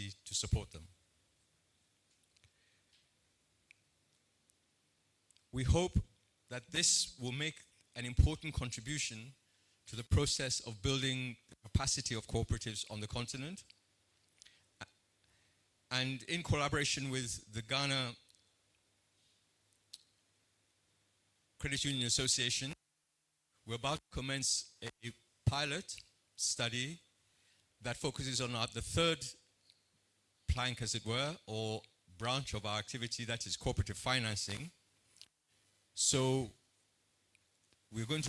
ability to support them. We hope that this will make an important contribution to the process of building the capacity of cooperatives on the continent. And in collaboration with the Ghana Credit Union Association, we're about to commence a pilot study that focuses on the third plank, as it were, or branch of our activity, that is cooperative financing. So we're going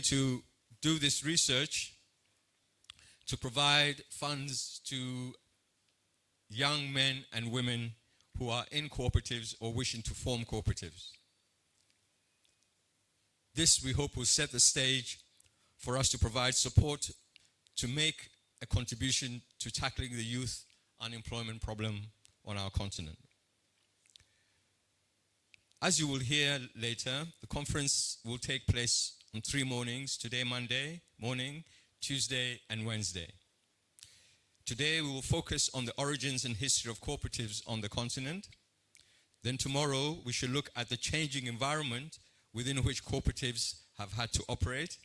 to do this research to provide funds to young men and women who are in cooperatives or wishing to form cooperatives. This, we hope, will set the stage for us to provide support to make a contribution to tackling the youth unemployment problem on our continent. As you will hear later, the conference will take place on 3 mornings: today, Monday morning, Tuesday, and Wednesday. Today, we will focus on the origins and history of cooperatives on the continent. Then tomorrow, we shall look at the changing environment within which cooperatives have had to operate.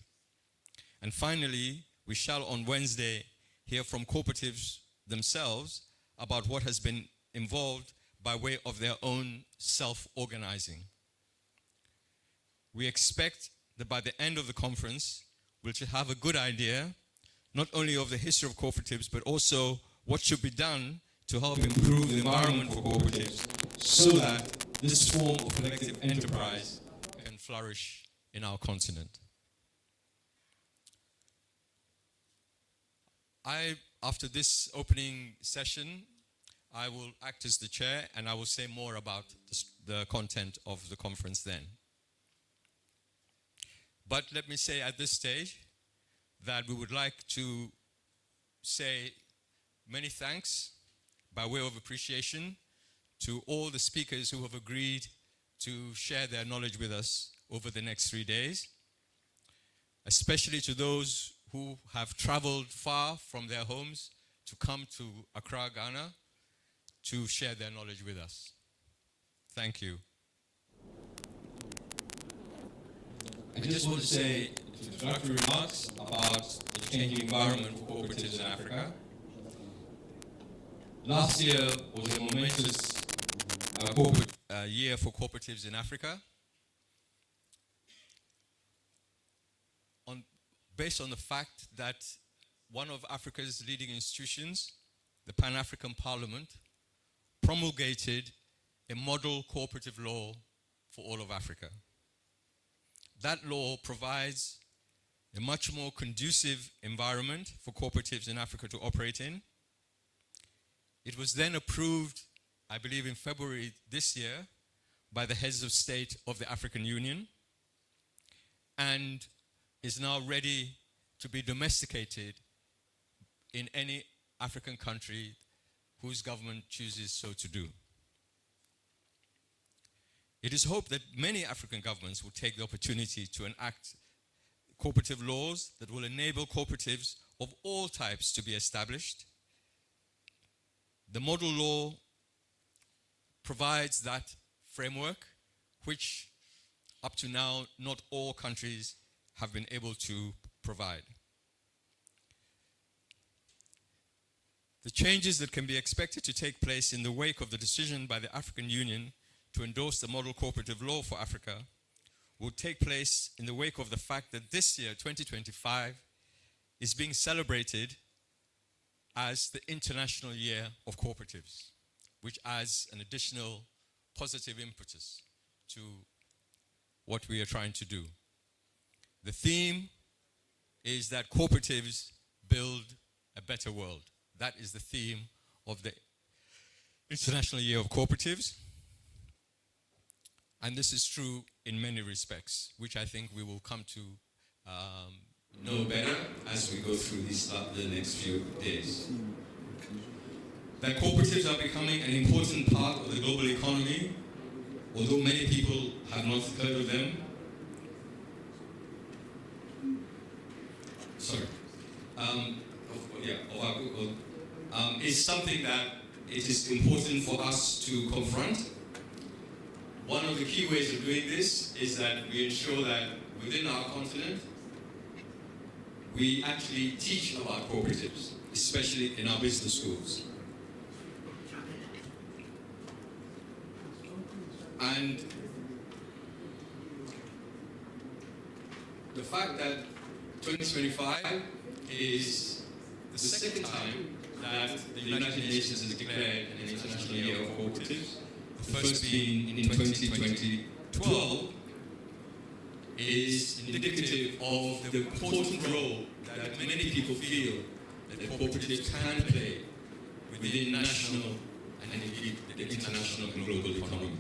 And finally, we shall on Wednesday hear from cooperatives themselves about what has been involved by way of their own self-organizing. We expect that by the end of the conference, we should have a good idea not only of the history of cooperatives, but also what should be done to help improve the environment for cooperatives so that this form of collective enterprise can flourish in our continent. After this opening session, I will act as the chair and I will say more about the content of the conference then. But let me say at this stage that we would like to say many thanks by way of appreciation to all the speakers who have agreed to share their knowledge with us over the next 3 days, especially to those who have traveled far from their homes to come to Accra, Ghana, to share their knowledge with us. Thank you. I just want to say introductory remarks about the changing environment for cooperatives in Africa. Last year was a momentous year for cooperatives in Africa. Based on the fact that one of Africa's leading institutions, the Pan-African Parliament, promulgated a model cooperative law for all of Africa. That law provides a much more conducive environment for cooperatives in Africa to operate in. It was then approved, I believe in February this year, by the heads of state of the African Union, and is now ready to be domesticated in any African country whose government chooses so to do. It is hoped that many African governments will take the opportunity to enact cooperative laws that will enable cooperatives of all types to be established. The model law provides that framework, which up to now not all countries have been able to provide. The changes that can be expected to take place in the wake of the decision by the African Union to endorse the model cooperative law for Africa will take place in the wake of the fact that this year, 2025, is being celebrated as the International Year of Cooperatives, which adds an additional positive impetus to what we are trying to do. The theme is that cooperatives build a better world. That is the theme of the International Year of Cooperatives. And this is true in many respects, which I think we will come to know better as we go through the next few days. That cooperatives are becoming an important part of the global economy, although many people have not heard of them. is something that it is important for us to confront. One of the key ways of doing this is that we ensure that within our continent, we actually teach about cooperatives, especially in our business schools. And the fact that 2025 is the second time that the United Nations has declared an International Year of Cooperatives, the first being in 2012, is indicative of the important role that many people feel that cooperatives can play within national and indeed the international and global economy.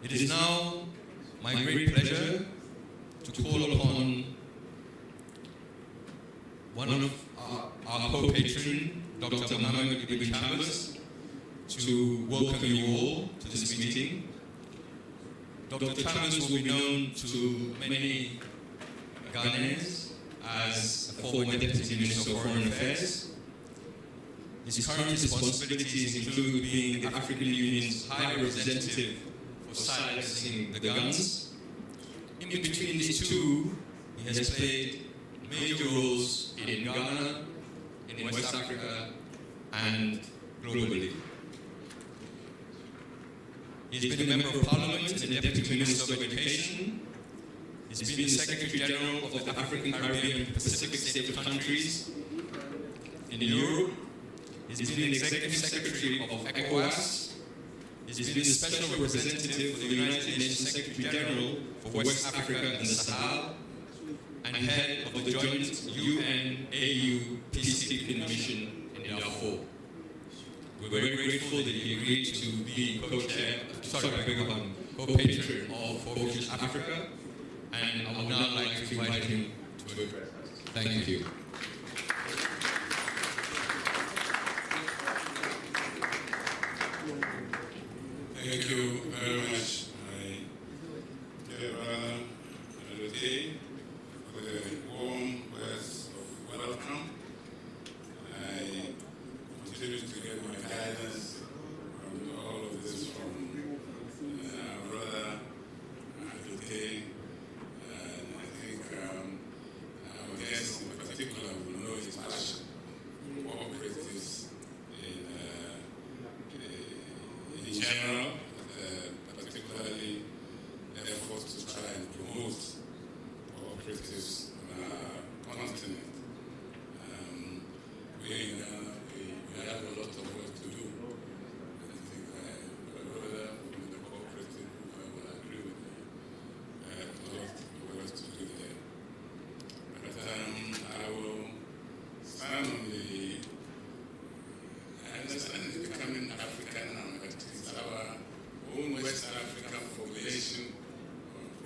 It is now my great pleasure to call upon one of our co-patron, Dr. Muhammad Ibn Chambers, to welcome you all to this meeting. Dr. Chambers will be known to many Ghanaians as a former Deputy Minister of Foreign Affairs. His current responsibilities include being the African Union's High Representative for silencing the guns. In between these two, he has played major roles in Ghana, in West Africa, and globally. He's been a Member of Parliament and the Deputy Minister of Education. He's been the Secretary General of the African, Caribbean, and Pacific State of Countries in Europe. He's been the Executive Secretary of ECOWAS. He's been the Special Representative for the United Nations Secretary General for West Africa and the Sahel, and head of the joint UN-AU Peacekeeping Mission in Darfur. We're very grateful that he agreed to be co-patron of Focus Africa, and I would now like to invite him to address us. Thank you. Thank you very much, my dear brother, Adote, for the warm words of welcome. I continue to get my guidance from all of this from our brother Adote, and I think our guest in particular will know his passion for cooperatives in general, particularly efforts to try and promote cooperatives on our continent. We in Ghana, we have a lot of work to do. And I think my brother from the cooperative will agree with me. We have a lot of work to do there. But I will stand on the, I understand it's becoming African now, but it's our own West African formulation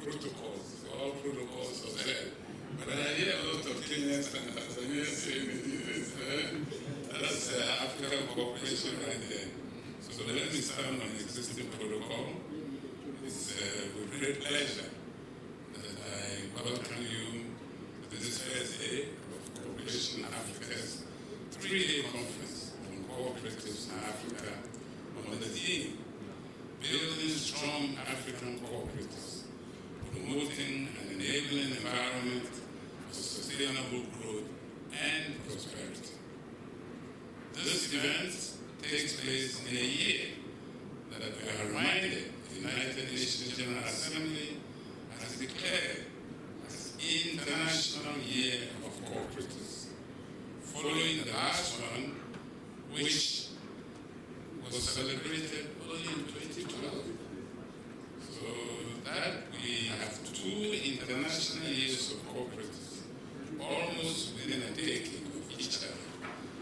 protocols. All protocols are there. But I hear a lot of Kenyans and Tanzanians saying this. That's African cooperation right there. So let me stand on the existing protocol. It's with great pleasure that I welcome you to this first day of Cooperation Africa's 3-day conference on cooperatives in Africa on the theme, Building Strong African Cooperatives, Promoting an Enabling Environment for Sustainable Growth and Prosperity. This event takes place in a year that we are reminded the United Nations General Assembly has declared as International Year of Cooperatives, following the last one, which was celebrated only in 2012. So that we have 2 international years of cooperatives, almost within a decade of each other.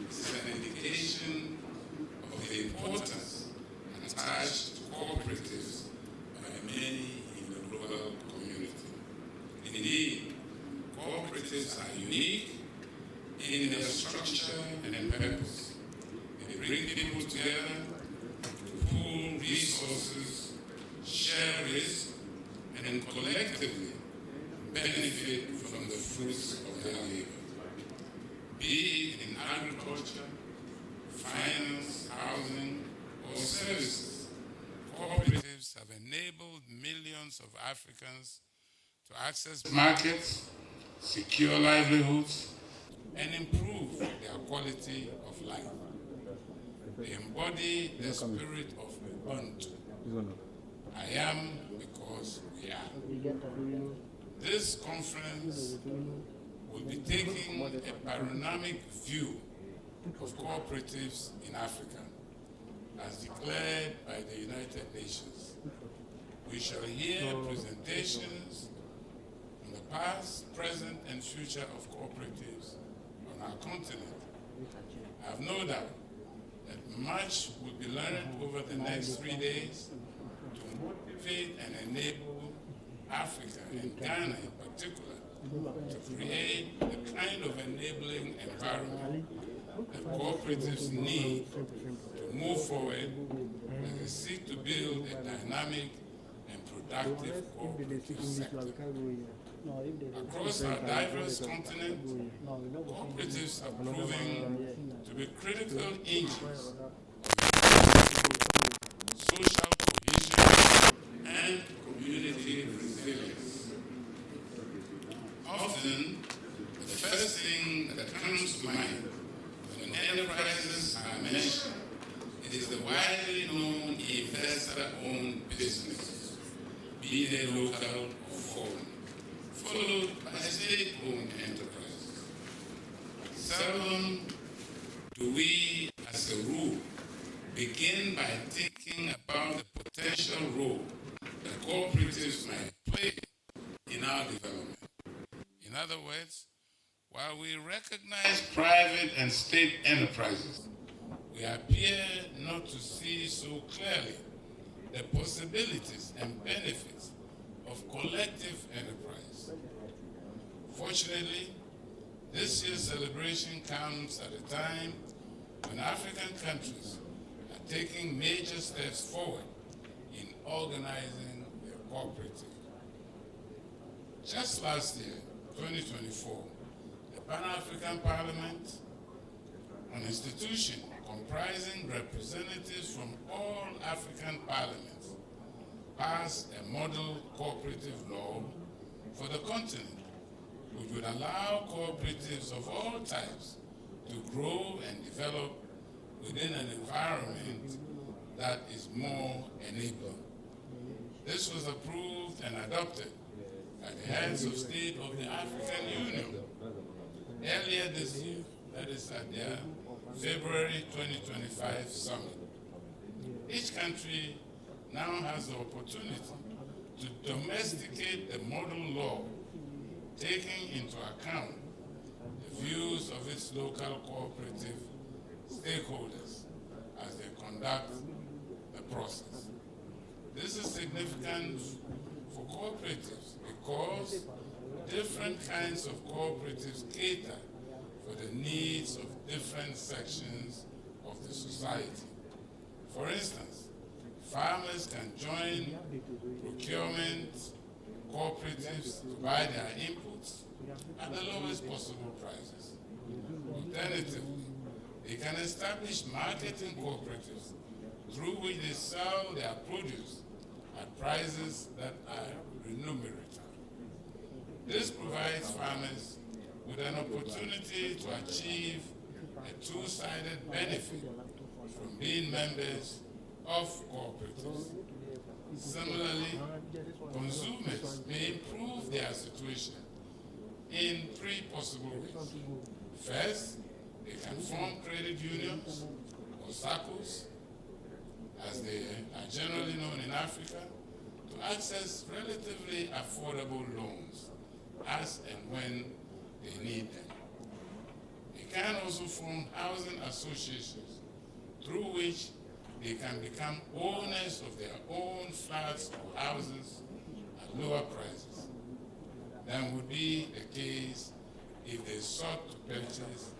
This is an indication of the importance attached to cooperatives by many in the global community. Indeed, cooperatives are unique in their structure and purpose. They bring people together to pool resources, share risk, and collectively benefit from the fruits of their labor, be it in agriculture, finance, housing, or services. Cooperatives have enabled millions of Africans to access markets, secure livelihoods, and improve their quality of life. They embody the spirit of Ubuntu. I am because we are. This conference will be taking a panoramic view of cooperatives in Africa, as declared by the United Nations. We shall hear presentations on the past, present, and future of cooperatives on our continent. I have no doubt that much will be learned over the next 3 days to motivate and enable Africa, and Ghana in particular, to create the kind of enabling environment that cooperatives need to move forward as they seek to build a dynamic and productive cooperative sector. Across our diverse continent, cooperatives are proving to be critical engines of social cohesion and community resilience. Often, the first thing that comes to mind when enterprises are mentioned is the widely known investor-owned businesses, be they local or foreign, followed by state-owned enterprises. Seldom do we, as a rule, begin by thinking about the potential role that cooperatives might play in our development. In other words, while we recognize private and state enterprises, we appear not to see so clearly the possibilities and benefits of collective enterprise. Fortunately, this year's celebration comes at a time when African countries are taking major steps forward in organizing their cooperative. Just last year, 2024, the Pan-African Parliament, an institution comprising representatives from all African parliaments, passed a model cooperative law for the continent, which would allow cooperatives of all types to grow and develop within an environment that is more enabling. This was approved and adopted by the heads of state of the African Union earlier this year, that is at their February 2025 summit. Each country now has the opportunity to domesticate the model law, taking into account the views of its local cooperative stakeholders as they conduct the process. This is significant for cooperatives because different kinds of cooperatives cater for the needs of different sections of the society. For instance, farmers can join procurement cooperatives to buy their inputs at the lowest possible prices. Alternatively, they can establish marketing cooperatives through which they sell their produce at prices that are remunerative. This provides farmers with an opportunity to achieve a two-sided benefit from being members of cooperatives. Similarly, consumers may improve their situation in three possible ways. First, they can form credit unions or SACCOs, as they are generally known in Africa, to access relatively affordable loans as and when they need them. They can also form housing associations through which they can become owners of their own flats or houses at lower prices than would be the case if they sought to purchase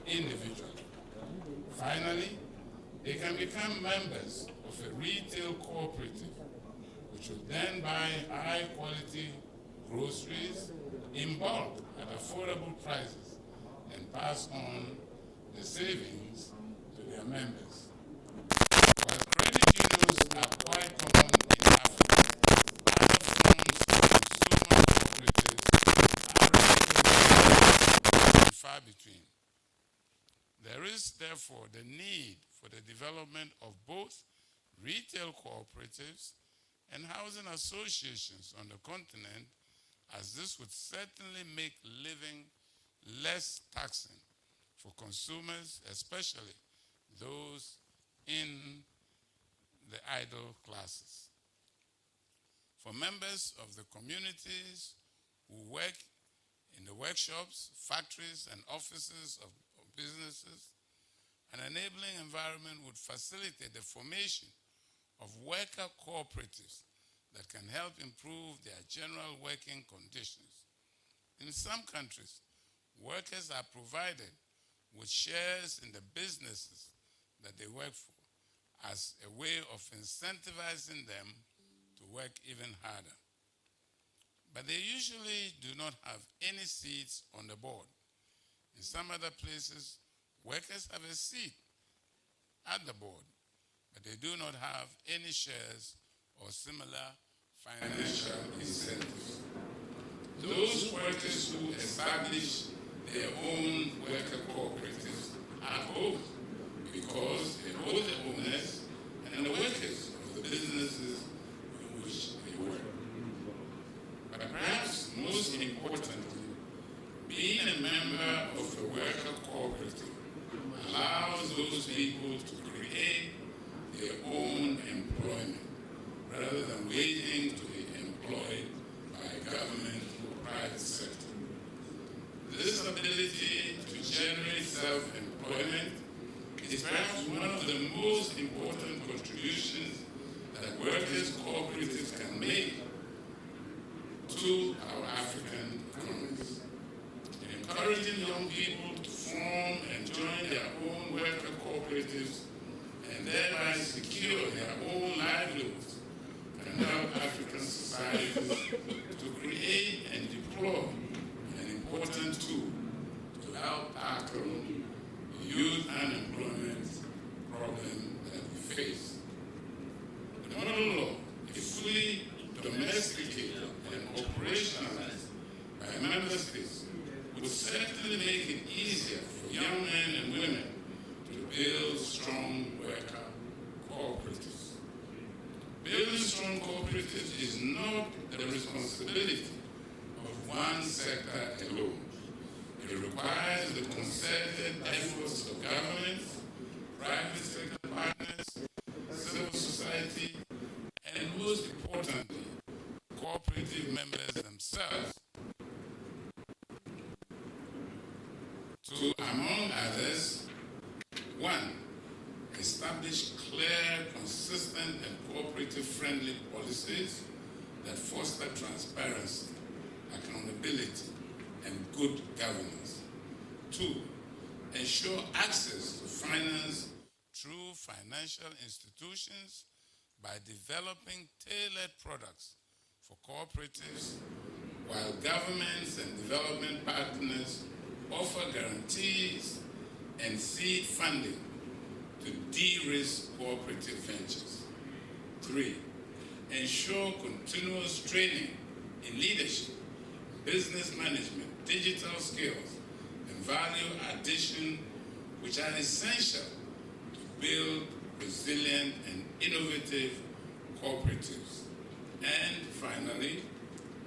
individually. Finally, they can become members of a retail cooperative, which will then buy high-quality groceries in bulk at affordable prices and pass on the savings to their members. While credit unions are quite common in Africa, other forms of consumer cooperatives are relatively far between. There is therefore the need for the development of both retail cooperatives and housing associations on the continent, as this would certainly make living less taxing for consumers, especially those in the idle classes. For members of the communities who work in the workshops, factories, and offices of businesses, an enabling environment would facilitate the formation of worker cooperatives that can help improve their general working conditions. In some countries, workers are provided with shares in the businesses that they work for as a way of incentivizing them to work even harder. But they usually do not have any seats on the board. In some other places, workers have a seat at the board, but they do not have any shares or similar financial incentives. Those workers who establish their own worker cooperatives are both, because they're both the owners and the workers of the businesses in which they work. But perhaps most importantly, being a member of a worker cooperative allows those people to create their own employment rather than waiting to be employed by government or private sector. This ability to generate self-employment is perhaps one of the most important contributions that workers' cooperatives can make to our African economies. In encouraging young people to form and join their own worker cooperatives and thereby secure their own livelihoods can help African societies to create and deploy an important tool to help tackle the youth unemployment problem that we face. The model law, if fully domesticated and operationalized by member states, would certainly make it easier for young men and women to build strong worker cooperatives. Building strong cooperatives is not the responsibility of one sector alone. It requires the concerted efforts of governments, private sector partners, civil society, and most importantly, cooperative members themselves to, among others, 1, establish clear, consistent, and cooperative-friendly policies that foster transparency, accountability, and good governance. 2, ensure access to finance through financial institutions by developing tailored products for cooperatives, while governments and development partners offer guarantees and seed funding to de-risk cooperative ventures. 3, ensure continuous training in leadership, business management, digital skills, and value addition, which are essential to build resilient and innovative cooperatives. And finally,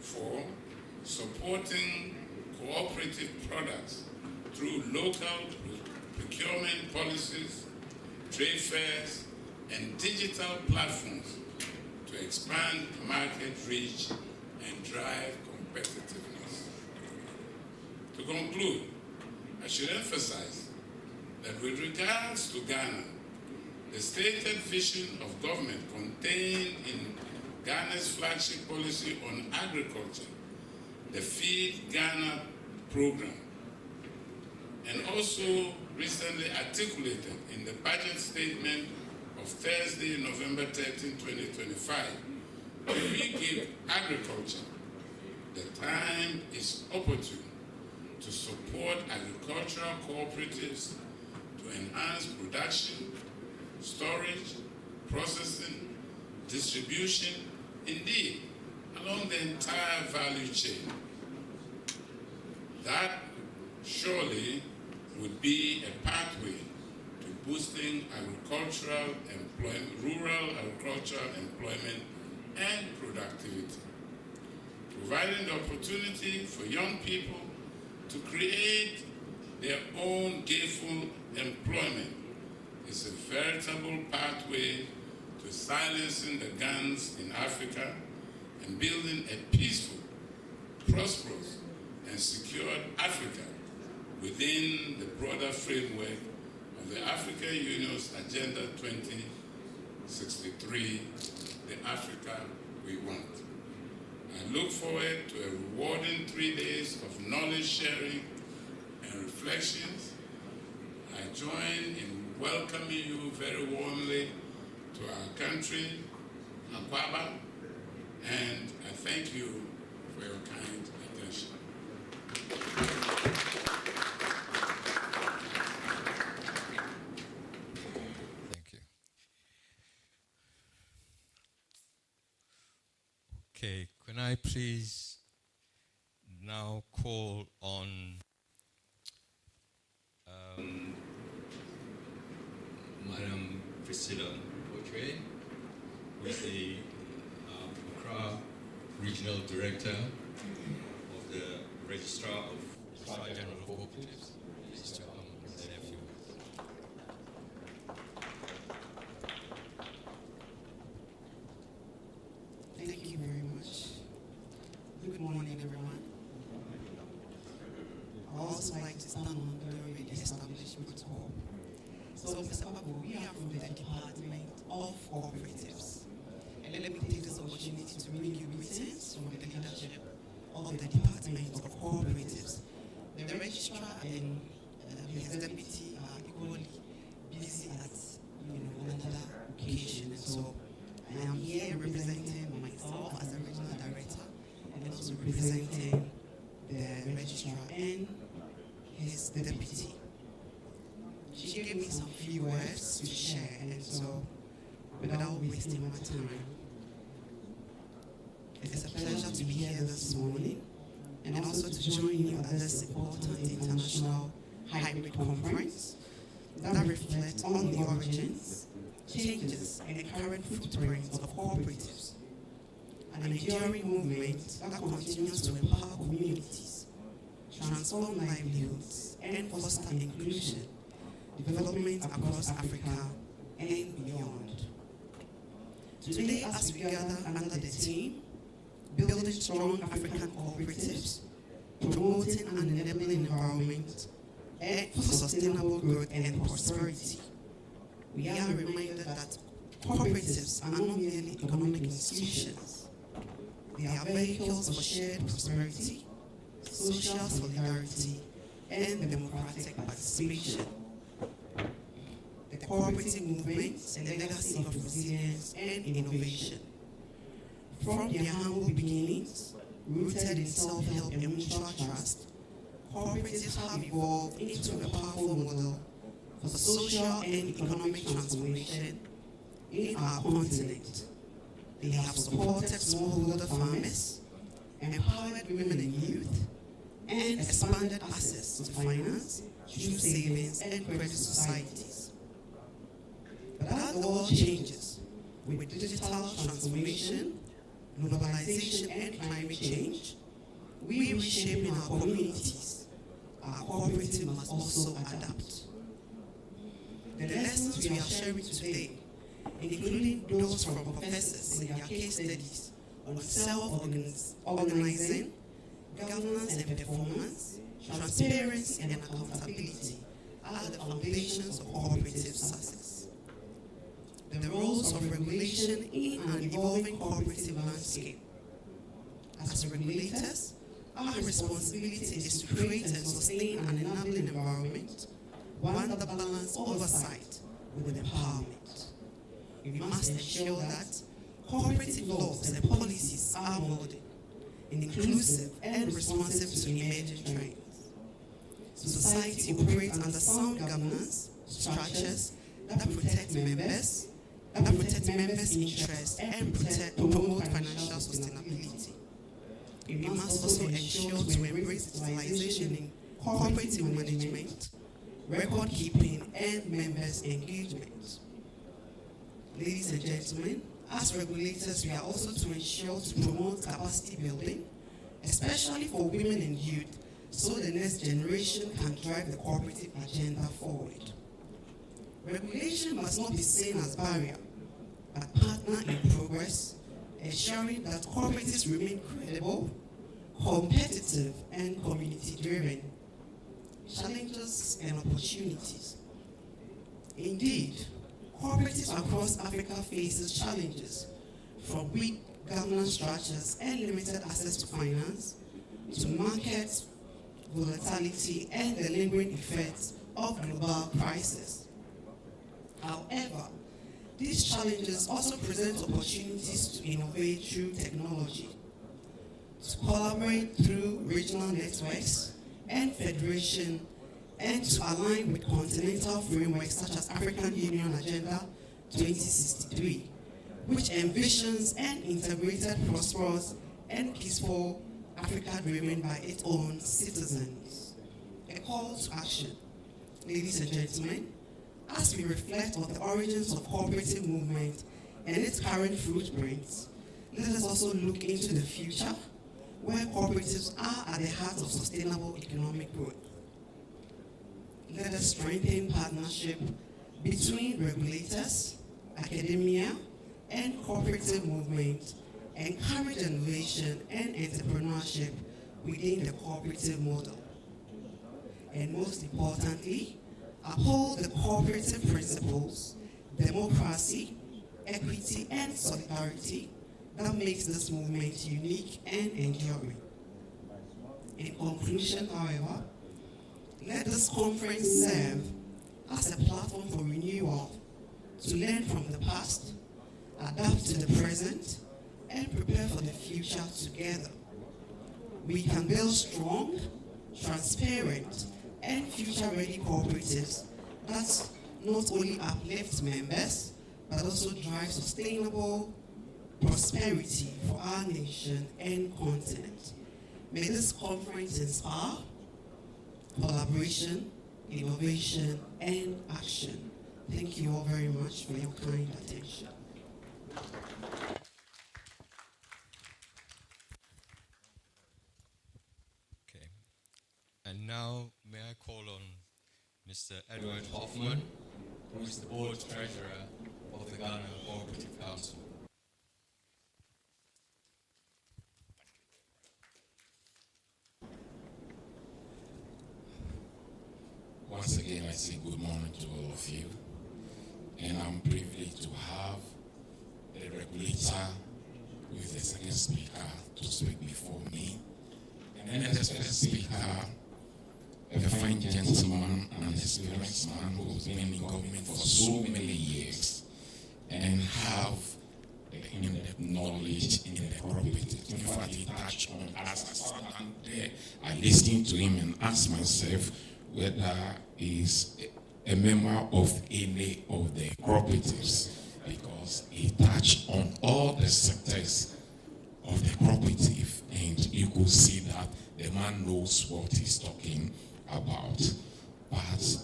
4, supporting cooperative products through local procurement policies, trade fairs, and digital platforms to expand market reach and drive competitiveness. To conclude, I should emphasize that with regards to Ghana, the stated vision of government contained in Ghana's flagship policy on agriculture, the Feed Ghana program, and also recently articulated in the budget statement of Thursday, November 13, 2025, we give agriculture the time is opportune to support agricultural cooperatives to enhance production, storage, processing, distribution, indeed, along the entire value chain. That surely would be a pathway to boosting agricultural employment, rural agricultural employment and productivity, providing the opportunity for young people to create their own gainful employment is a veritable pathway to silencing the guns in Africa and building a peaceful, prosperous, and secured Africa within the broader framework of the African Union's Agenda 2063, the Africa we want. I look forward to a rewarding 3 days of knowledge sharing and reflections. I join in welcoming you very warmly to our country, Akwaba, and I thank you for your kind attention. Thank you. Okay, can I please now call on Madam Priscilla Potre, who is the Accra Regional Director of the Registrar General of Cooperatives. Please to come and say a few words. Thank you very much. Good morning, everyone. I also like to stand on the already established protocol. So, Mr. Pabo, we are from the Department of Cooperatives. And let me take this opportunity to bring you greetings from the leadership of the Department of Cooperatives. The registrar and his deputy are equally busy at another occasion. And so I am here representing myself as a regional director and also representing the registrar and his deputy. She gave me some few words to share, and so without wasting my time, it is a pleasure to be here this morning and also to join you at this important international hybrid conference that reflects on the origins, changes, and current footprints of cooperatives, an enduring movement that continues to empower communities, transform livelihoods, and foster inclusion, development across Africa and beyond. Today, as we gather under the theme, Building Strong African Cooperatives, Promoting an Enabling Environment for Sustainable Growth and Prosperity, we are reminded that cooperatives are not merely economic institutions. They are vehicles for shared prosperity, social solidarity, and democratic participation. The cooperative movement is a legacy of resilience and innovation. From their humble beginnings, rooted in self-help and mutual trust, cooperatives have evolved into a powerful model for social and economic transformation in our continent. They have supported smallholder farmers, empowered women and youth, and expanded access to finance through savings and credit societies. But as the world changes, with digital transformation, globalization, and climate change, we reshaping our communities. Our cooperative must also adapt. The lessons we are sharing today, including those from professors in their case studies on self-organizing, governance and performance, transparency and accountability, are the foundations of cooperative success. The roles of regulation in an evolving cooperative landscape. As regulators, our responsibility is to create and sustain an enabling environment, one that balances oversight with empowerment. We must ensure that cooperative laws and policies are molded inclusive, and responsive to emerging trends. Society operates under sound governance structures that protect members' interests, and promote financial sustainability. We must also ensure to embrace digitalization in cooperative management, record keeping, and members' engagement. Ladies and gentlemen, as regulators, we are also to ensure to promote capacity building, especially for women and youth, so the next generation can drive the cooperative agenda forward. Regulation must not be seen as barrier, but partner in progress, ensuring that cooperatives remain credible, competitive, and community-driven. Challenges and opportunities. Indeed, cooperatives across Africa faces challenges, from weak governance structures and limited access to finance, to market volatility and the lingering effects of global crisis. However, these challenges also present opportunities to innovate through technology, to collaborate through regional networks and federation, and to align with continental frameworks such as African Union Agenda 2063, which envisions an integrated, prosperous, and peaceful Africa driven by its own citizens. A call to action. Ladies and gentlemen, as we reflect on the origins of cooperative movement and its current footprints, let us also look into the future, where cooperatives are at the heart of sustainable economic growth. Let us strengthen partnership between regulators, academia, and cooperative movement, encourage innovation and entrepreneurship within the cooperative model. And most importantly, uphold the cooperative principles, democracy, equity, and solidarity that makes this movement unique and enduring. In conclusion, however, let this conference serve as a platform for renewal, to learn from the past, adapt to the present, and prepare for the future together. We can build strong, transparent, and future-ready cooperatives that not only uplift members, but also drive sustainable prosperity for our nation and continent. May this conference inspire collaboration, innovation, and action. Thank you all very much for your kind attention. Okay. And now, may I call on Mr. Edward Hoffman, who is the board treasurer of the Ghana Cooperative Council. Once again, I say good morning to all of you. And I'm privileged to have the regulator with the second speaker to speak before me. And then the first speaker, a fine gentleman and experienced man who's been in government for so many years and have the in-depth knowledge in the cooperative. In fact, he touched on as I sat down there, I listened to him and asked myself whether he's a member of any of the cooperatives, because he touched on all the sectors of the cooperative, and you could see that the man knows what he's talking about. But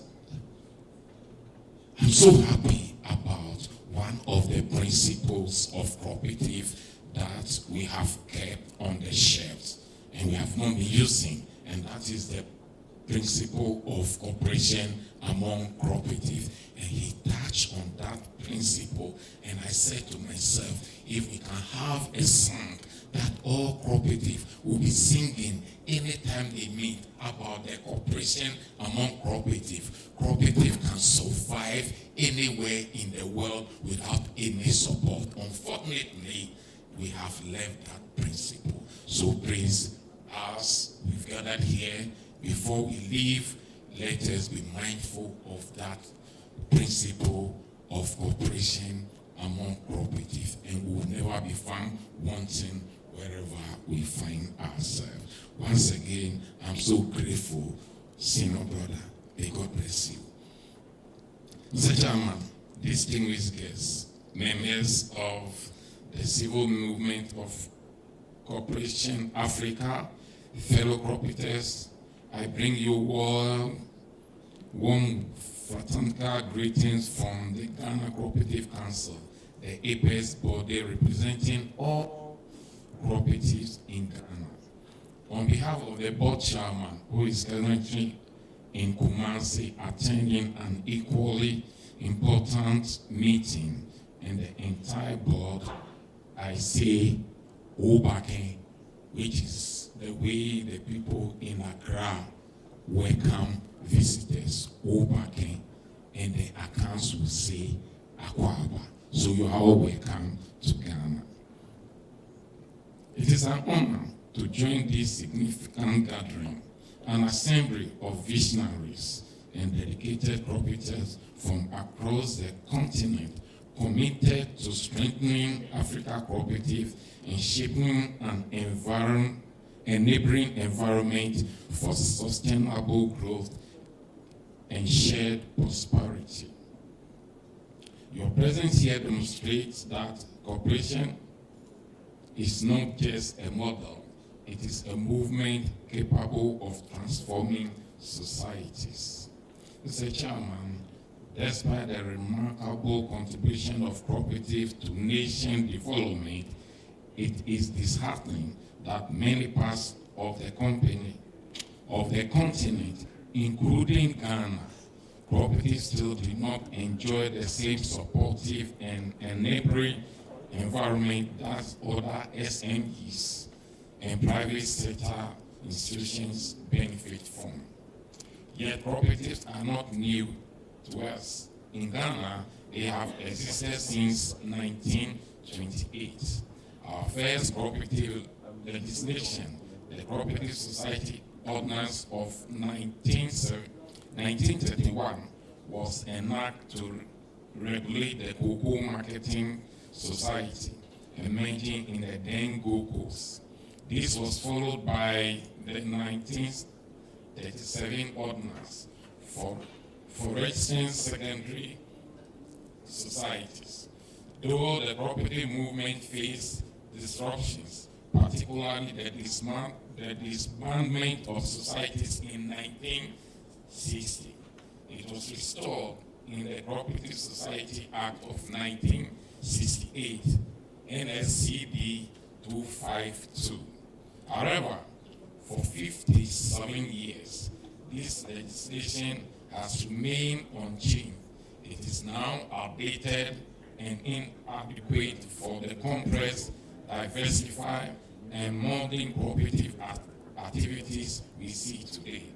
I'm so happy about one of the principles of cooperative that we have kept on the shelves and we have not been using, and that is the principle of cooperation among cooperatives. And he touched on that principle, and I said to myself, if we can have a song that all cooperatives will be singing anytime they meet about the cooperation among cooperatives, cooperative can survive anywhere in the world without any support. Unfortunately, we have left that principle. So please, as we've gathered here, before we leave, let us be mindful of that principle of cooperation among cooperatives, and we will never be found wanting wherever we find ourselves. Once again, I'm so grateful, senior brother. May God bless you. Mr. Chairman, distinguished guests, members of the civil movement of Cooperation Africa, fellow crop-eaters, I bring you warm fraternal greetings from the Ghana Cooperative Council, the apex body representing all cooperatives in Ghana. On behalf of the board chairman, who is currently in Kumasi attending an equally important meeting, and the entire board, I say Obake, which is the way the people in Accra welcome visitors, Obake, and the accounts will say Akwaba. So you are all welcome to Ghana. It is an honor to join this significant gathering, an assembly of visionaries and dedicated cooperators from across the continent committed to strengthening Africa cooperative and shaping an enabling environment for sustainable growth and shared prosperity. Your presence here demonstrates that cooperation is not just a model, it is a movement capable of transforming societies. Mr. Chairman, despite the remarkable contribution of cooperatives to nation development, it is disheartening that many parts of the continent, including Ghana, cooperatives still do not enjoy the same supportive and enabling environment that other SMEs and private sector institutions benefit from. Yet cooperatives are not new to us. In Ghana, they have existed since 1928. Our first cooperative legislation, the Cooperative Society Ordinance of 1931, was enacted to regulate the cocoa marketing society emerging in the then Gold Coast. This was followed by the 1937 Ordinance for registering secondary societies. Though the cooperative movement faced disruptions, particularly the disbandment of societies in 1960, it was restored in the Cooperative Society Act of 1968, NSCD 252. However, for 57 years, this legislation has remained unchanged. It is now outdated and inadequate for the complex, diversified, and modern cooperative activities we see today.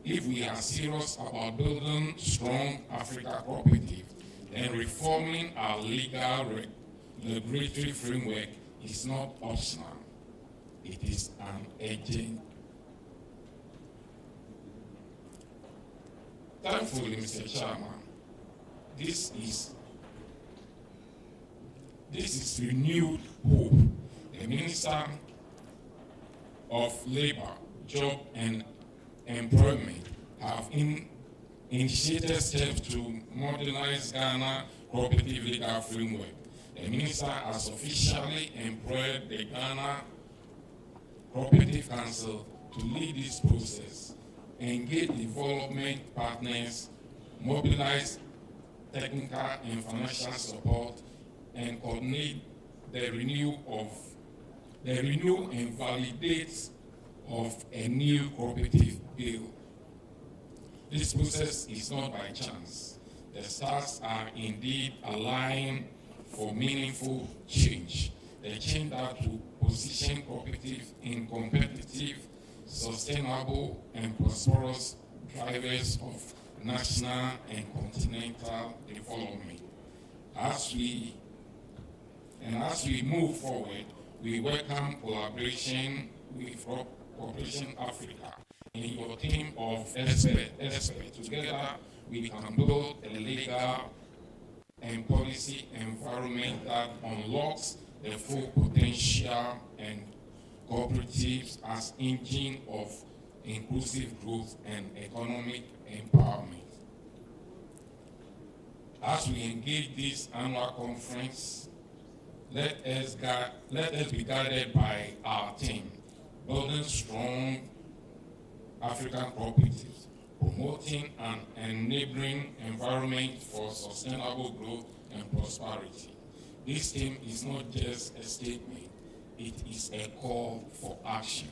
If we are serious about building strong Africa cooperative, then reforming our legal regulatory framework is not optional. It is an urgent. Thankfully, Mr. Chairman, this is renewed hope. The Minister of Labor, Job and Employment have initiated steps to modernize Ghana cooperative legal framework. The Minister has officially employed the Ghana Cooperative Council to lead this process, engage development partners, mobilize technical and financial support, and coordinate the renew and validate of a new cooperative bill. This process is not by chance. The stars are indeed aligned for meaningful change. The change that will position cooperative in competitive, sustainable, and prosperous drivers of national and continental development. As we move forward, we welcome collaboration with Cooperation Africa and your team of experts. Together, we can build a legal and policy environment that unlocks the full potential and cooperatives as engine of inclusive growth and economic empowerment. As we engage this annual conference, let us be guided by our theme, building strong African cooperatives, promoting an enabling environment for sustainable growth and prosperity. This theme is not just a statement, it is a call for action.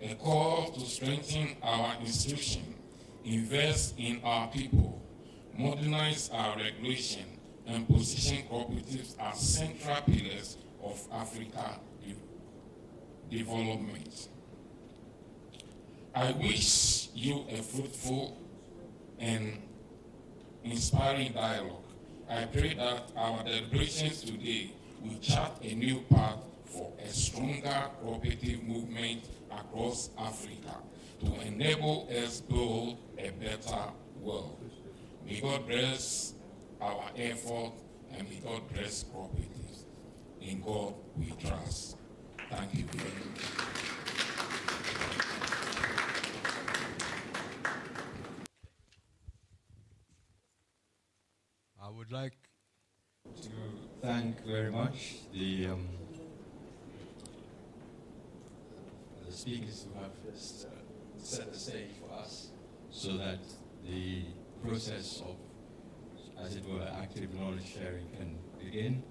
A call to strengthen our institution, invest in our people, modernize our regulation, and position cooperatives as central pillars of Africa development. I wish you a fruitful and inspiring dialogue. I pray that our deliberations today will chart a new path for a stronger cooperative movement across Africa to enable us build a better world. May God bless our effort and may God bless cooperatives. In God we trust. Thank you very much. I would like to thank very much the speakers who have set the stage for us so that the process of, as it were, active knowledge sharing can begin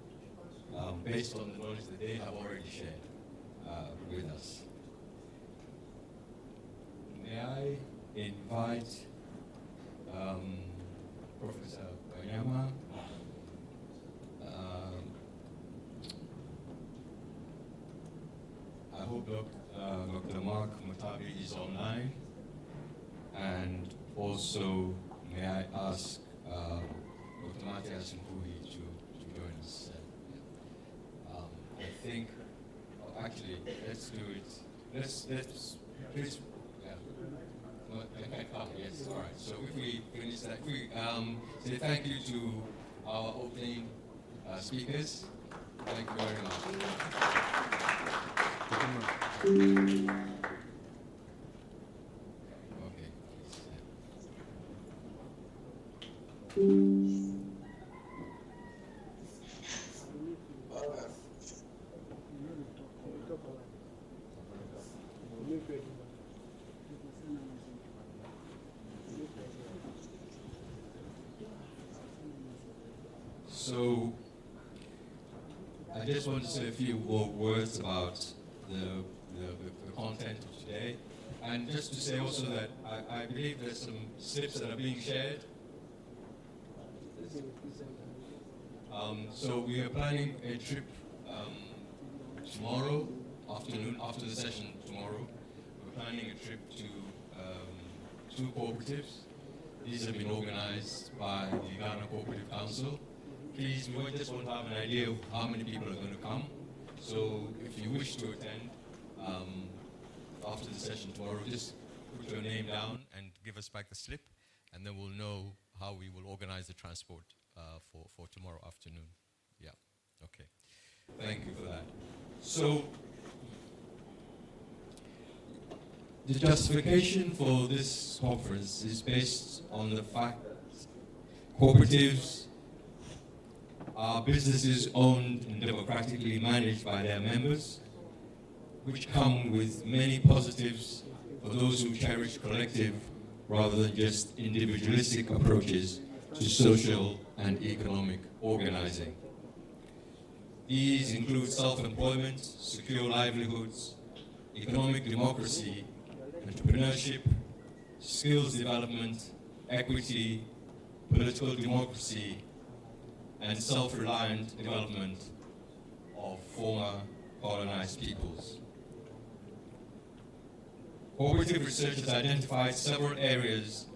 based on the knowledge that they have already shared with us. May I invite Professor Wanyama, I hope Dr. Mark Mutabi is online, and also may I ask Dr. Matthias Nkuhi to join us. I think, actually, let's do it. Let's please, yeah. No, okay, yes, all right. So if we finish that, if we say thank you to our opening speakers. Thank you very much. Okay. So, I just want to say a few more words about the content of today. And just to say also that I believe there's some slips that are being shared. So we are planning a trip tomorrow afternoon, after the session tomorrow. We're planning a trip to two cooperatives. These have been organized by the Ghana Cooperative Council. Please, we just want to have an idea of how many people are going to come. So if you wish to attend after the session tomorrow, just put your name down and give us back the slip, and then we'll know how we will organize the transport for tomorrow afternoon. Yeah, okay. Thank you for that. So, the justification for this conference is based on the fact that cooperatives are businesses owned and democratically managed by their members, which come with many positives for those who cherish collective rather than just individualistic approaches to social and economic organizing. These include self-employment, secure livelihoods, economic democracy, entrepreneurship, skills development, equity, political democracy, and self-reliant development of former colonized peoples. Cooperative research has identified several areas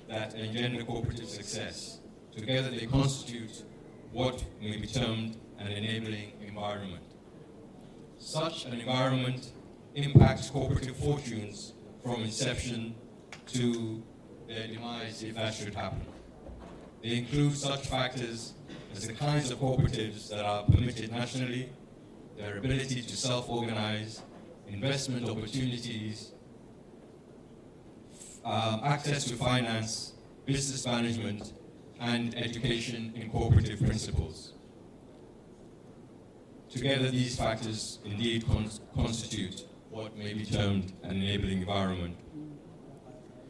that engender cooperative success. Together they constitute what may be termed an enabling environment. Such an environment impacts cooperative fortunes from inception to their demise, if that should happen. They include such factors as the kinds of cooperatives that are permitted nationally, their ability to self-organize, investment opportunities, access to finance, business management, and education in cooperative principles. Together, these factors indeed constitute what may be termed an enabling environment.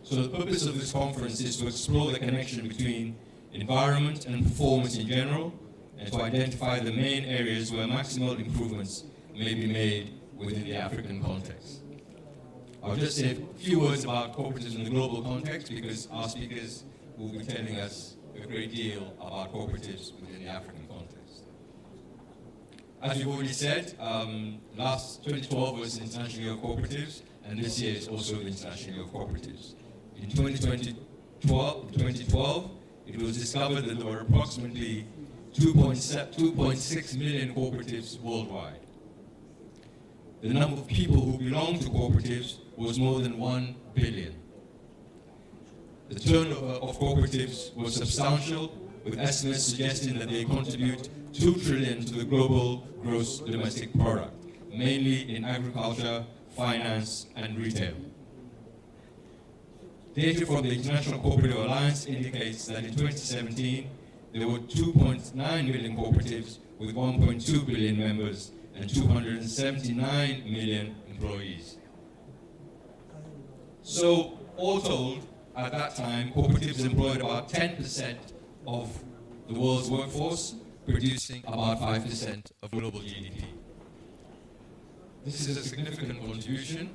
So the purpose of this conference is to explore the connection between environment and performance in general, and to identify the main areas where maximal improvements may be made within the African context. I'll just say a few words about cooperatives in the global context, because our speakers will be telling us a great deal about cooperatives within the African context. As we've already said, last 2012 was the International Year of Cooperatives, and this year is also the International Year of Cooperatives. In 2012, it was discovered that there were approximately 2.6 million cooperatives worldwide. The number of people who belong to cooperatives was more than 1 billion. The turnover of cooperatives was substantial, with estimates suggesting that they contribute 2 trillion to the global gross domestic product, mainly in agriculture, finance, and retail. Data from the International Cooperative Alliance indicates that in 2017, there were 2.9 million cooperatives with 1.2 billion members and 279 million employees. So, all told, at that time, cooperatives employed about 10% of the world's workforce, producing about 5% of global GDP. This is a significant contribution,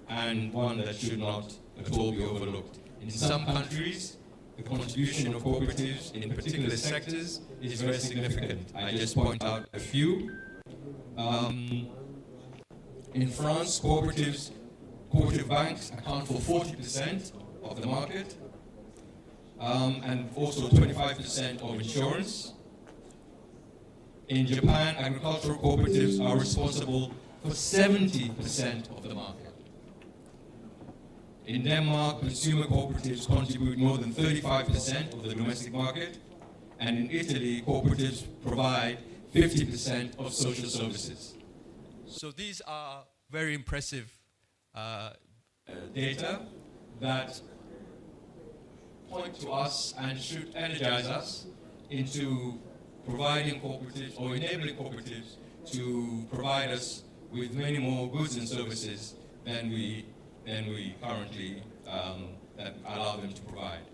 and one that should not at all be overlooked. In some countries, the contribution of cooperatives in particular sectors is very significant. I just point out a few. In France, cooperative banks account for 40% of the market, and also 25% of insurance. In Japan, agricultural cooperatives are responsible for 70% of the market. In Denmark, consumer cooperatives contribute more than 35% of the domestic market, and in Italy, cooperatives provide 50% of social services. So these are very impressive data that point to us and should energize us into providing cooperatives or enabling cooperatives to provide us with many more goods and services than we currently that allow them to provide.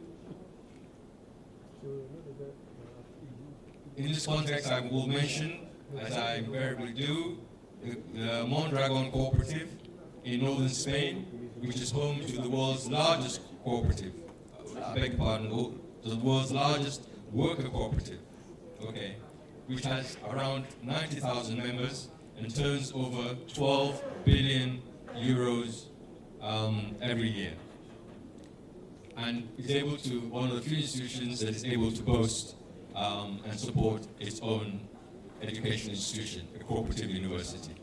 In this context, I will mention, as I invariably do, the Mondragon Cooperative in northern Spain, which is home to the world's largest cooperative. I beg your pardon, the world's largest worker cooperative, okay, which has around 90,000 members and turns over 12 billion euros every year. And is able to, one of the few institutions that is able to boast and support its own education institution, a cooperative university.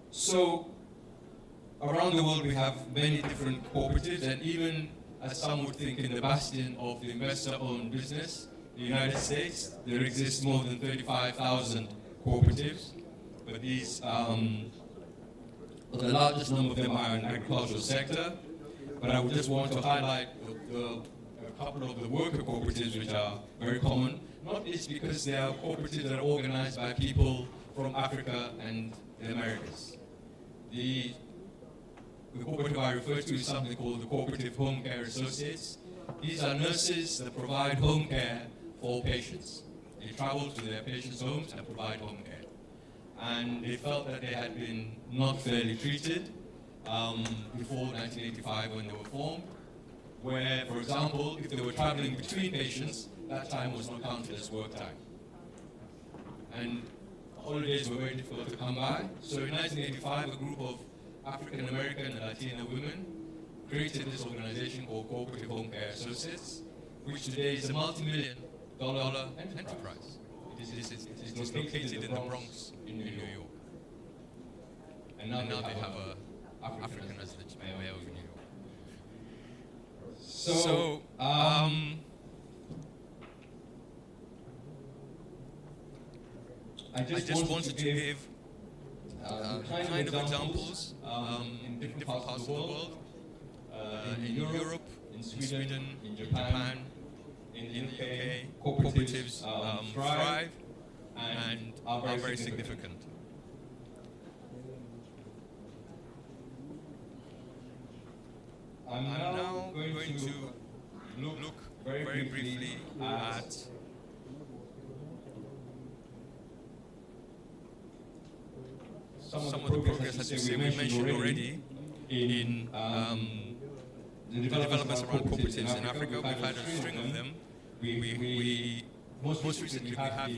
So, around the world we have many different cooperatives, and even, as some would think, in the bastion of the investor-owned business, the United States, there exists more than 35,000 cooperatives, but these, the largest number of them are in the agricultural sector. But I would just want to highlight a couple of the worker cooperatives which are very common, not least because they are cooperatives that are organized by people from Africa and the Americas. The cooperative I refer to is something called the Cooperative Home Care Associates. These are nurses that provide home care for patients. They travel to their patients' homes and provide home care. And they felt that they had been not fairly treated before 1985 when they were formed, where, for example, if they were traveling between patients, that time was not counted as work time. And holidays were very difficult to come by. So in 1985, a group of African American and Latina women created this organization called Cooperative Home Care Associates, which today is a multi-million-dollar enterprise. It is located in the Bronx in New York. And now they have a African as the mayor of New York. So I just wanted to give kind of examples in different parts of the world, in Europe, in Sweden, in Japan, in the UK, cooperatives thrive and are very significant. I'm now going to look very briefly at some of the progress, as you say, we mentioned already in the developments around cooperatives in Africa. We've had a string of them. We most recently we have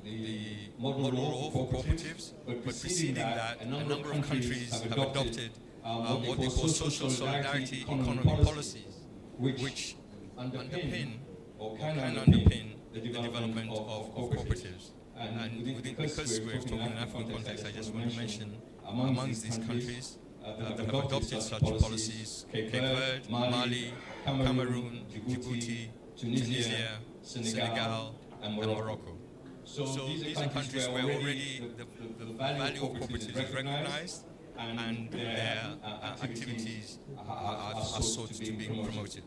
the model law for cooperatives, but preceding that, a number of countries have adopted what they call social solidarity economy policies, which underpin or can underpin the development of cooperatives. And because we're talking in African context, I just want to mention amongst these countries that have adopted such policies: Cape Verde, Mali, Cameroon, Djibouti, Tunisia, Senegal, and Morocco. So these are countries where already the value of cooperatives is recognized and their activities are sought to be promoted.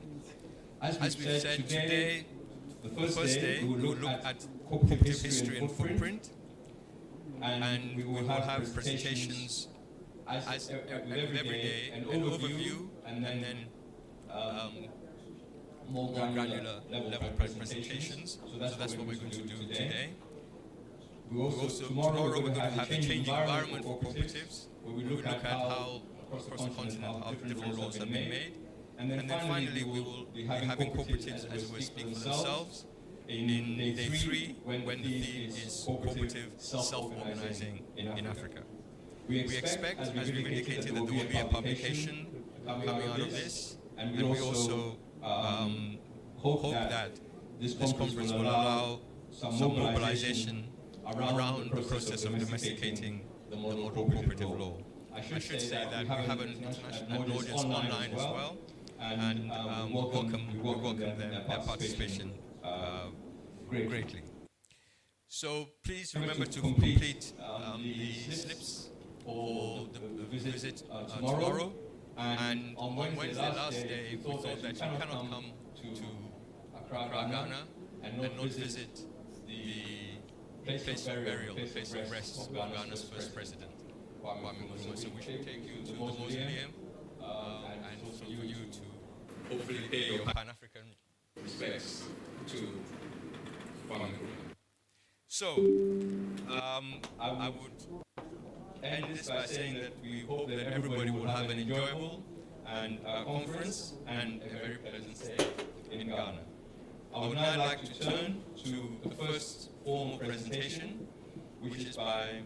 As we've said, today, the first day, we will look at cooperative history and footprint, and we will have presentations as every day, an overview, and then more granular level presentations. So that's what we're going to do today. Tomorrow we're going to have a changing environment for cooperatives, where we look at how across the continent how different laws have been made. And then finally we will be having cooperatives as we speak for themselves in day 3, when the theme is cooperative self-organizing in Africa. We expect, as we've indicated, that there will be a publication coming out of this, and we also hope that this conference will allow some mobilization around the process of domesticating the model cooperative law. I should say that we have an international audience online as well, and we welcome their participation greatly. So please remember to complete the slips for the visit tomorrow. And on Wednesday, last day, we thought that you cannot come to Accra, Ghana, and not visit the place of burial, the place of rest of Ghana's first president, Kwame Nkrumah. So we should take you to the mausoleum and for you to hopefully pay your Pan-African respects to Kwame Nkrumah. So I would end this by saying that we hope that everybody will have an enjoyable and conference and a very pleasant stay in Ghana. I would now like to turn to the first formal presentation, which is by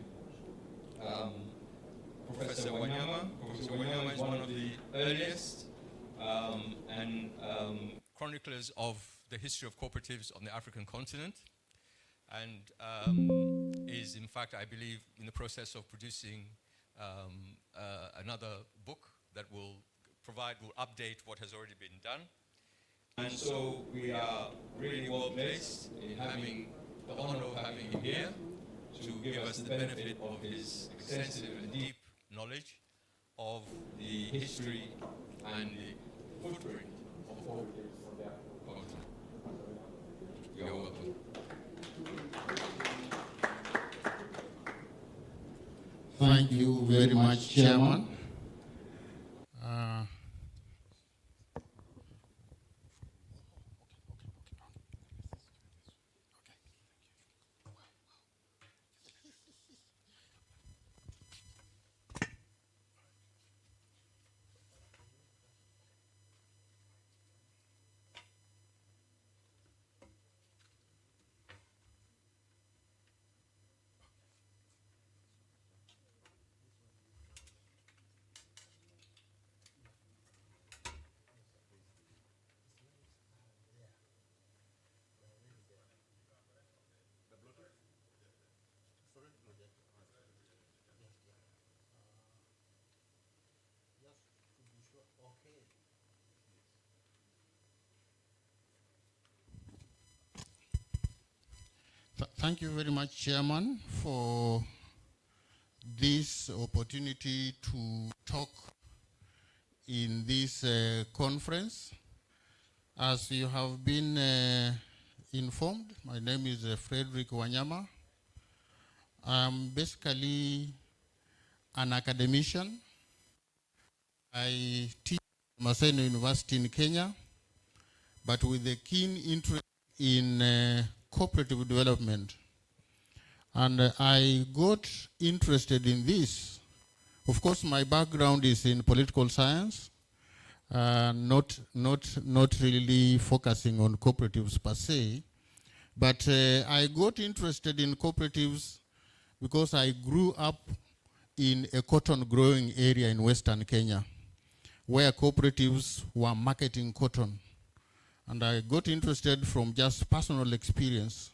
Professor Wanyama. Professor Wanyama is one of the earliest and chroniclers of the history of cooperatives on the African continent, and is, in fact, I believe, in the process of producing another book that will update what has already been done. And so we are really well placed in having the honor of having him here to give us the benefit of his extensive and deep knowledge of the history and the footprint of cooperatives on the continent. You are welcome. Thank you very much, Chairman. Thank you very much, Chairman, for this opportunity to talk in this conference. As you have been informed, my name is Frederick Wanyama. I'm basically an academician. I teach at Maseno University in Kenya, but with a keen interest in cooperative development. And I got interested in this. Of course, my background is in political science, not really focusing on cooperatives per se, but I got interested in cooperatives because I grew up in a cotton growing area in Western Kenya, where cooperatives were marketing cotton. And I got interested from just personal experience,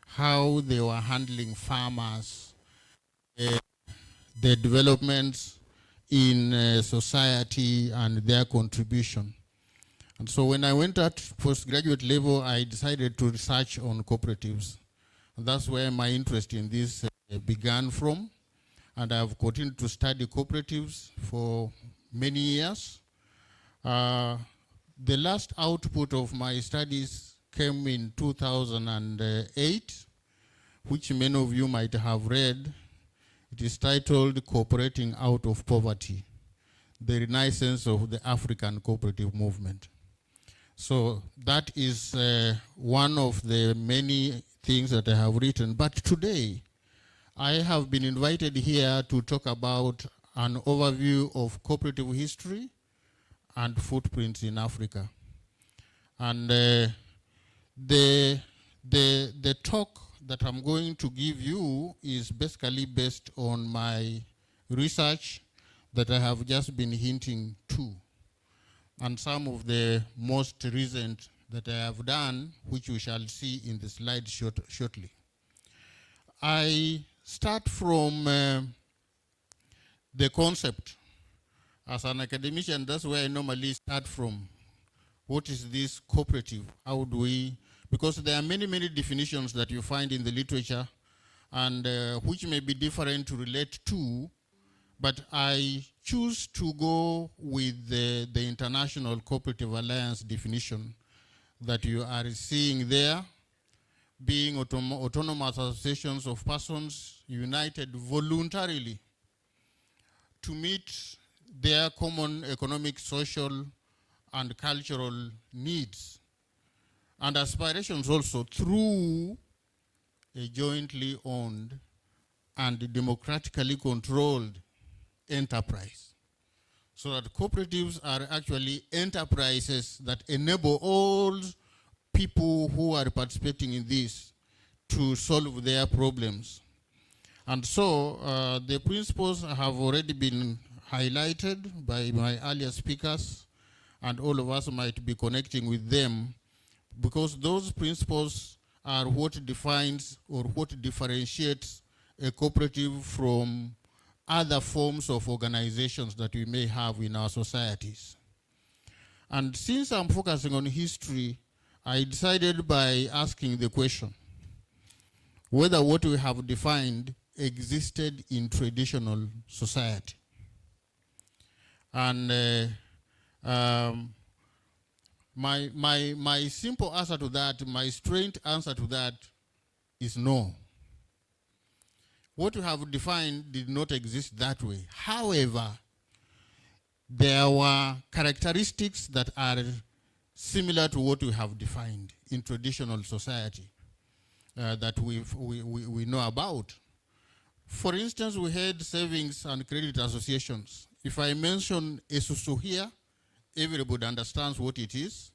how they were handling farmers, the developments in society and their contribution. And so when I went at postgraduate level, I decided to research on cooperatives. And that's where my interest in this began from. And I've continued to study cooperatives for many years. The last output of my studies came in 2008, which many of you might have read. It is titled Cooperating Out of Poverty, the Renaissance of the African Cooperative Movement. So that is one of the many things that I have written. But today, I have been invited here to talk about an overview of cooperative history and footprints in Africa. And the talk that I'm going to give you is basically based on my research that I have just been hinting to, and some of the most recent that I have done, which we shall see in the slide shortly. I start from the concept. As an academician, that's where I normally start from. What is this cooperative? How do we, because there are many definitions that you find in the literature, and which may be different to relate to, but I choose to go with the International Cooperative Alliance definition that you are seeing there, being autonomous associations of persons united voluntarily to meet their common economic, social, and cultural needs, and aspirations also through a jointly owned and democratically controlled enterprise. So that cooperatives are actually enterprises that enable all people who are participating in this to solve their problems. And so the principles have already been highlighted by my earlier speakers, and all of us might be connecting with them, because those principles are what defines or what differentiates a cooperative from other forms of organizations that we may have in our societies. And since I'm focusing on history, I decided by asking the question whether what we have defined existed in traditional society. And my simple answer to that, my straight answer to that is no. What we have defined did not exist that way. However, there were characteristics that are similar to what we have defined in traditional society that we know about. For instance, we had savings and credit associations. If I mention Esusu here, everybody understands what it is.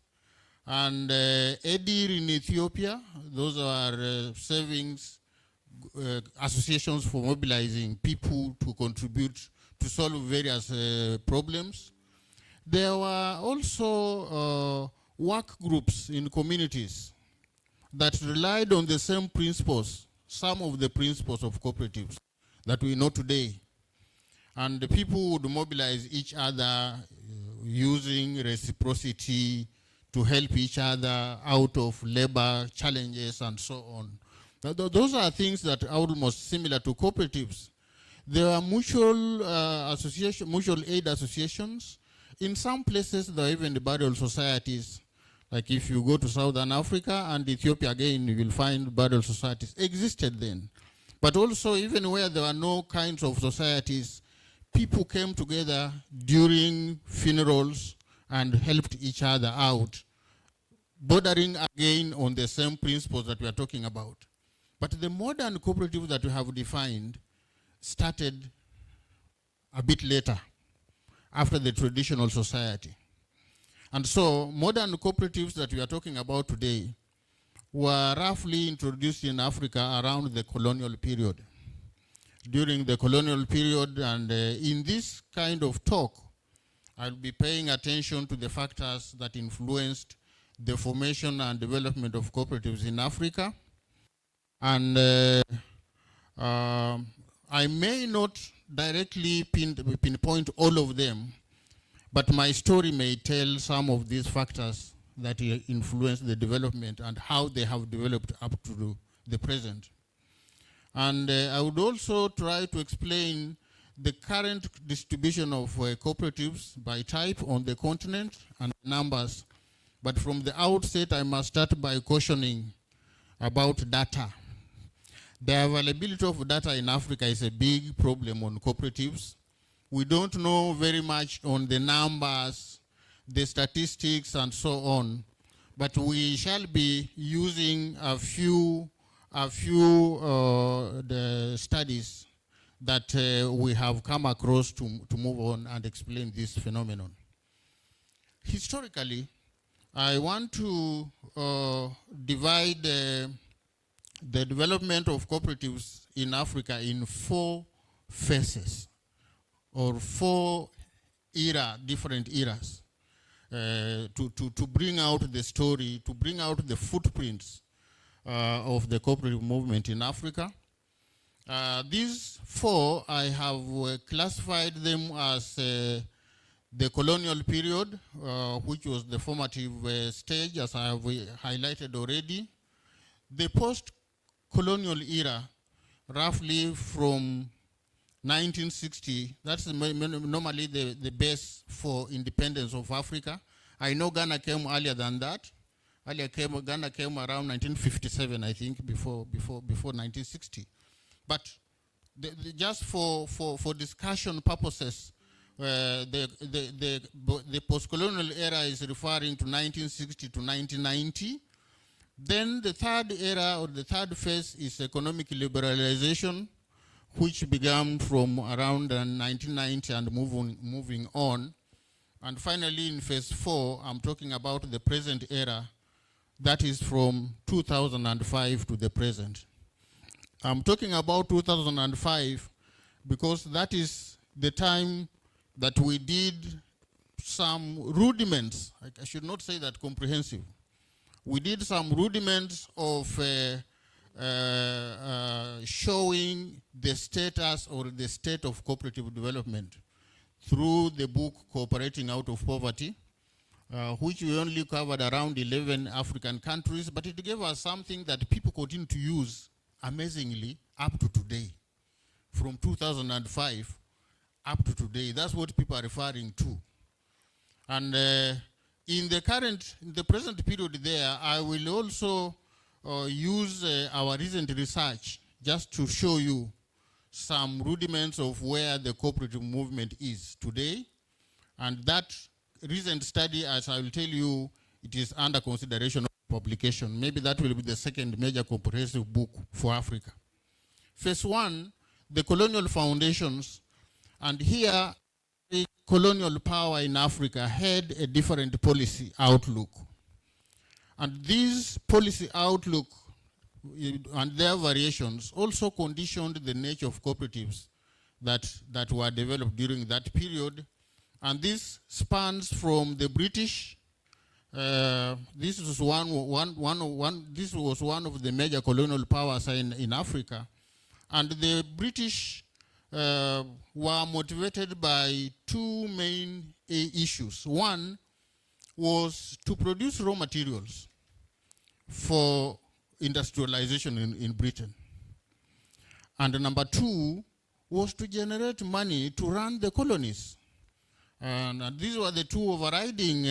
And EDIR in Ethiopia, those are savings associations for mobilizing people to contribute to solve various problems. There were also work groups in communities that relied on the same principles, some of the principles of cooperatives that we know today. And the people would mobilize each other using reciprocity to help each other out of labor challenges and so on. Those are things that are almost similar to cooperatives. There are mutual aid associations. In some places, there are even burial societies. Like if you go to Southern Africa and Ethiopia again, you will find burial societies existed then. But also, even where there were no kinds of societies, people came together during funerals and helped each other out, bordering again on the same principles that we are talking about. But the modern cooperatives that we have defined started a bit later, after the traditional society. And so modern cooperatives that we are talking about today were roughly introduced in Africa around the colonial period. During the colonial period, and in this kind of talk, I'll be paying attention to the factors that influenced the formation and development of cooperatives in Africa. And I may not directly pinpoint all of them, but my story may tell some of these factors that influence the development and how they have developed up to the present. And I would also try to explain the current distribution of cooperatives by type on the continent and numbers. But from the outset, I must start by cautioning about data. The availability of data in Africa is a big problem on cooperatives. We don't know very much on the numbers, the statistics, and so on. But we shall be using a few the studies that we have come across to move on and explain this phenomenon. Historically, I want to divide the development of cooperatives in Africa in 4 phases, or 4 different eras, to bring out the story, to bring out the footprints of the cooperative movement in Africa. These 4, I have classified them as the colonial period, which was the formative stage, as I have highlighted already. The post-colonial era, roughly from 1960, that's normally the base for independence of Africa. I know Ghana came earlier than that. Ghana came around 1957, I think, before 1960. But just for discussion purposes, the post-colonial era is referring to 1960 to 1990. Then the third era, or the third phase, is economic liberalization, which began from around 1990 and moving on. And finally, in phase 4, I'm talking about the present era, that is from 2005 to the present. I'm talking about 2005 because that is the time that we did some rudiments. I should not say that comprehensive. We did some rudiments of showing the status or the state of cooperative development through the book Cooperating Out of Poverty, which we only covered around 11 African countries, but it gave us something that people continue to use amazingly up to today. From 2005 up to today, that's what people are referring to. And in the present period there, I will also use our recent research just to show you some rudiments of where the cooperative movement is today. And that recent study, as I will tell you, it is under consideration of publication. Maybe that will be the second major comprehensive book for Africa. Phase 1, the colonial foundations. And here, the colonial power in Africa had a different policy outlook. And this policy outlook and their variations also conditioned the nature of cooperatives that were developed during that period. And this spans from the British. This was one of the major colonial powers in Africa. And the British were motivated by 2 main issues. One was to produce raw materials for industrialization in Britain. And number two was to generate money to run the colonies. And these were the two overriding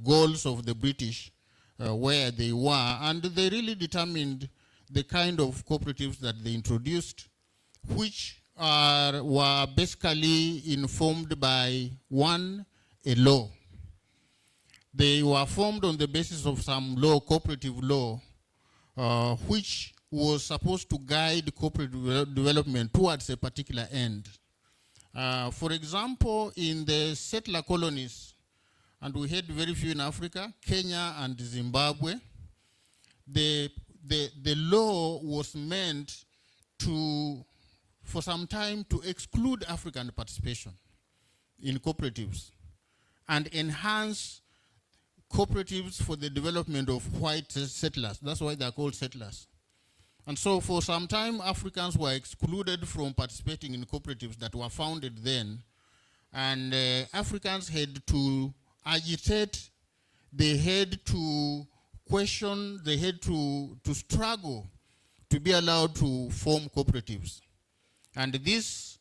goals of the British where they were. And they really determined the kind of cooperatives that they introduced, which were basically informed by a law. They were formed on the basis of some law, cooperative law, which was supposed to guide cooperative development towards a particular end. For example, in the settler colonies, and we had very few in Africa, Kenya and Zimbabwe, the law was meant to, for some time, to exclude African participation in cooperatives and enhance cooperatives for the development of white settlers. That's why they're called settlers. And so for some time, Africans were excluded from participating in cooperatives that were founded then. And Africans had to agitate, they had to question, they had to struggle to be allowed to form cooperatives. And this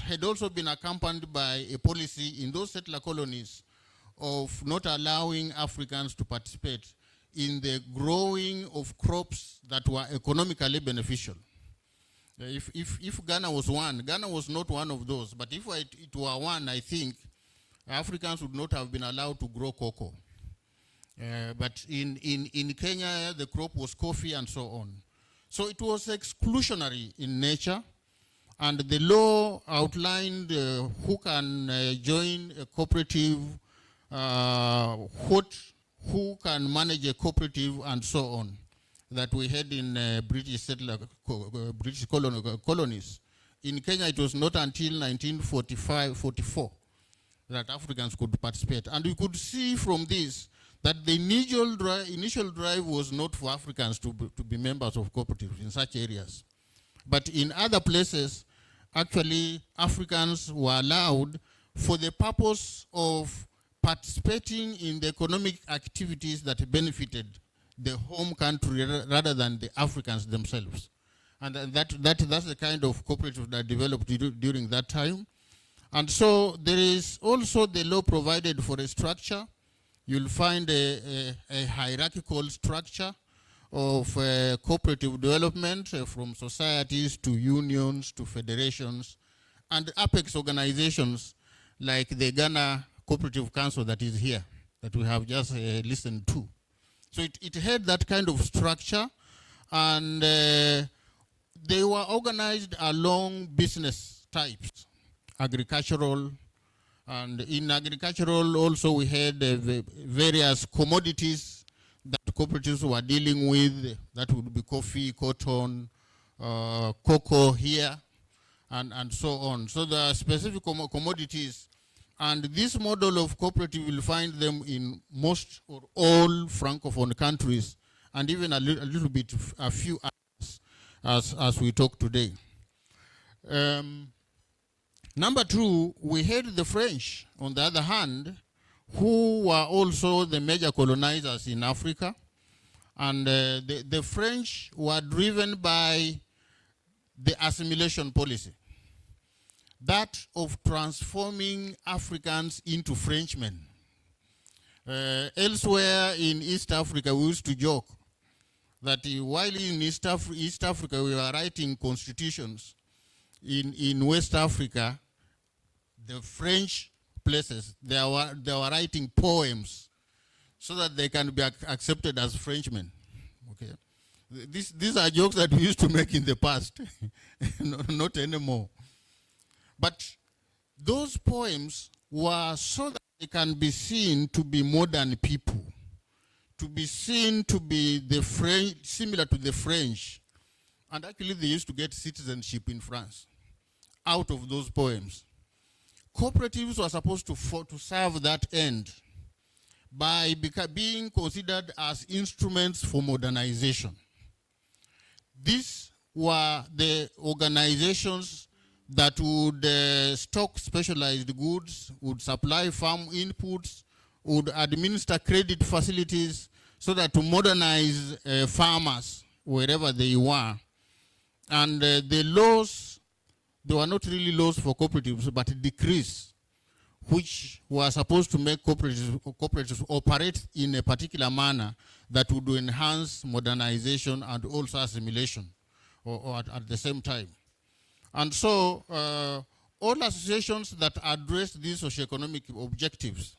had also been accompanied by a policy in those settler colonies of not allowing Africans to participate in the growing of crops that were economically beneficial. If Ghana was one, Ghana was not one of those, but if it were one, I think Africans would not have been allowed to grow cocoa. But in Kenya, the crop was coffee and so on. So it was exclusionary in nature, and the law outlined who can join a cooperative, who can manage a cooperative, and so on, that we had in British colonies. In Kenya, it was not until 1945-44 that Africans could participate. And we could see from this that the initial drive was not for Africans to be members of cooperatives in such areas. But in other places, actually, Africans were allowed for the purpose of participating in the economic activities that benefited the home country rather than the Africans themselves. And that's the kind of cooperative that developed during that time. And so there is also the law provided for a structure. You'll find a hierarchical structure of cooperative development from societies to unions to federations and apex organizations like the Ghana Cooperative Council that is here, that we have just listened to. So it had that kind of structure, and they were organized along business types, agricultural, and in agricultural also we had various commodities that cooperatives were dealing with. That would be coffee, cotton, cocoa here, and so on. So there are specific commodities, and this model of cooperative will find them in most or all Francophone countries, and even a few others, as we talk today. Number two, we had the French, on the other hand, who were also the major colonizers in Africa. And the French were driven by the assimilation policy, that of transforming Africans into Frenchmen. Elsewhere in East Africa, we used to joke that while in East Africa we were writing constitutions, in West Africa, the French places, they were writing poems so that they can be accepted as Frenchmen. Okay, these are jokes that we used to make in the past, not anymore. But those poems were so that they can be seen to be modern people, to be seen to be the French, similar to the French. And actually, they used to get citizenship in France out of those poems. Cooperatives were supposed to serve that end by being considered as instruments for modernization. These were the organizations that would stock specialized goods, would supply farm inputs, would administer credit facilities so that to modernize farmers wherever they were. And the laws, they were not really laws for cooperatives, but decrees which were supposed to make cooperatives operate in a particular manner that would enhance modernization and also assimilation or at the same time. And so all associations that address these socioeconomic objectives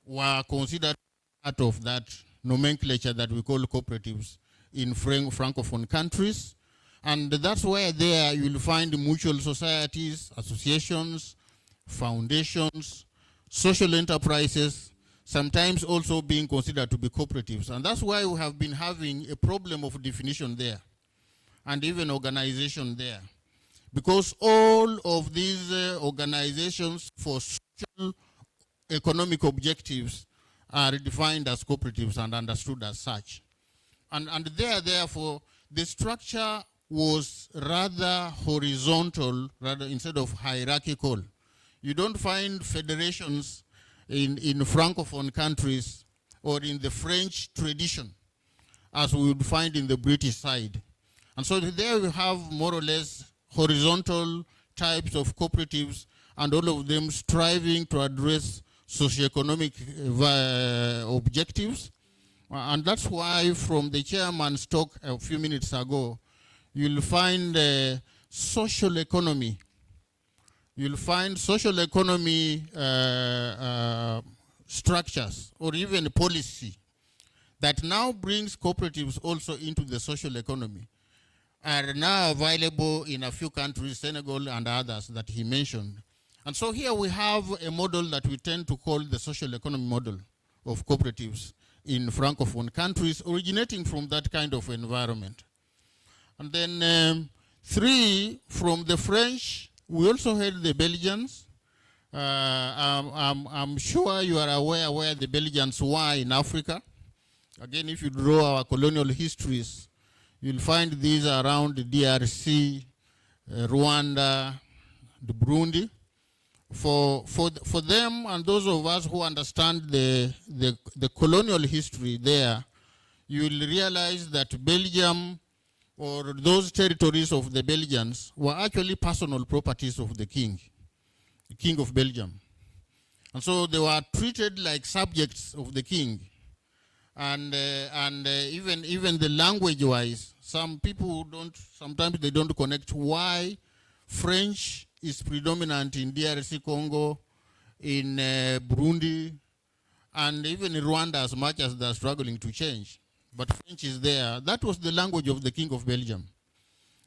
were considered part of that nomenclature that we call cooperatives in Francophone countries. And that's where there you'll find mutual societies, associations, foundations, social enterprises, sometimes also being considered to be cooperatives. And that's why we have been having a problem of definition there and even organization there. Because all of these organizations for social economic objectives are defined as cooperatives and understood as such. And therefore, the structure was rather horizontal, rather instead of hierarchical. You don't find federations in Francophone countries or in the French tradition as we would find in the British side. And so there we have more or less horizontal types of cooperatives, and all of them striving to address socioeconomic objectives. And that's why from the chairman's talk a few minutes ago, you'll find social economy. You'll find social economy structures or even policy that now brings cooperatives also into the social economy are now available in a few countries, Senegal and others that he mentioned. And so here we have a model that we tend to call the social economy model of cooperatives in Francophone countries, originating from that kind of environment. And then three, from the French, we also had the Belgians. I'm sure you are aware where the Belgians were in Africa. Again, if you draw our colonial histories, you'll find these around the DRC, Rwanda, the Burundi. For them and those of us who understand the colonial history there, you will realize that Belgium or those territories of the Belgians were actually personal properties of the king of Belgium. And so they were treated like subjects of the king. And even the language-wise, some people sometimes they don't connect why French is predominant in DRC Congo, in Burundi, and even in Rwanda, as much as they're struggling to change. But French is there. That was the language of the King of Belgium.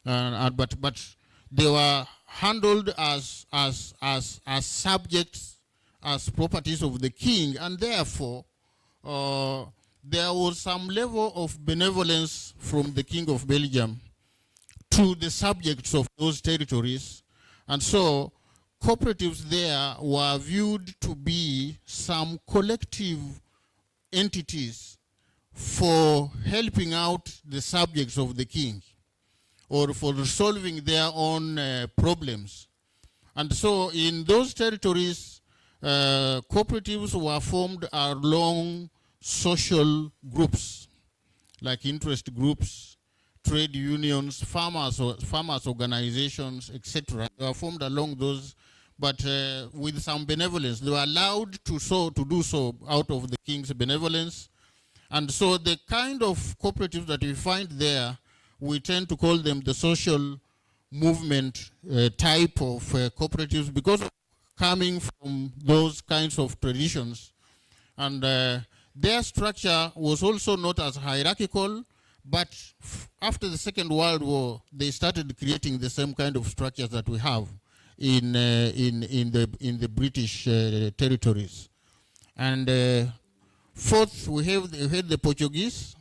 But they were handled as subjects, as properties of the king, and therefore there was some level of benevolence from the King of Belgium to the subjects of those territories. And so cooperatives there were viewed to be some collective entities for helping out the subjects of the king or for solving their own problems. And so in those territories, cooperatives were formed along social groups, like interest groups, trade unions, farmers organizations, etc. They were formed along those, but with some benevolence. They were allowed to do so out of the king's benevolence. And so the kind of cooperatives that we find there, we tend to call them the social movement type of cooperatives, because of coming from those kinds of traditions. And their structure was also not as hierarchical, but after the Second World War, they started creating the same kind of structures that we have in the British territories. And fourth, we had the Portuguese.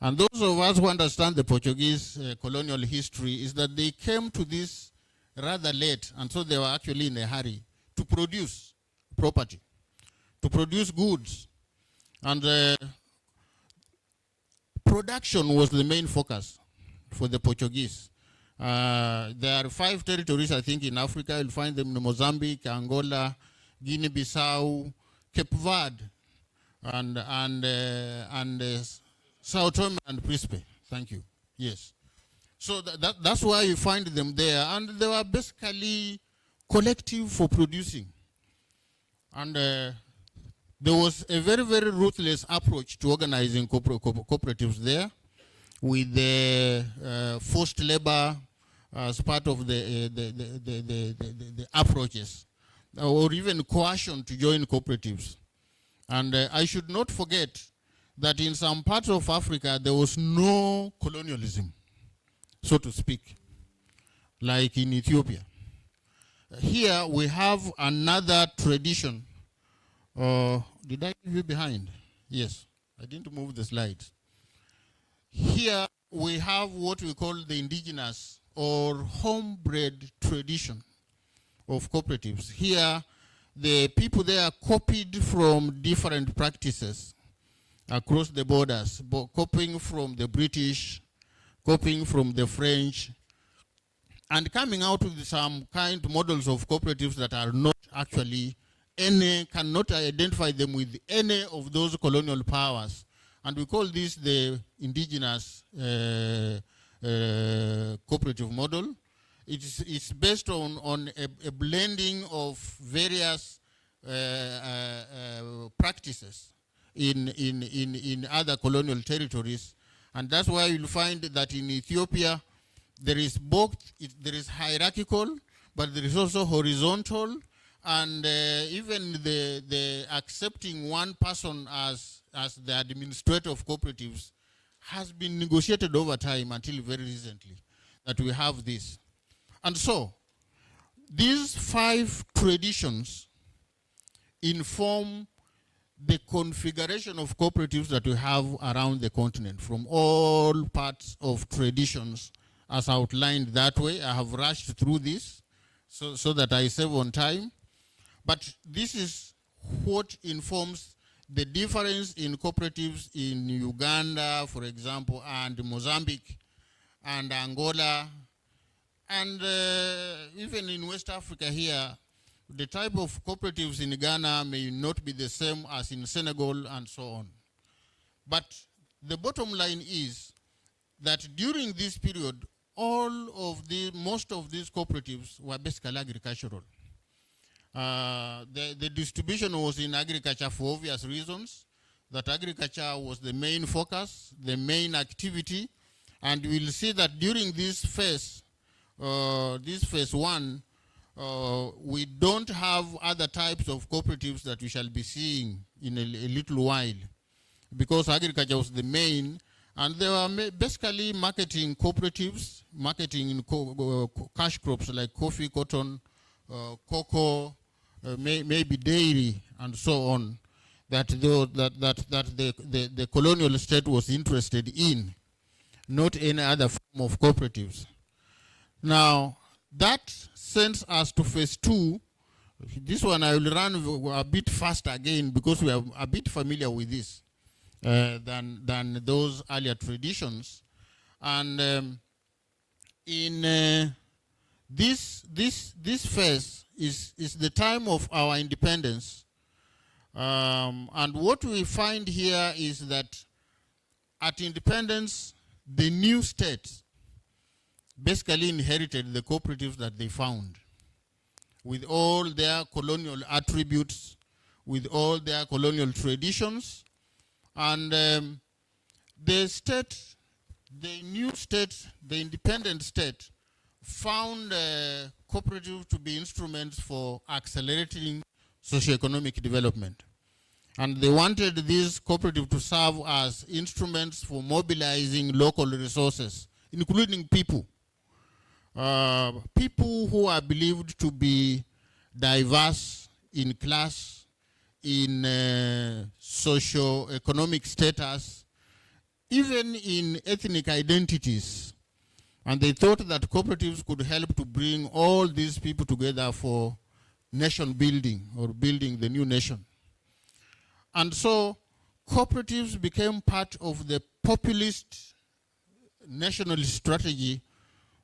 And those of us who understand the Portuguese colonial history is that they came to this rather late, and so they were actually in a hurry to produce property, to produce goods. And production was the main focus for the Portuguese. There are 5 territories, I think, in Africa. You'll find them in Mozambique, Angola, Guinea-Bissau, Cape Verde, and Sao Tome and Principe. Thank you. Yes. So that's why you find them there. And they were basically collective for producing. And there was a very, very ruthless approach to organizing cooperatives there, with the forced labor as part of the approaches, or even coercion to join cooperatives. And I should not forget that in some parts of Africa, there was no colonialism, so to speak, like in Ethiopia. Here we have another tradition. Did I leave you behind? Yes, I didn't move the slides. Here we have what we call the indigenous or homebred tradition of cooperatives. Here, the people there copied from different practices across the borders, copying from the British, copying from the French, and coming out with some kind of models of cooperatives that are not actually cannot identify them with any of those colonial powers. And we call this the indigenous cooperative model. It's based on a blending of various practices in other colonial territories. And that's why you'll find that in Ethiopia, there is hierarchical, but there is also horizontal, and even the accepting one person as the administrator of cooperatives has been negotiated over time until very recently that we have this. And so, these 5 traditions inform the configuration of cooperatives that we have around the continent from all parts of traditions as outlined that way. I have rushed through this so that I save on time. But this is what informs the difference in cooperatives in Uganda, for example, and Mozambique, and Angola, and even in West Africa here, the type of cooperatives in Ghana may not be the same as in Senegal and so on. But the bottom line is that during this period, most of these cooperatives were basically agricultural. The distribution was in agriculture for obvious reasons, that agriculture was the main focus, the main activity, and we'll see that during this phase 1, we don't have other types of cooperatives that we shall be seeing in a little while, because agriculture was the main, and they were basically marketing cooperatives, marketing in cash crops like coffee, cotton, cocoa, maybe dairy, and so on, that the colonial state was interested in, not any other form of cooperatives. Now, that sends us to phase 2. This one I will run a bit faster again because we are a bit familiar with this than those earlier traditions. And in this phase is the time of our independence. And what we find here is that at independence, the new states basically inherited the cooperatives that they found, with all their colonial attributes, with all their colonial traditions. And the new state, the independent state, found cooperatives to be instruments for accelerating socioeconomic development. And they wanted these cooperatives to serve as instruments for mobilizing local resources, including people. People who are believed to be diverse in class, in socio-economic status, even in ethnic identities. And they thought that cooperatives could help to bring all these people together for nation building, or building the new nation. And so cooperatives became part of the populist nationalist strategy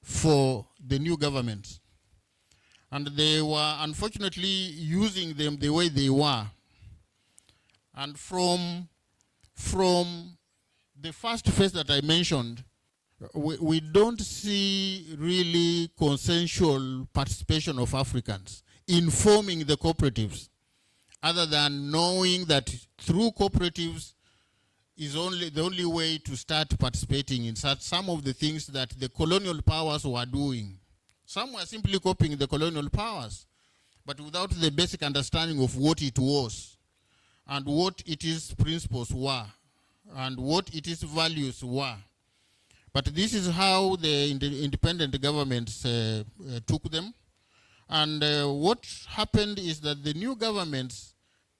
for the new government. And they were unfortunately using them the way they were. And from the first phase that I mentioned, we don't see really consensual participation of Africans in forming the cooperatives, other than knowing that through cooperatives is the only way to start participating in some of the things that the colonial powers were doing. Some were simply copying the colonial powers, but without the basic understanding of what it was and what its principles were and what its values were. But this is how the independent governments took them. And what happened is that the new governments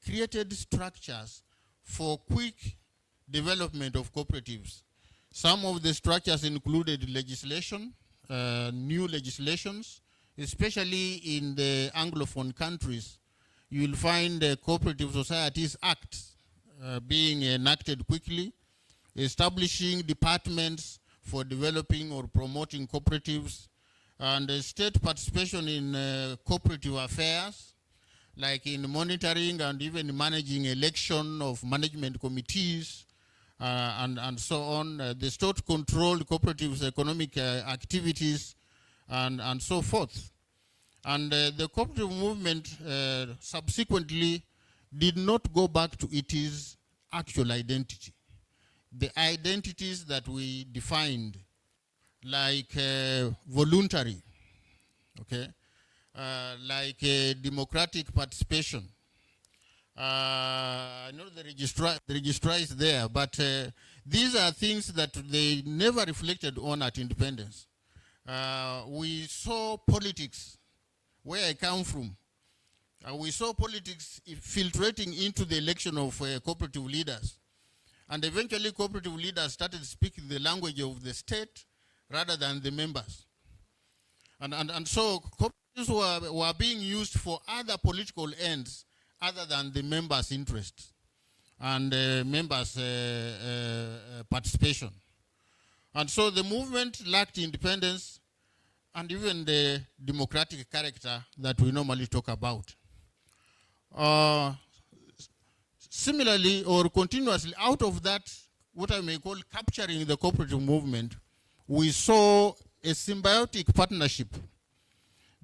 created structures for quick development of cooperatives. Some of the structures included legislation, new legislations, especially in the Anglophone countries. You will find the Cooperative Societies Act being enacted quickly, establishing departments for developing or promoting cooperatives, and state participation in cooperative affairs, like in monitoring and even managing election of management committees, and so on. The state controlled cooperatives' economic activities, and so forth. And the cooperative movement subsequently did not go back to its actual identity. The identities that we defined, like voluntary, okay, like democratic participation. I know the registrar is there, but these are things that they never reflected on at independence. We saw politics, where I come from. We saw politics filtrating into the election of cooperative leaders. And eventually cooperative leaders started speaking the language of the state rather than the members. And so cooperatives were being used for other political ends other than the members' interests and members' participation. And so the movement lacked independence and even the democratic character that we normally talk about. Similarly, or continuously, out of that, what I may call capturing the cooperative movement, we saw a symbiotic partnership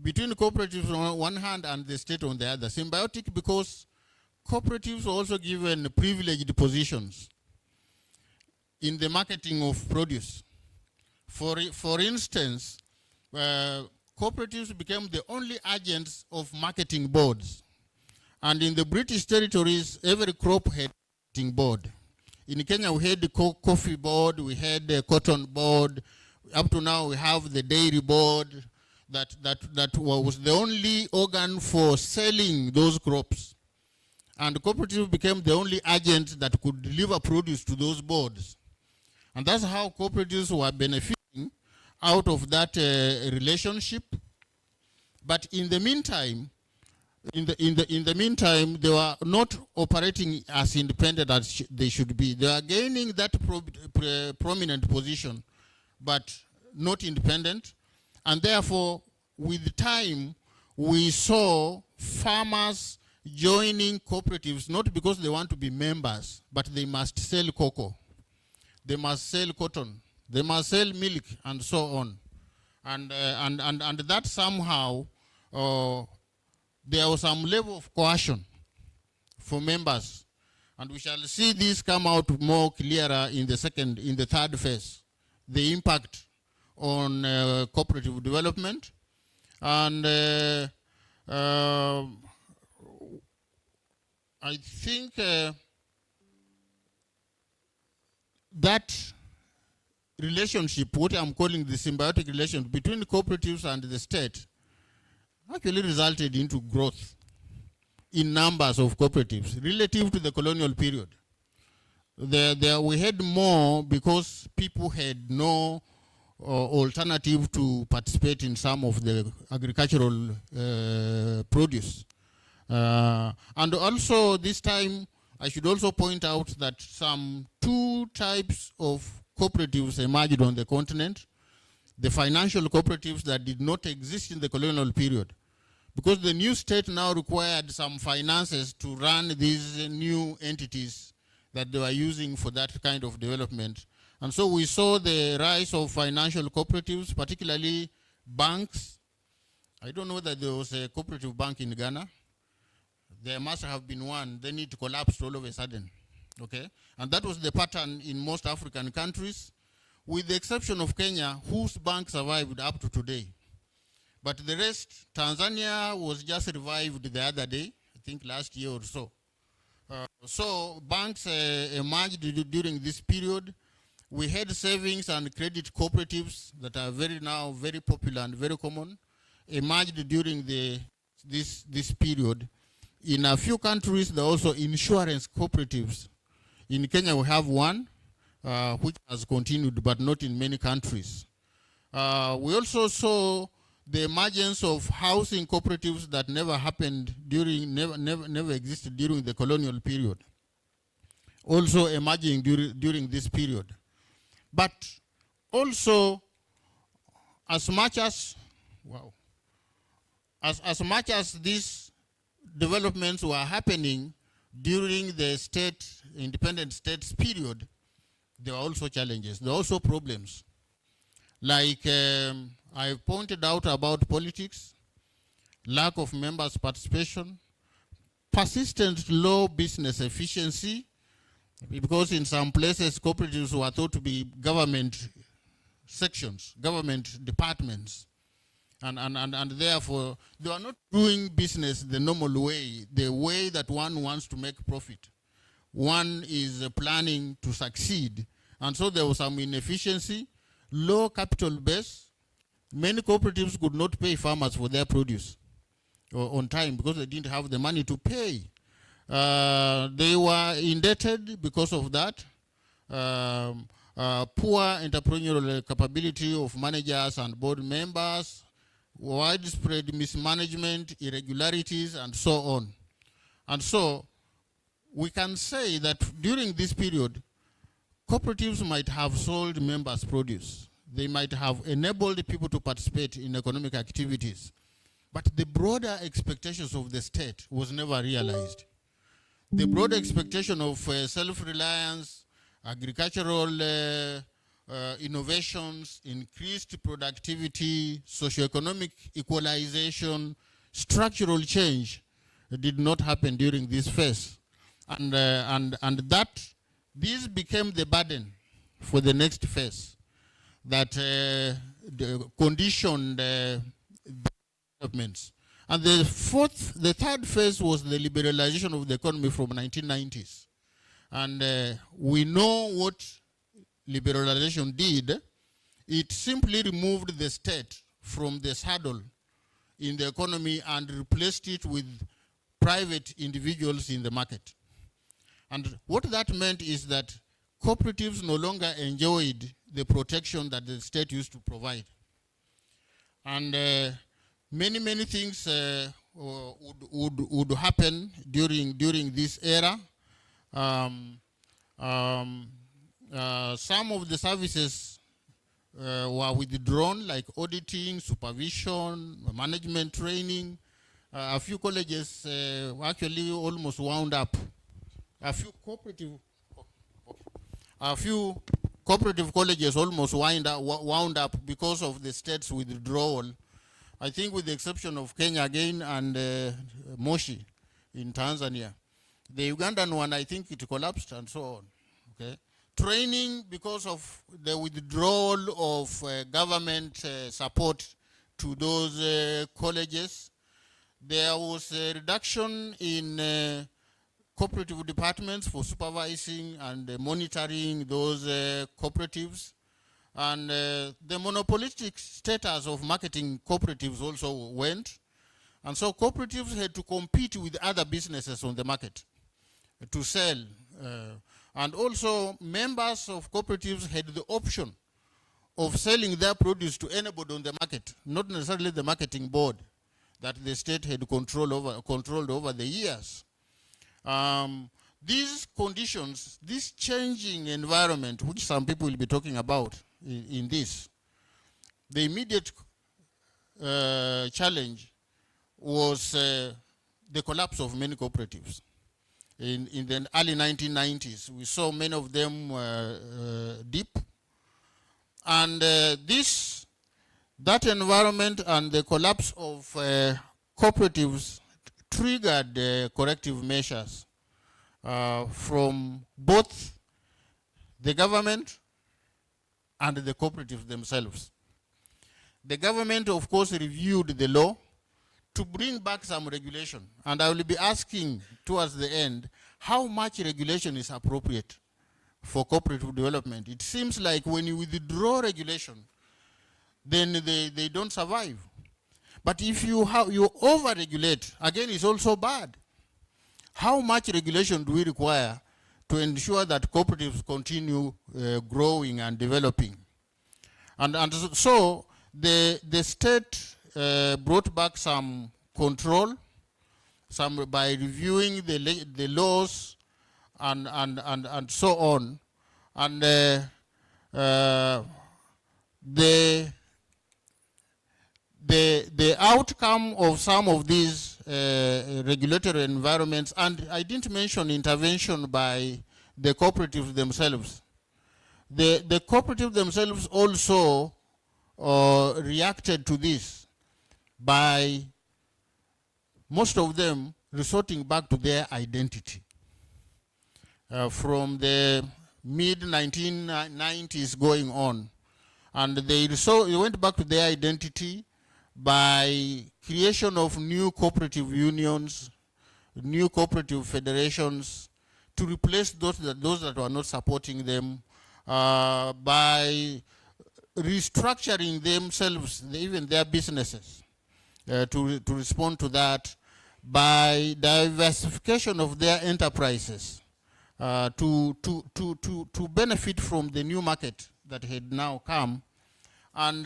between cooperatives on one hand and the state on the other. Symbiotic because cooperatives were also given privileged positions in the marketing of produce. For instance, cooperatives became the only agents of marketing boards. And in the British territories, every crop had a marketing board. In Kenya, we had the coffee board, we had the cotton board. Up to now, we have the dairy board that was the only organ for selling those crops. And the cooperative became the only agent that could deliver produce to those boards. And that's how cooperatives were benefiting out of that relationship. But in the meantime, in the meantime, they were not operating as independent as they should be. They are gaining that prominent position, but not independent. And therefore, with time, we saw farmers joining cooperatives, not because they want to be members, but they must sell cocoa. They must sell cotton. They must sell milk, and so on. And that somehow, there was some level of coercion for members. And we shall see this come out more clearer in the third phase, the impact on cooperative development. And I think that relationship, what I'm calling the symbiotic relationship between the cooperatives and the state, actually resulted into growth in numbers of cooperatives relative to the colonial period. We had more because people had no alternative to participate in some of the agricultural produce. And also this time, I should also point out that some two types of cooperatives emerged on the continent. The financial cooperatives that did not exist in the colonial period, because the new state now required some finances to run these new entities that they were using for that kind of development. And so we saw the rise of financial cooperatives, particularly banks. I don't know whether there was a cooperative bank in Ghana. There must have been one. Then it collapsed all of a sudden. Okay? And that was the pattern in most African countries, with the exception of Kenya, whose bank survived up to today. But the rest, Tanzania was just revived the other day, I think last year or so. So banks emerged during this period. We had savings and credit cooperatives that are now very popular and very common, emerged during this period. In a few countries, there are also insurance cooperatives. In Kenya, we have one, which has continued, but not in many countries. We also saw the emergence of housing cooperatives that never happened never existed during the colonial period, also emerging during this period. But also, as much as these developments were happening during the independent states period, there were also challenges. There were also problems. Like I pointed out about politics, lack of members' participation, persistent low business efficiency, because in some places cooperatives were thought to be government sections, government departments, and therefore they are not doing business the normal way, the way that one wants to make profit. One is planning to succeed, and so there was some inefficiency, low capital base. Many cooperatives could not pay farmers for their produce on time because they didn't have the money to pay. They were indebted because of that. Poor entrepreneurial capability of managers and board members, widespread mismanagement, irregularities, and so on. And so we can say that during this period, cooperatives might have sold members' produce. They might have enabled people to participate in economic activities. But the broader expectations of the state was never realized. The broader expectation of self-reliance, agricultural innovations, increased productivity, socioeconomic equalization, structural change did not happen during this phase. And this became the burden for the next phase that conditioned developments. And the third phase was the liberalization of the economy from 1990s. And we know what liberalization did. It simply removed the state from the saddle in the economy and replaced it with private individuals in the market. And what that meant is that cooperatives no longer enjoyed the protection that the state used to provide. And many things would happen during this era. Some of the services were withdrawn, like auditing, supervision, management training. A few colleges actually almost wound up. A few cooperative colleges almost wound up because of the state's withdrawal. I think with the exception of Kenya again and Moshi in Tanzania. The Ugandan one, I think it collapsed and so on. Okay. Training, because of the withdrawal of government support to those colleges. There was a reduction in cooperative departments for supervising and monitoring those cooperatives. And the monopolistic status of marketing cooperatives also went. And so cooperatives had to compete with other businesses on the market to sell. And also members of cooperatives had the option of selling their produce to anybody on the market, not necessarily the marketing board that the state had controlled over the years. These conditions, this changing environment, which some people will be talking about in this, the immediate challenge was the collapse of many cooperatives. In the early 1990s, we saw many of them dip And that environment and the collapse of cooperatives triggered corrective measures from both the government and the cooperatives themselves. The government, of course, reviewed the law to bring back some regulation. And I will be asking towards the end, how much regulation is appropriate for cooperative development? It seems like when you withdraw regulation, then they don't survive. But if you over-regulate, again, it's also bad. How much regulation do we require to ensure that cooperatives continue growing and developing? And so the state brought back some control, by reviewing the laws and so on. And the outcome of some of these regulatory environments, and I didn't mention intervention by the cooperatives themselves. The cooperatives themselves also reacted to this by most of them resorting back to their identity. From the mid-1990s going on. And they went back to their identity by creation of new cooperative unions, new cooperative federations, to replace those that were not supporting them, by restructuring themselves, even their businesses, to respond to that, by diversification of their enterprises, to benefit from the new market that had now come. And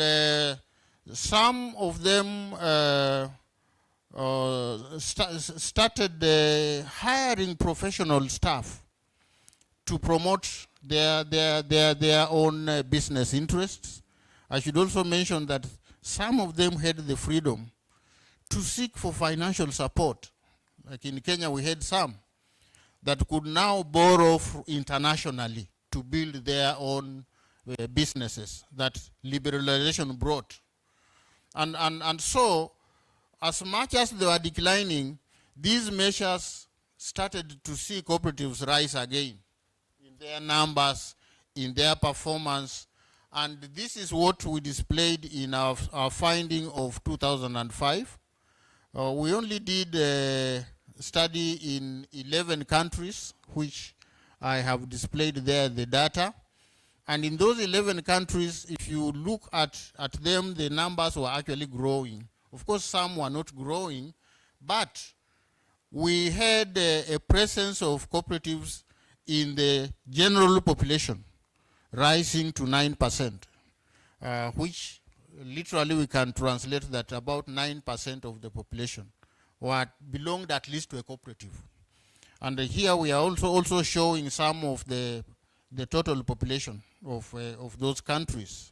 some of them started hiring professional staff to promote their own business interests. I should also mention that some of them had the freedom to seek for financial support. Like in Kenya, we had some that could now borrow internationally to build their own businesses that liberalization brought. And so, as much as they were declining, these measures started to see cooperatives rise again in their numbers, in their performance. And this is what we displayed in our finding of 2005. We only did a study in 11 countries, which I have displayed there the data. And in those 11 countries, if you look at them, the numbers were actually growing. Of course, some were not growing, but we had a presence of cooperatives in the general population rising to 9%, which literally we can translate that about 9% of the population belonged at least to a cooperative. And here we are also showing some of the total population of those countries.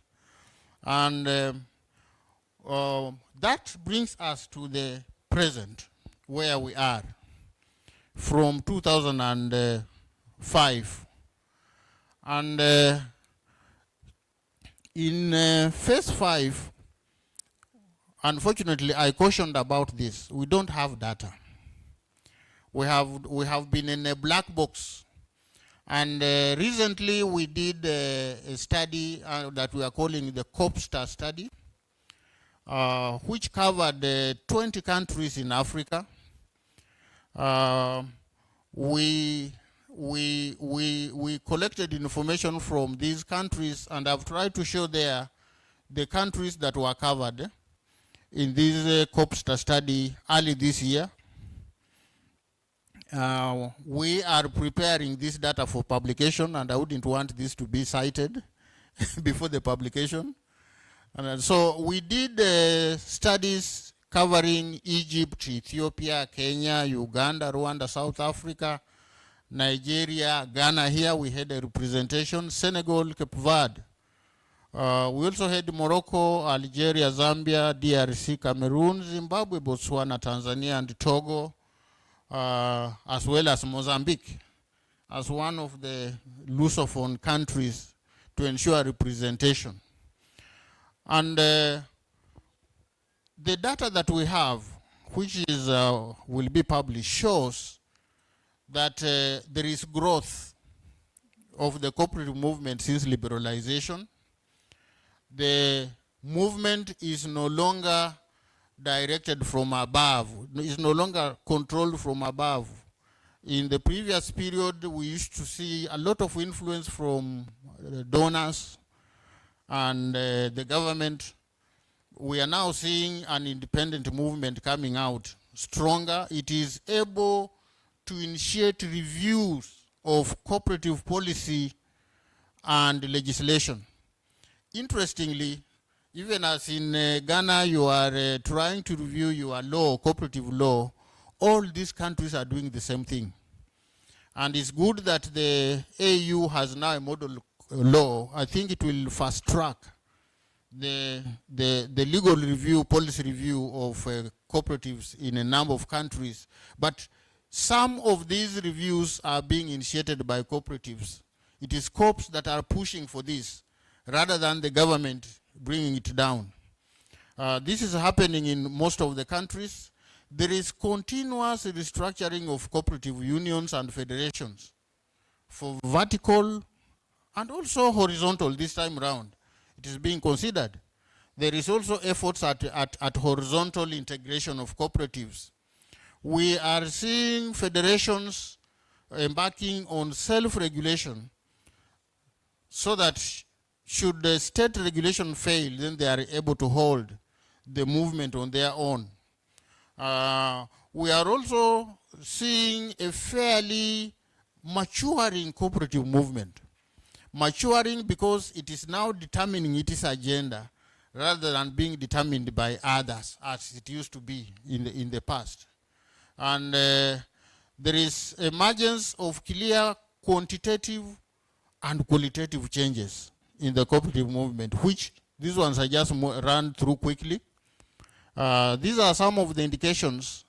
And that brings us to the present, where we are, from 2005. And in phase 5, unfortunately, I cautioned about this. We don't have data. We have been in a black box. And recently we did a study that we are calling the COPSTAR study, which covered 20 countries in Africa. We collected information from these countries, and I've tried to show there the countries that were covered in this COPSTAR study early this year. We are preparing this data for publication, and I wouldn't want this to be cited before the publication. And so we did studies covering Egypt, Ethiopia, Kenya, Uganda, Rwanda, South Africa, Nigeria, Ghana. Here we had a representation, Senegal, Cape Verde. We also had Morocco, Algeria, Zambia, DRC, Cameroon, Zimbabwe, Botswana, Tanzania, and Togo, as well as Mozambique, as one of the Lusophone countries to ensure representation. And the data that we have, which is will be published, shows that there is growth of the cooperative movement since liberalization. The movement is no longer directed from above, is no longer controlled from above. In the previous period, we used to see a lot of influence from donors and the government. We are now seeing an independent movement coming out stronger. It is able to initiate reviews of cooperative policy and legislation. Interestingly, even as in Ghana, you are trying to review your law, cooperative law, all these countries are doing the same thing. And it's good that the AU has now a model law. I think it will fast track the legal review, policy review of cooperatives in a number of countries. But some of these reviews are being initiated by cooperatives. It is corps that are pushing for this rather than the government bringing it down. This is happening in most of the countries. There is continuous restructuring of cooperative unions and federations for vertical and also horizontal this time around. It is being considered. There is also efforts at horizontal integration of cooperatives. We are seeing federations embarking on self-regulation so that should the state regulation fail, then they are able to hold the movement on their own. We are also seeing a fairly maturing cooperative movement. Maturing because it is now determining its agenda rather than being determined by others as it used to be in the past. And there is emergence of clear quantitative and qualitative changes in the cooperative movement, which these ones I just ran through quickly. These are some of the indications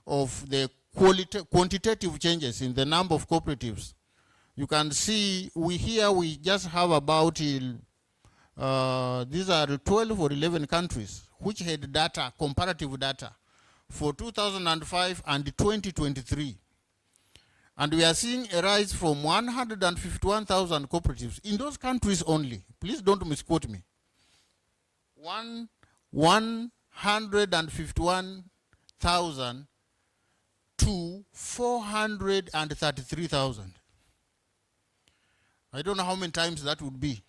of the quantitative changes in the number of cooperatives. You can see we just have about, these are 12 or 11 countries which had data, comparative data, for 2005 and 2023. And we are seeing a rise from 151,000 cooperatives in those countries only. Please don't misquote me. 151,000 to 433,000. I don't know how many times that would be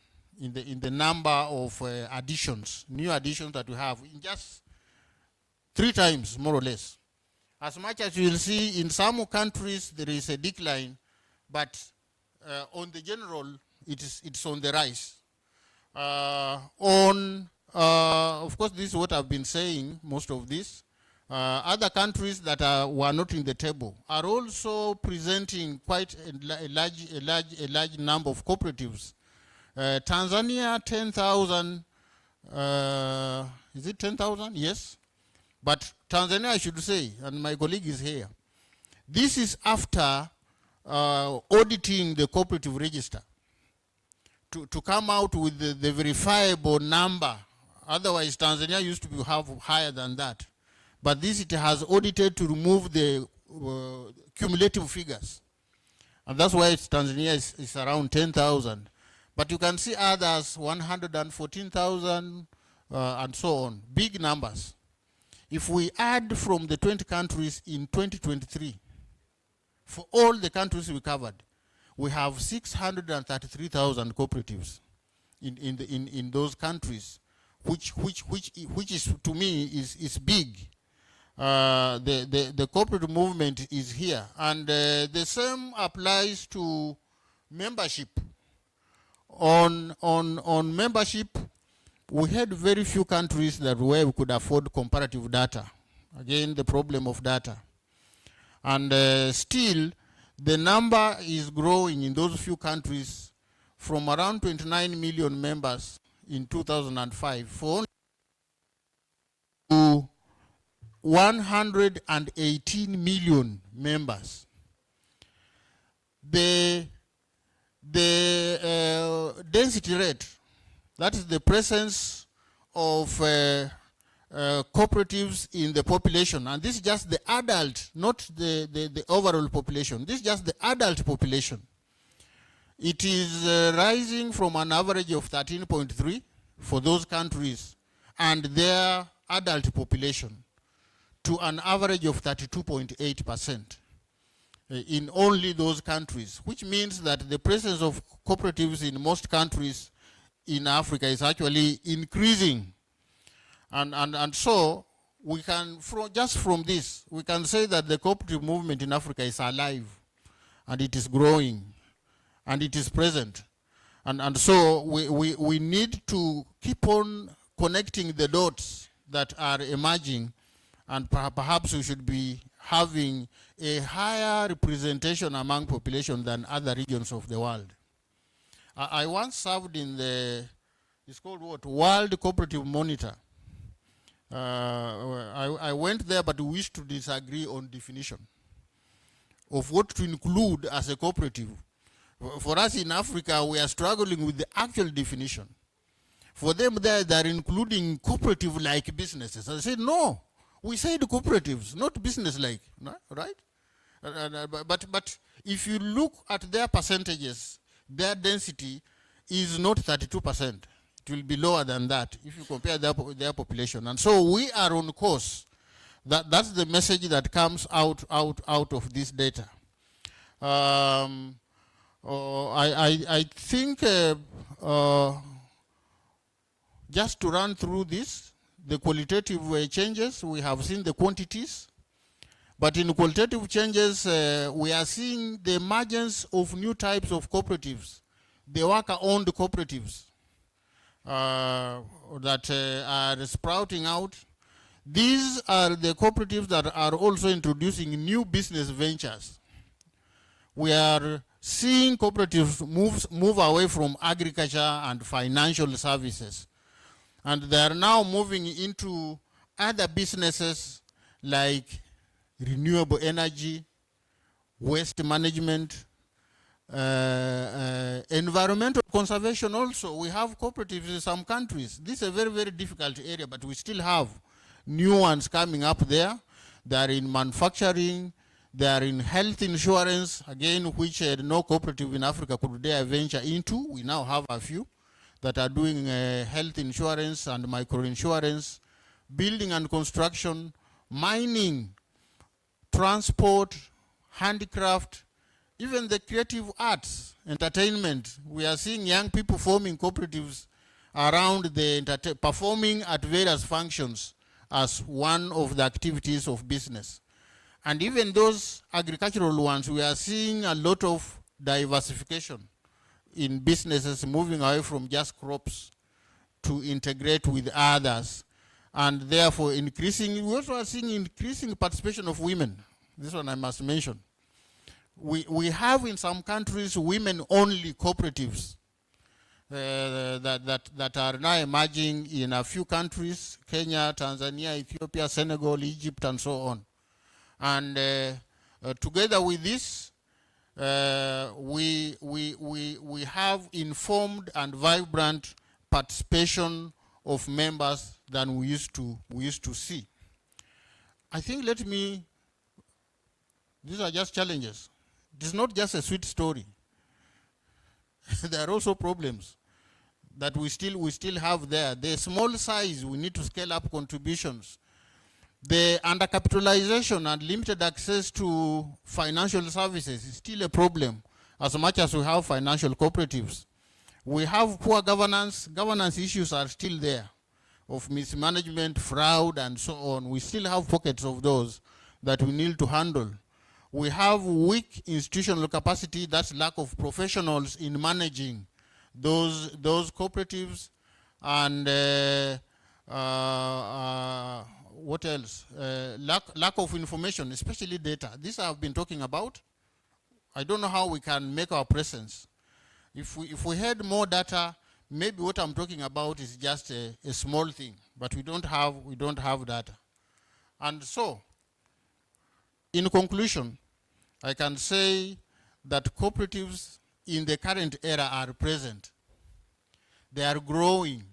in the number of additions, new additions that we have, in just 3 times, more or less. As much as you will see in some countries there is a decline, but on the general, it's on the rise. Of course, this is what I've been saying, most of this. Other countries that were not in the table are also presenting quite a large number of cooperatives. Tanzania, 10,000. Is it 10,000? Yes. But Tanzania, I should say, and my colleague is here. This is after auditing the cooperative register to come out with the verifiable number. Otherwise, Tanzania used to have higher than that. But this it has audited to remove the cumulative figures. And that's why Tanzania is around 10,000. But you can see others, 114,000 and so on, big numbers. If we add from the 20 countries in 2023, for all the countries we covered, we have 633,000 cooperatives in those countries, which is, to me, is big. The cooperative movement is here, and the same applies to membership. On membership, we had very few countries where we could afford comparative data. Again, the problem of data. And still, the number is growing in those few countries from around 29 million members in 2005 for only 118 million members. The density rate, that is the presence of cooperatives in the population, and this is just the adult, not the overall population. This is just the adult population. It is rising from an average of 13.3 for those countries and their adult population to an average of 32.8% in only those countries, which means that the presence of cooperatives in most countries in Africa is actually increasing. And so we can, just from this, we can say that the cooperative movement in Africa is alive, and it is growing, and it is present. And so we need to keep on connecting the dots that are emerging, and perhaps we should be having a higher representation among population than other regions of the world. I once served in it's called what? World Cooperative Monitor. I went there, but we used to disagree on definition of what to include as a cooperative. For us in Africa, we are struggling with the actual definition. For them there, they're including cooperative-like businesses. I said, no, we said cooperatives, not business-like, right? But if you look at their percentages, their density is not 32%. It will be lower than that if you compare their population. And so we are on course. That's the message that comes out of this data. I think just to run through this, the qualitative changes, we have seen the quantities. But in qualitative changes, we are seeing the emergence of new types of cooperatives, the worker-owned cooperatives that are sprouting out. These are the cooperatives that are also introducing new business ventures. We are seeing cooperatives move away from agriculture and financial services. And they are now moving into other businesses like renewable energy, waste management, environmental conservation also. We have cooperatives in some countries. This is a very, very difficult area, but we still have new ones coming up there. They are in manufacturing, they are in health insurance, again, which no cooperative in Africa could dare venture into. We now have a few that are doing health insurance and microinsurance, building and construction, mining, transport, handicraft, even the creative arts, entertainment. We are seeing young people forming cooperatives around performing at various functions as one of the activities of business. And even those agricultural ones, we are seeing a lot of diversification in businesses, moving away from just crops to integrate with others, and therefore increasing. We also are seeing increasing participation of women. This one I must mention. We have in some countries women-only cooperatives that are now emerging in a few countries: Kenya, Tanzania, Ethiopia, Senegal, Egypt, and so on. And together with this, we have informed and vibrant participation of members than we used to see. I think these are just challenges. It is not just a sweet story. There are also problems that we still have there. The small size, we need to scale up contributions. The undercapitalization and limited access to financial services is still a problem, as much as we have financial cooperatives. We have poor governance. Governance issues are still there, of mismanagement, fraud, and so on. We still have pockets of those that we need to handle. We have weak institutional capacity, that's lack of professionals in managing those cooperatives, and what else? Lack of information, especially data. This I've been talking about. I don't know how we can make our presence. If we had more data, maybe what I'm talking about is just a small thing, but we don't have data. And so, in conclusion, I can say that cooperatives in the current era are present. They are growing.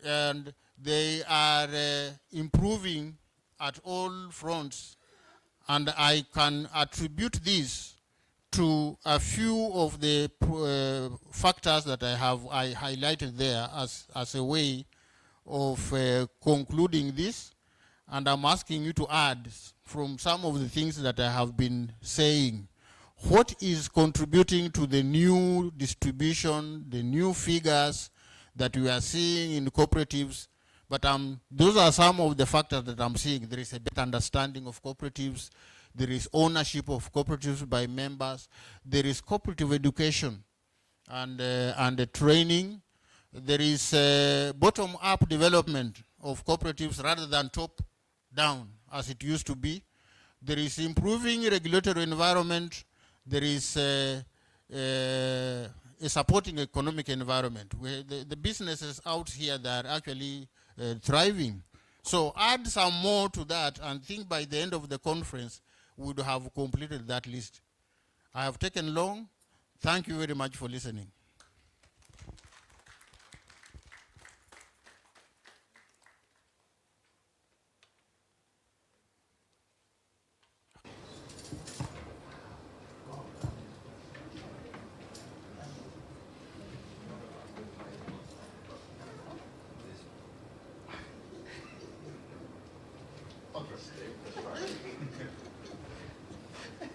and they are improving at all fronts. And I can attribute this to a few of the factors that I highlighted there as a way of concluding this. And I'm asking you to add from some of the things that I have been saying. What is contributing to the new distribution, the new figures that we are seeing in cooperatives? But those are some of the factors that I'm seeing. There is a better understanding of cooperatives. There is ownership of cooperatives by members. There is cooperative education and training. There is bottom-up development of cooperatives rather than top-down, as it used to be. There is improving regulatory environment. There is a supporting economic environment where the businesses out here that are actually thriving. So add some more to that and think by the end of the conference, we would have completed that list. I have taken long. Thank you very much for listening.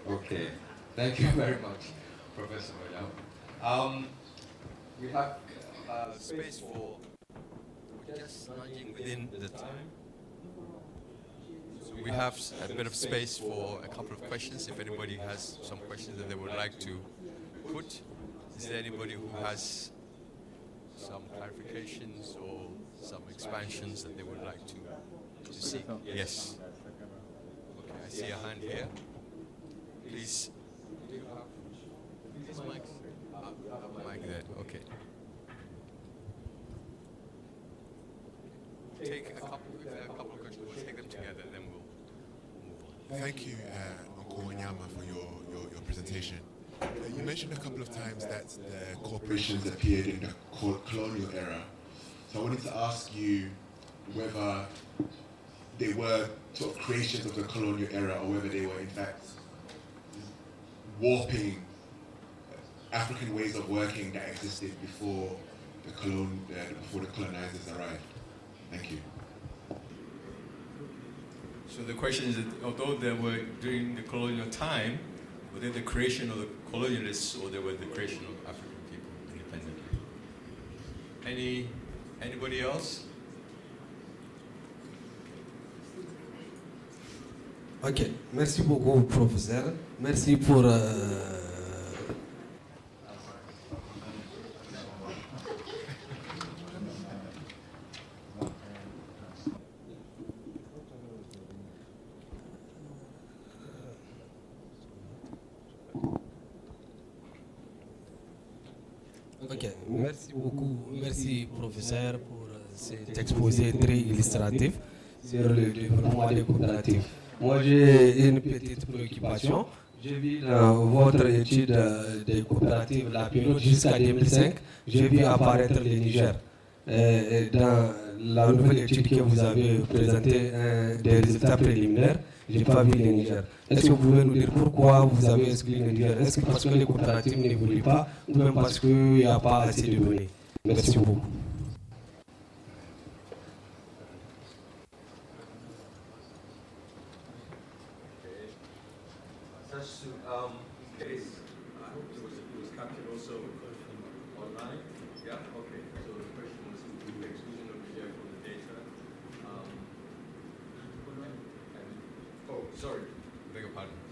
Okay, thank you very much, Professor William. We have space for just nudging within the time. So we have a bit of space for a couple of questions. If anybody has some questions that they would like to put, is there anybody who has some clarifications or some expansions that they would like to see? Yes. Okay, I see a hand here. Please, do you have these mics? You have a mic there, okay. Take a couple of questions, we'll take them together, then we'll move on. Thank you, Uncle Wanyama, for your presentation. You mentioned a couple of times that the corporations appeared in the colonial era. So I wanted to ask you whether they were sort of creations of the colonial era or whether they were in fact warping African ways of working that existed before the colonizers arrived. Thank you. So the question is that although they were during the colonial time, were they the creation of the colonialists or they were the creation of African people independently? Anybody else? Ok, merci beaucoup, professeur. Merci pour... Ok, merci beaucoup. Merci, professeur, pour cet exposé très illustratif sur le développement des coopératives. Moi, j'ai une petite préoccupation. J'ai vu dans votre étude des coopératives, la période jusqu'à 2005, j'ai vu apparaître le Niger. Dans la nouvelle étude que vous avez présentée, des résultats préliminaires, je n'ai pas vu le Niger. Est-ce que vous pouvez nous dire pourquoi vous avez exclu le Niger? Est-ce que parce que les coopératives n'évoluent pas ou même parce qu'il n'y a pas assez de données? Merci beaucoup.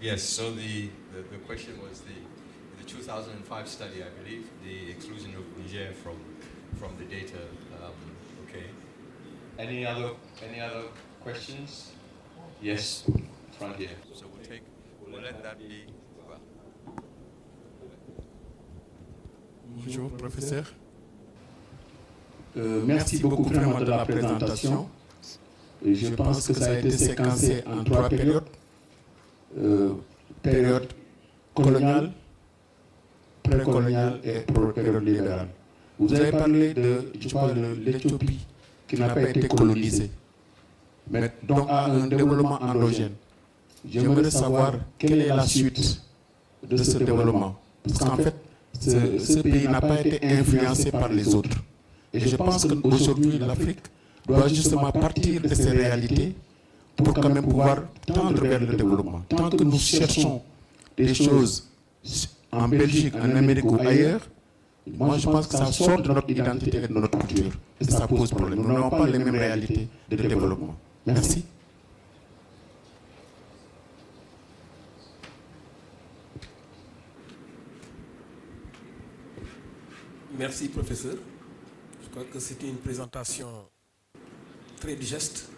Yes, so the question was the 2005 study, I believe, the exclusion of Niger from the data. Okay. Any other questions? Yes, front here. So we'll let that be. Bonjour, professeur. Merci beaucoup vraiment de la présentation. Je pense que ça a été séquencé en 3 périodes. Période coloniale, précoloniale et période libérale. Vous avez parlé de l'Éthiopie qui n'a pas été colonisé, mais donc a un développement endogène. J'aimerais savoir quelle est la suite de ce développement. Parce qu'en fait, ce pays n'a pas été influencé par les autres. Et je pense qu'aujourd'hui, l'Afrique doit justement partir de ces réalités pour quand même pouvoir tendre vers le développement. Tant que nous cherchons des choses en Belgique, en Amérique ou ailleurs, moi je pense que ça sort de notre identité et de notre culture. Et ça pose problème. Nous n'avons pas les mêmes réalités de développement. Merci. Merci, professeur. Je crois que c'était une présentation très digeste,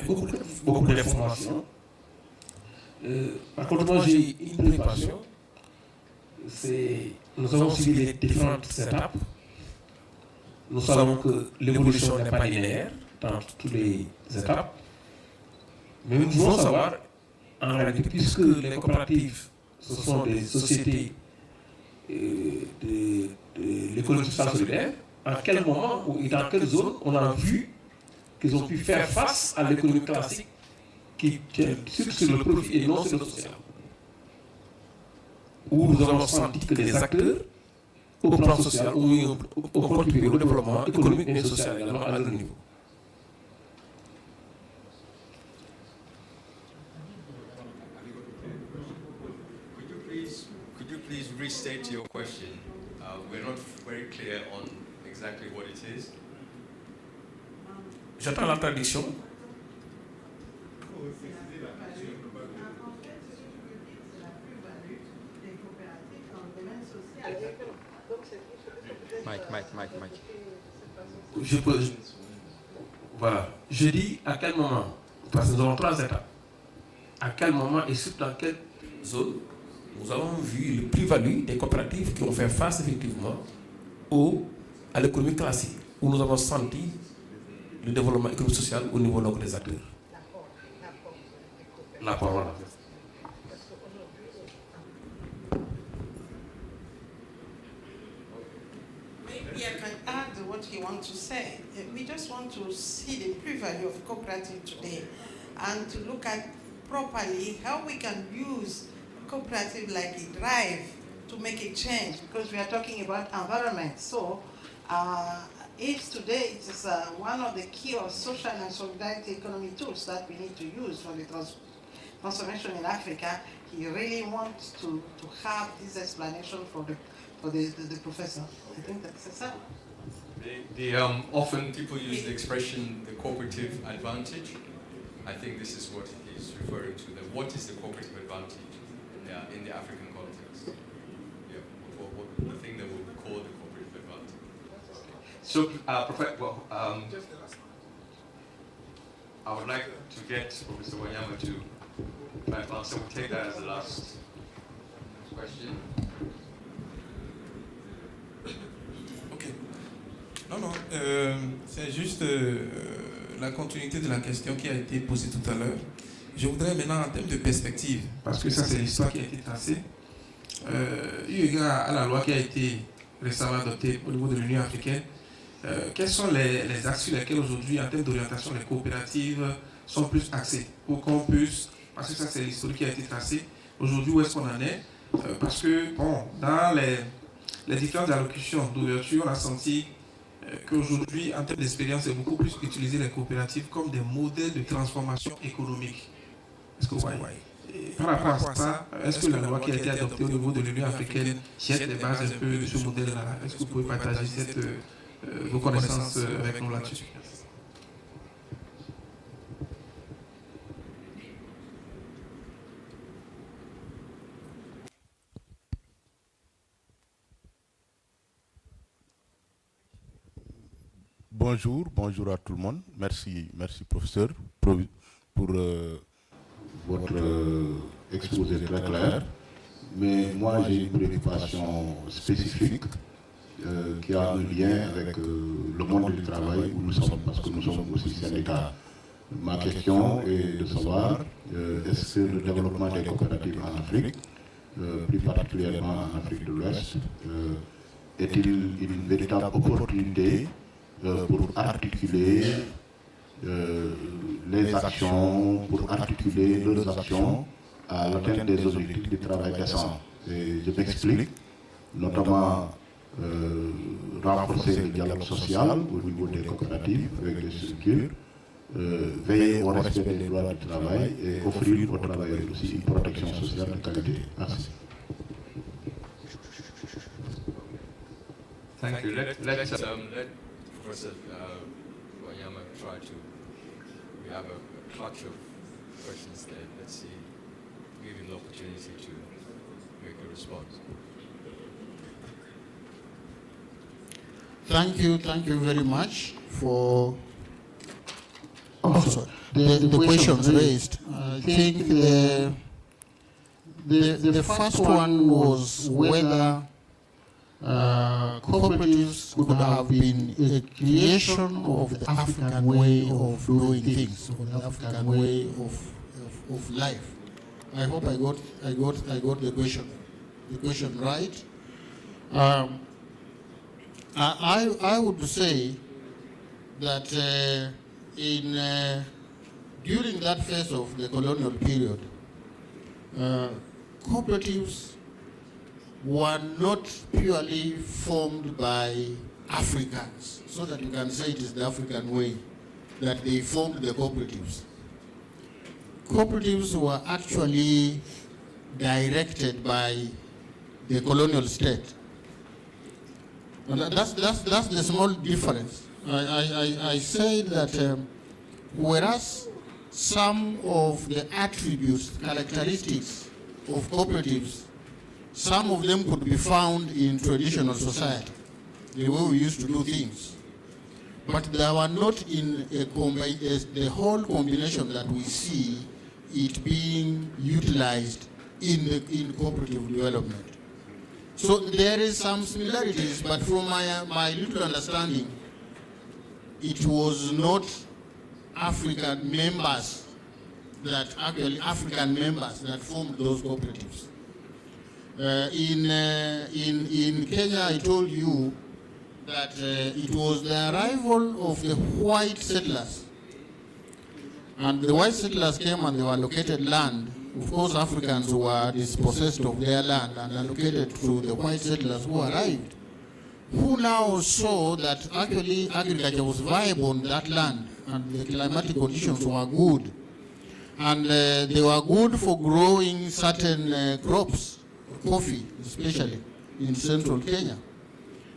beaucoup d'informations. Par contre, moi, j'ai une préoccupation. Nous avons suivi les différentes étapes. Nous savons que l'évolution n'est pas linéaire dans toutes les étapes. Mais nous voulons savoir, en réalité, puisque les coopératives, ce sont des sociétés de l'économie sociale solidaire, à quel moment ou dans quelle zone on a vu qu'ils ont pu faire face à l'économie classique qui tient sur le profit et non sur le social. Où nous avons senti que les acteurs, au plan social, ont contribué au développement économique et social également à leur niveau. Could you please restate your question? We're not very clear on exactly what it is. J'attends la traduction. Mike. Voilà. Je dis à quel moment, parce que nous avons 3 étapes. À quel moment et surtout dans quelle zone nous avons vu le plus-value des coopératives qui ont fait face effectivement à l'économie classique, où nous avons senti le développement économique et social au niveau des acteurs. L'apport, voilà. Maybe I can add what he wants to say. We just want to see the pre-value of cooperative today and to look at properly how we can use cooperative like a drive to make a change, because we are talking about environment. So if today it is one of the key of social and solidarity economy tools that we need to use for the transformation in Africa, he really wants to have this explanation for the professor. I think that's it. Often people use the expression the cooperative advantage. I think this is what he's referring to. What is the cooperative advantage in the African context? Yeah, what the thing that we would call the cooperative advantage. So, I would like to get Professor Wanyama to try and answer. We'll take that as the last question. Non, c'est juste la continuité de la question qui a été posée tout à l'heure. Je voudrais maintenant, en termes de perspective, parce que ça c'est l'histoire qui a été tracée, eu égard à la loi qui a été récemment adoptée au niveau de l'Union africaine, quels sont les axes sur lesquels aujourd'hui, en termes d'orientation, les coopératives sont plus axées pour qu'on puisse, parce que ça c'est l'histoire qui a été tracée, aujourd'hui où est-ce qu'on en est, parce que, bon, dans les différentes allocutions d'ouverture, on a senti qu'aujourd'hui, en termes d'expérience, c'est beaucoup plus utiliser les coopératives comme des modèles de transformation économique. Est-ce que vous voyez? Par rapport à ça, est-ce que la loi qui a été adoptée au niveau de l'Union africaine jette les bases un peu de ce modèle-là? Est-ce que vous pouvez partager vos connaissances avec nous là-dessus? Bonjour à tout le monde. Merci professeur pour votre exposé très clair. Mais moi j'ai une préoccupation spécifique qui a un lien avec le monde du travail où nous sommes, parce que nous sommes aussi syndicats. Ma question est de savoir est-ce que le développement des coopératives en Afrique, plus particulièrement en Afrique de l'Ouest, est-il une véritable opportunité pour articuler les actions, pour articuler leurs actions à l'atteinte des objectifs du travail décent. Et je m'explique, notamment renforcer le dialogue social au niveau des coopératives avec les structures, veiller au respect des droits du travail et offrir aux travailleurs aussi une protection sociale de qualité. Merci. Thank you. Let Professor Wanyama try to. We have a clutch of questions there. Let's see. Give him the opportunity to make a response. Thank you very much for the questions raised. I think the first one was whether cooperatives could have been a creation of the African way of doing things, or the African way of life. I hope I got the question right. I would say that during that phase of the colonial period, cooperatives were not purely formed by Africans, so that you can say it is the African way that they formed the cooperatives. Cooperatives were actually directed by the colonial state. And that's the small difference. I say that whereas some of the attributes, characteristics of cooperatives, some of them could be found in traditional society, the way we used to do things. But they were not in the whole combination that we see it being utilized in cooperative development. So there is some similarities, but from my little understanding, it was not African members that formed those cooperatives. In Kenya, I told you that it was the arrival of the white settlers. And the white settlers came and they were allocated land. Of course, Africans were dispossessed of their land and allocated to the white settlers who arrived, who now saw that actually agriculture was viable on that land and the climatic conditions were good. And they were good for growing certain crops, coffee especially, in central Kenya,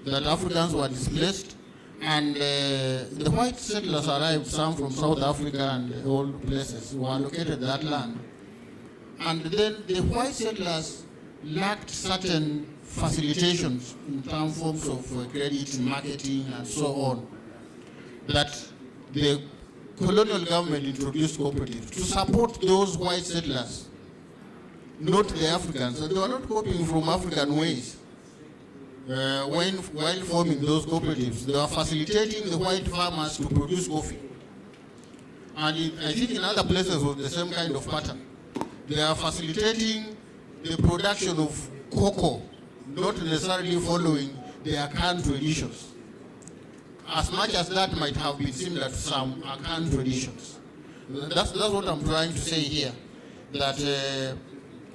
that Africans were displaced, and the white settlers arrived, some from South Africa and all places, who allocated that land. And then the white settlers lacked certain facilitations in terms of credit, marketing, and so on, that the colonial government introduced cooperatives to support those white settlers, not the Africans. So they were not copying from African ways. While forming those cooperatives, they were facilitating the white farmers to produce coffee. And I think in other places was the same kind of pattern. They are facilitating the production of cocoa, not necessarily following their Akan traditions. As much as that might have been similar to some Akan traditions. That's what I'm trying to say here, that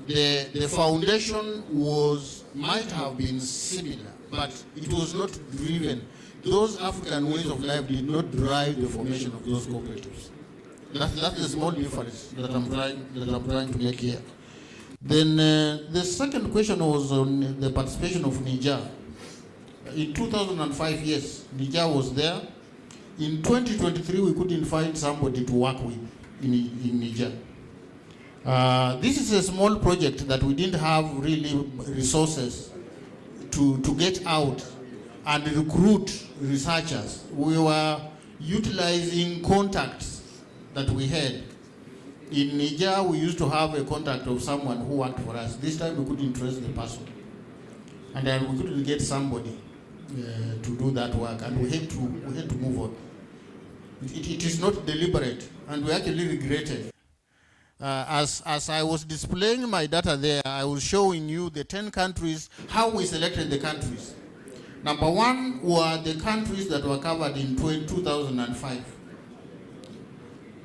the foundation might have been similar, but it was not driven. Those African ways of life did not drive the formation of those cooperatives. That's the small difference that I'm trying to make here. Then the second question was on the participation of Niger. In 2005, yes, Niger was there. In 2023, we couldn't find somebody to work with in Niger. This is a small project that we didn't have really resources to get out and recruit researchers. We were utilizing contacts that we had. In Niger, we used to have a contact of someone who worked for us. This time we couldn't trace the person. And then we couldn't get somebody to do that work, and we had to move on. It is not deliberate, and we actually regretted. As I was displaying my data there, I was showing you the 10 countries, how we selected the countries. Number one were the countries that were covered in 2005.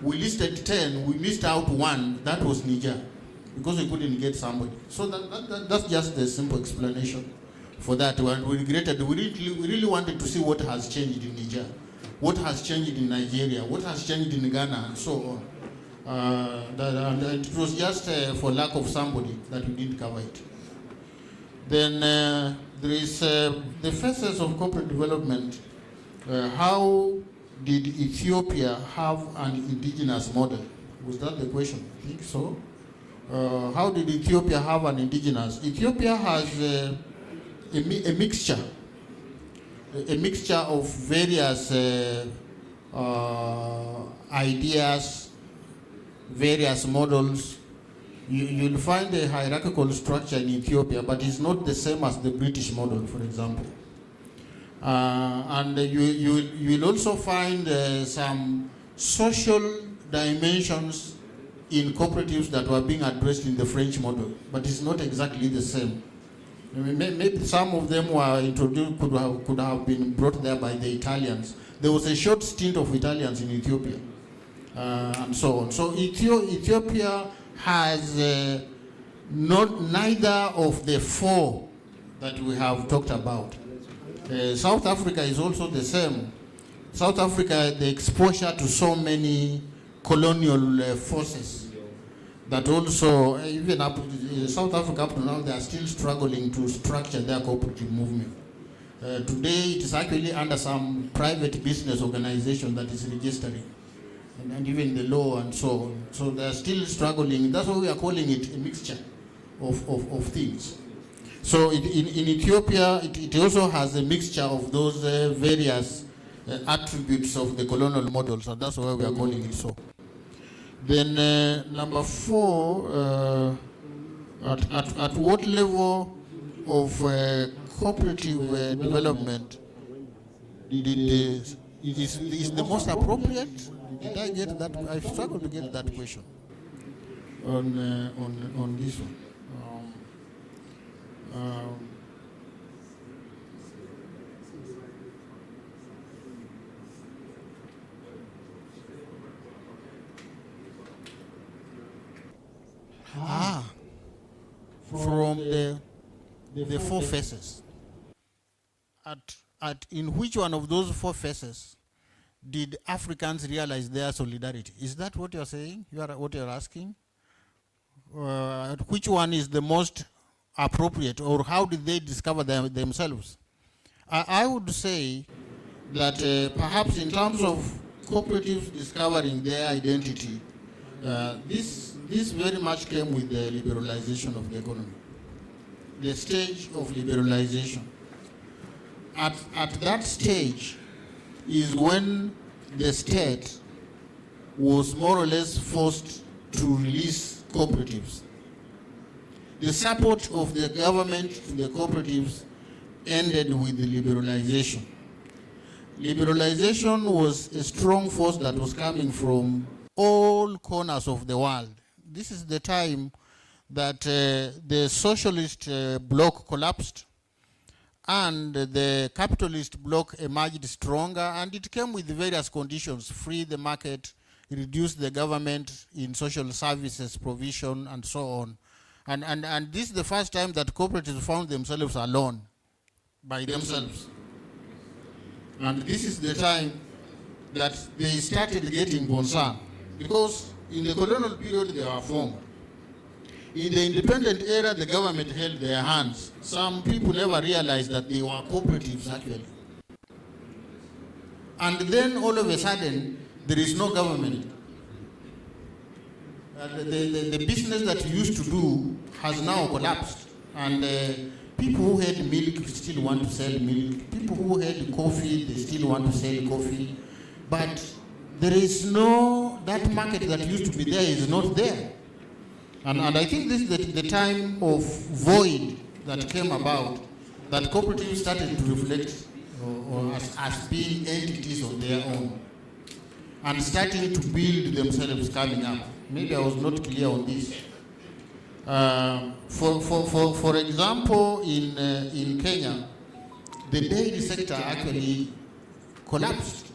We listed 10, we missed out one, that was Niger, because we couldn't get somebody. So that's just the simple explanation for that one. We regretted, we really wanted to see what has changed in Niger, what has changed in Nigeria, what has changed in Ghana, and so on. And it was just for lack of somebody that we didn't cover it. Then there is the phases of corporate development. How did Ethiopia have an indigenous model? Was that the question? I think so. How did Ethiopia have an indigenous? Ethiopia has a mixture of various ideas, various models. You'll find a hierarchical structure in Ethiopia, but it's not the same as the British model, for example. And you will also find some social dimensions in cooperatives that were being addressed in the French model, but it's not exactly the same. I mean, maybe some of them were introduced, could have been brought there by the Italians. There was a short stint of Italians in Ethiopia, and so on. So Ethiopia has neither of the four that we have talked about. South Africa is also the same. South Africa, the exposure to so many colonial forces that also, even up South Africa up to now, they are still struggling to structure their cooperative movement. Today, it is actually under some private business organization that is registering, and even the law and so on. So they are still struggling. That's why we are calling it a mixture of things. So in Ethiopia, it also has a mixture of those various attributes of the colonial models, and that's why we are calling it so. Then number 4, at what level of cooperative development is the most appropriate? Did I get that? I struggle to get that question on this one. From the 4 phases. In which one of those 4 phases did Africans realize their solidarity? Is that what you're saying? What you're asking? Which one is the most appropriate, or how did they discover themselves? I would say that perhaps in terms of cooperatives discovering their identity, this very much came with the liberalization of the economy, the stage of liberalization. At that stage is when the state was more or less forced to release cooperatives. The support of the government to the cooperatives ended with the liberalization. Liberalization was a strong force that was coming from all corners of the world. This is the time that the socialist bloc collapsed and the capitalist bloc emerged stronger, and it came with various conditions: free the market, reduce the government in social services provision, and so on. And this is the first time that cooperatives found themselves alone by themselves. And this is the time that they started getting concerned, because in the colonial period they were formed. In the independent era, the government held their hands. Some people never realized that they were cooperatives actually. And then all of a sudden, there is no government. The business that you used to do has now collapsed. And people who had milk still want to sell milk. People who had coffee, they still want to sell coffee. But there is no, that market that used to be there is not there. And I think this is the time of void that came about, that cooperatives started to reflect as being entities of their own, and starting to build themselves coming up. Maybe I was not clear on this. For example, in Kenya, the dairy sector actually collapsed.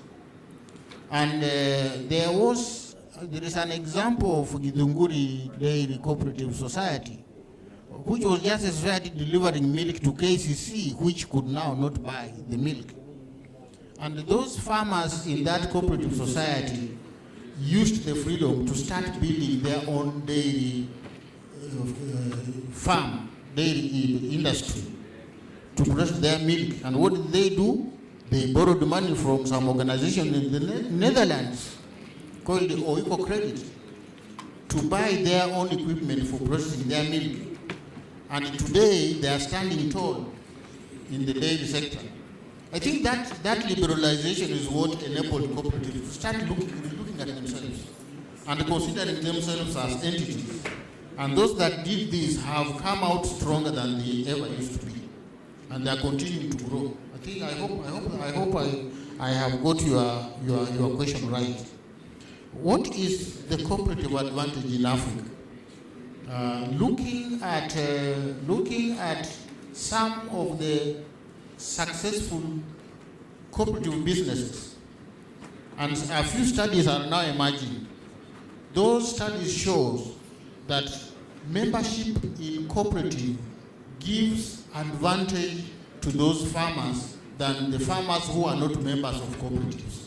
And there is an example of Githunguri Dairy Cooperative Society, which was just a society delivering milk to KCC, which could now not buy the milk. And those farmers in that cooperative society used the freedom to start building their own dairy dairy industry to produce their milk. And what did they do? They borrowed money from some organization in the Netherlands called the Oiko Credit to buy their own equipment for processing their milk. And today they are standing tall in the dairy sector. I think that liberalization is what enabled cooperatives to start looking at themselves and considering themselves as entities. And those that did this have come out stronger than they ever used to be. And they are continuing to grow. I hope I have got your question right. What is the cooperative advantage in Africa? Looking at some of the successful cooperative businesses, and a few studies are now emerging. Those studies show that membership in cooperative gives advantage to those farmers than the farmers who are not members of cooperatives.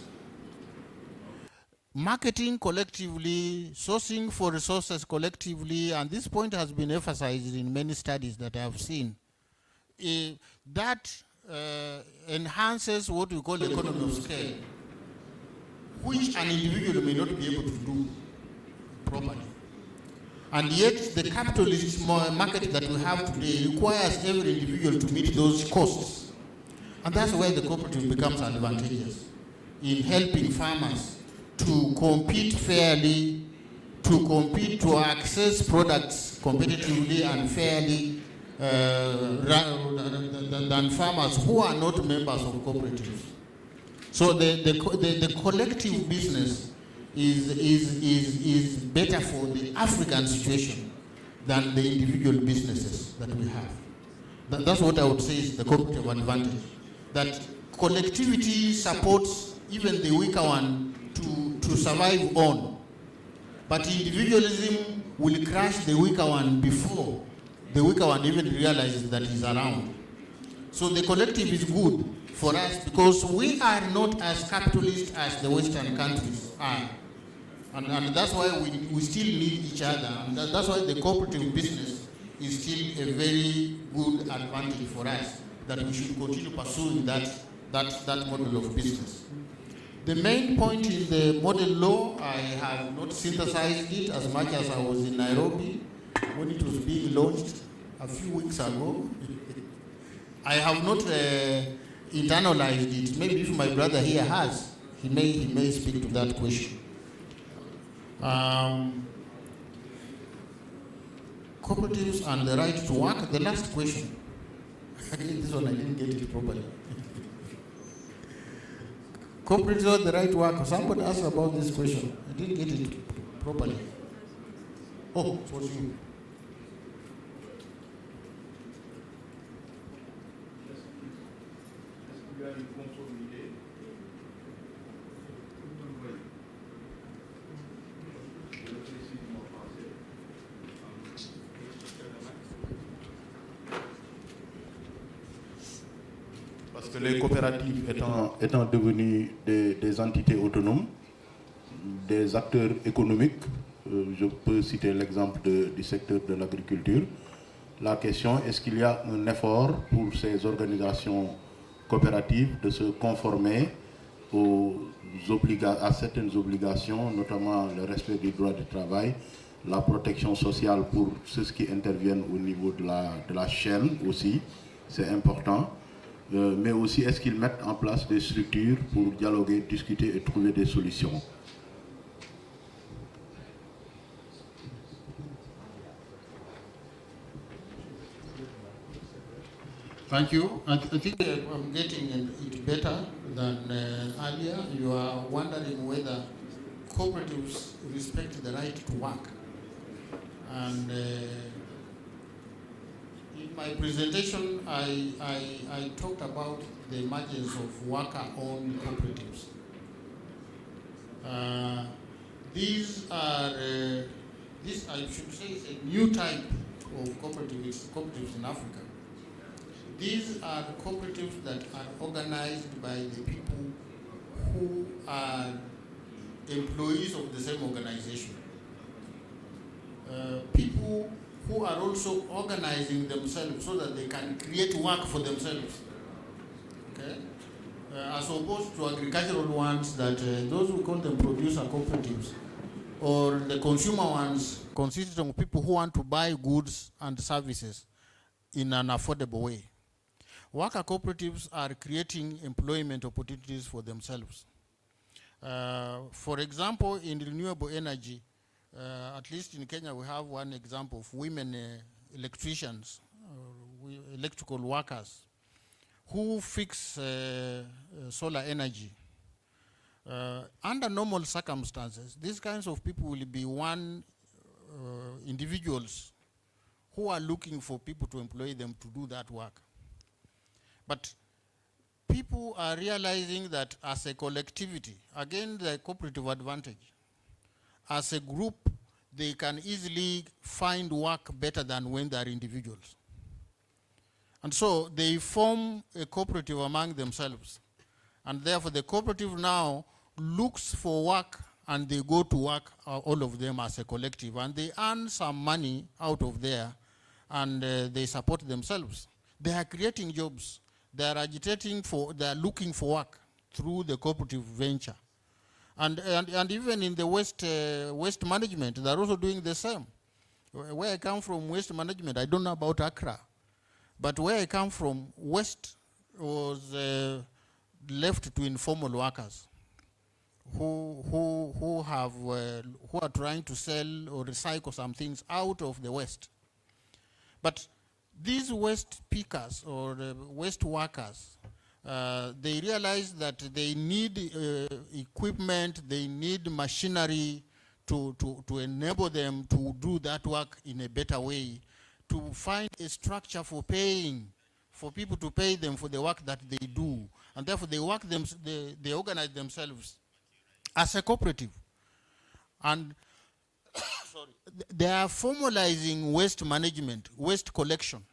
Marketing collectively, sourcing for resources collectively, and this point has been emphasized in many studies that I have seen. That enhances what we call economy of scale, which an individual may not be able to do properly. And yet the capitalist market that we have today requires every individual to meet those costs. And that's where the cooperative becomes advantageous in helping farmers to compete fairly, to access products competitively and fairly than farmers who are not members of cooperatives. So the collective business is better for the African situation than the individual businesses that we have. That's what I would say is the cooperative advantage. That collectivity supports even the weaker one to survive on. But individualism will crush the weaker one before the weaker one even realizes that he's around. So the collective is good for us because we are not as capitalist as the Western countries are. And that's why we still need each other. And that's why the cooperative business is still a very good advantage for us, that we should continue pursuing that model of business. The main point in the model law, I have not synthesized it as much as I was in Nairobi when it was being launched a few weeks ago. I have not internalized it. Maybe if my brother here has, he may speak to that question. Cooperatives and the right to work. The last question. This one I didn't get it properly. Cooperatives and the right to work. Somebody asked about this question. I didn't get it properly. Oh, it was you. Parce que les coopératives étant devenues des entités autonomes, des acteurs économiques, je peux citer l'exemple du secteur de l'agriculture. La question, est-ce qu'il y a un effort pour ces organisations coopératives de se conformer à certaines obligations, notamment le respect du droit du travail, la protection sociale pour ceux qui interviennent au niveau de la chaîne aussi, c'est important. Mais aussi, est-ce qu'ils mettent en place des structures pour dialoguer, discuter et trouver des solutions? Thank you. I think I'm getting it better than earlier. You are wondering whether cooperatives respect the right to work. And in my presentation, I talked about the emergence of worker-owned cooperatives. These are, this I should say is a new type of cooperatives in Africa. These are cooperatives that are organized by the people who are employees of the same organization. People who are also organizing themselves so that they can create work for themselves. Okay? As opposed to agricultural ones that those we call them producer cooperatives, or the consumer ones consisting of people who want to buy goods and services in an affordable way. Worker cooperatives are creating employment opportunities for themselves. For example, in renewable energy, at least in Kenya, we have one example of women electricians, electrical workers, who fix solar energy. Under normal circumstances, these kinds of people will be individuals who are looking for people to employ them to do that work. But people are realizing that as a collectivity, again the cooperative advantage, as a group, they can easily find work better than when they are individuals. And so they form a cooperative among themselves. And therefore the cooperative now looks for work and they go to work, all of them as a collective, and they earn some money out of there and they support themselves. They are creating jobs. They are agitating for, they are looking for work through the cooperative venture. And even in the waste management, they are also doing the same. Where I come from, waste management, I don't know about Accra. But where I come from, waste was left to informal workers who are trying to sell or recycle some things out of the waste. But these waste pickers or waste workers, they realize that they need equipment, they need machinery to enable them to do that work in a better way, to find a structure for paying, for people to pay them for the work that they do. And therefore they organize themselves as a cooperative. And sorry, they are formalizing waste management, waste collection,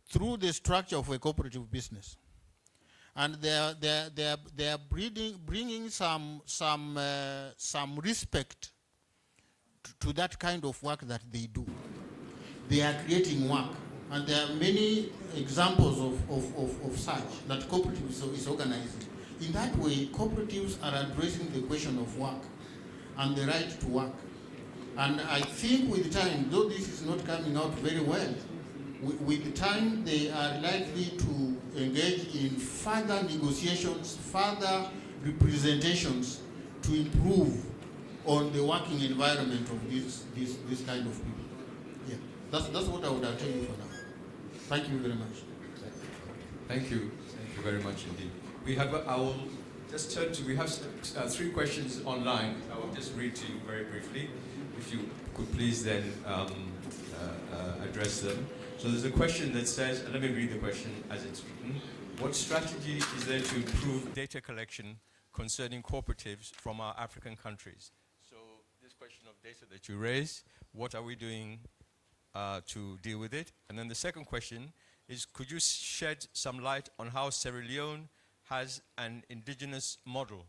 through the structure of a cooperative business. And they are bringing some respect to that kind of work that they do. They are creating work. And there are many examples of such that cooperatives is organized. In that way, cooperatives are addressing the question of work and the right to work. And I think with time, though this is not coming out very well, with time they are likely to engage in further negotiations, further representations to improve on the working environment of this kind of people. Yeah, that's what I would tell you for now. Thank you very much. Thank you very much indeed. I will just turn to, we have 3 questions online. I will just read to you very briefly. If you could please then address them. So there's a question that says, let me read the question as it's written. What strategy is there to improve data collection concerning cooperatives from our African countries? So this question of data that you raised, what are we doing to deal with it? And then the second question is, could you shed some light on how Sierra Leone has an indigenous model?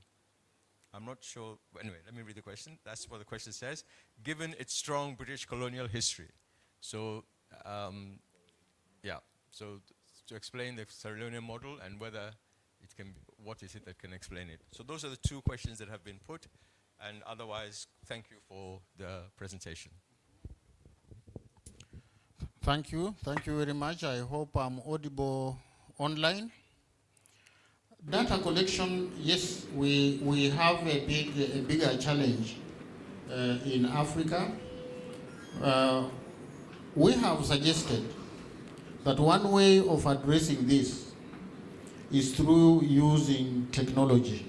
I'm not sure. Anyway, let me read the question. That's what the question says. Given its strong British colonial history. So, so to explain the Sierra Leone model and whether it can be, what is it that can explain it? So those are the 2 questions that have been put. And otherwise, thank you for the presentation. Thank you. Thank you very much. I hope I'm audible online. Data collection, yes, we have a bigger challenge in Africa. We have suggested that one way of addressing this is through using technology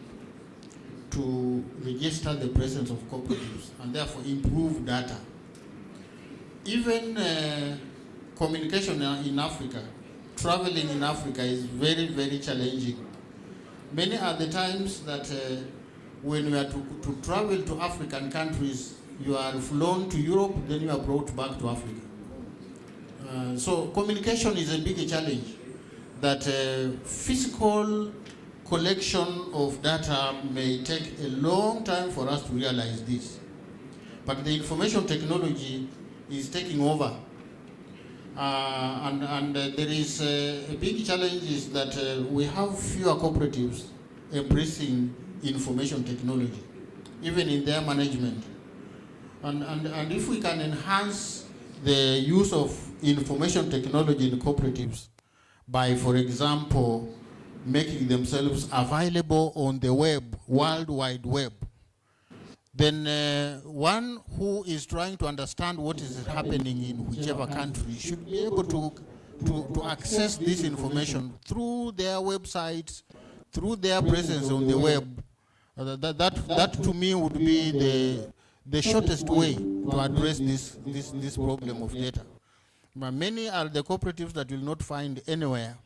to register the presence of cooperatives and therefore improve data. Even communication in Africa, traveling in Africa is very, very challenging. Many are the times that when you are to travel to African countries, you are flown to Europe, then you are brought back to Africa. So communication is a big challenge. That physical collection of data may take a long time for us to realize this. But the information technology is taking over. And there is a big challenge is that we have fewer cooperatives embracing information technology, even in their management. And if we can enhance the use of information technology in cooperatives by, for example, making themselves available on the web, World Wide Web, then one who is trying to understand what is happening in whichever country should be able to access this information through their websites, through their presence on the web. That to me would be the shortest way to address this problem of data. But many are the cooperatives that you'll not find anywhere.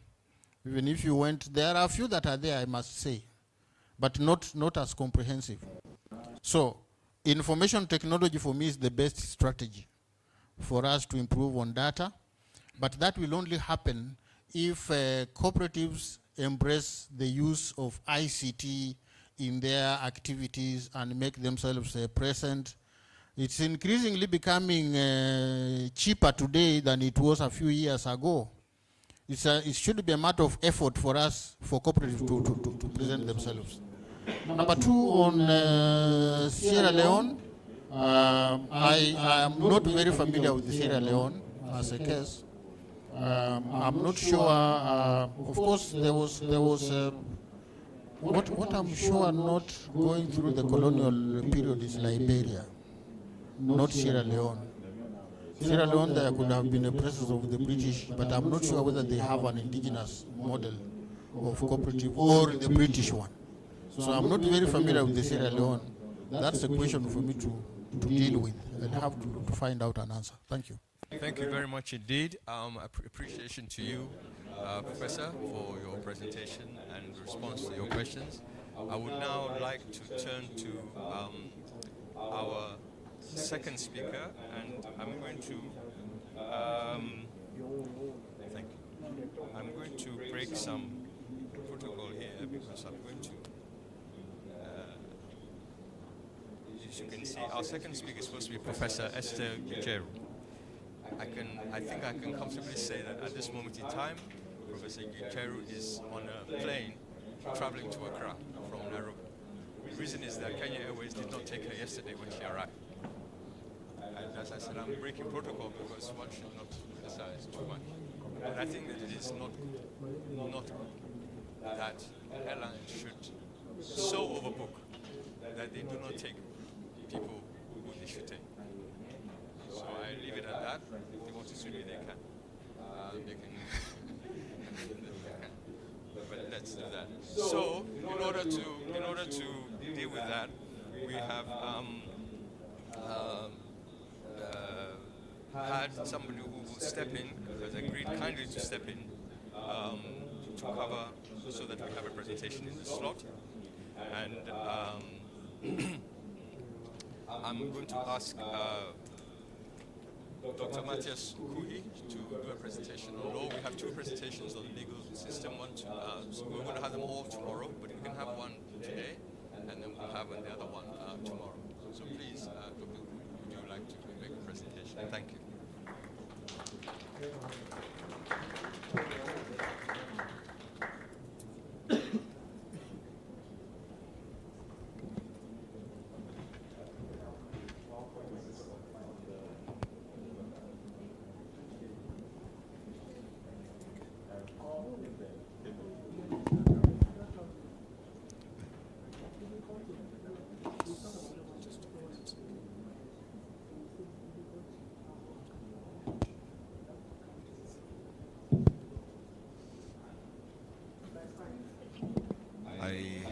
Even if you went, there are a few that are there, I must say, but not as comprehensive. So, information technology for me is the best strategy for us to improve on data, but that will only happen if cooperatives embrace the use of ICT in their activities and make themselves present. It's increasingly becoming cheaper today than it was a few years ago. It should be a matter of effort for us, for cooperatives to present themselves. Number two, on Sierra Leone, I am not very familiar with Sierra Leone as a case. I'm not sure. Of course, there was what I'm sure not going through the colonial period is Liberia, not Sierra Leone. Sierra Leone, there could have been a presence of the British, but I'm not sure whether they have an indigenous model of cooperative or the British one. So I'm not very familiar with the Sierra Leone. That's a question for me to deal with and have to find out an answer. Thank you. Thank you very much indeed. Appreciation to you, Professor, for your presentation and response to your questions. I would now like to turn to our second speaker, and I'm going to thank you. I'm going to break some protocol here because I'm going to. As you can see, our second speaker is supposed to be Professor Esther Gicheru. I think I can comfortably say that at this moment in time, Professor Gicheru is on a plane traveling to Accra from Nairobi. The reason is that Kenya Airways did not take her yesterday when she arrived. And as I said, I'm breaking protocol because one should not criticize too much. But I think that it is not that airlines should so overbook that they do not take people who they should take. So I leave it at that. If they want to sue me, they can. But let's do that. So in order to deal with that, we have had somebody who will step in, has agreed kindly to step in to cover so that we have a presentation in the slot. And I'm going to ask Dr. Matthias Kuhi to do a presentation on law. We have two presentations on the legal system. So we're going to have them all tomorrow, but we can have one today, and then we'll have the other one tomorrow. So please, Dr. Kuhi, would you like to make a presentation? Thank you.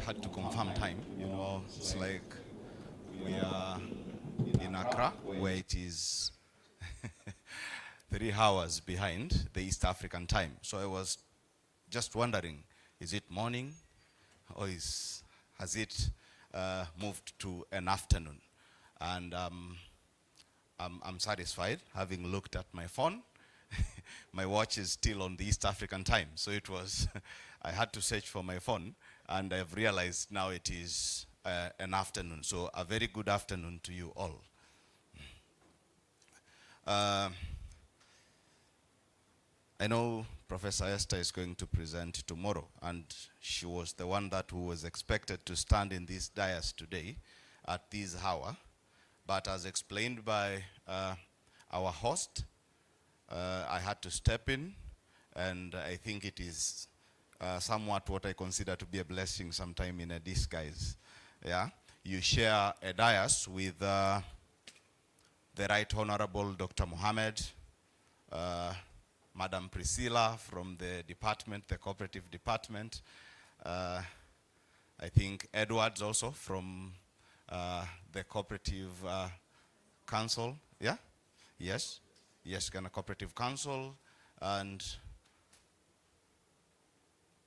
Had to confirm time, it's like we are in Accra where it is 3 hours behind the East African time. So I was just wondering, is it morning or has it moved to an afternoon? And I'm satisfied, having looked at my phone. My watch is still on the East African time, so it was, I had to search for my phone, and I've realized now it is an afternoon. So a very good afternoon to you all. I know Professor Esther is going to present tomorrow, and she was the one who was expected to stand in this dais today at this hour. But as explained by our host, I had to step in, and I think it is somewhat what I consider to be a blessing sometime in a disguise. Yeah, you share a dais with the Right Honorable Dr. Mohammed, Madam Priscilla from the department, the cooperative department. I think Edwards also from the cooperative council. Yeah? Yes. Yes, Ghana Cooperative Council. And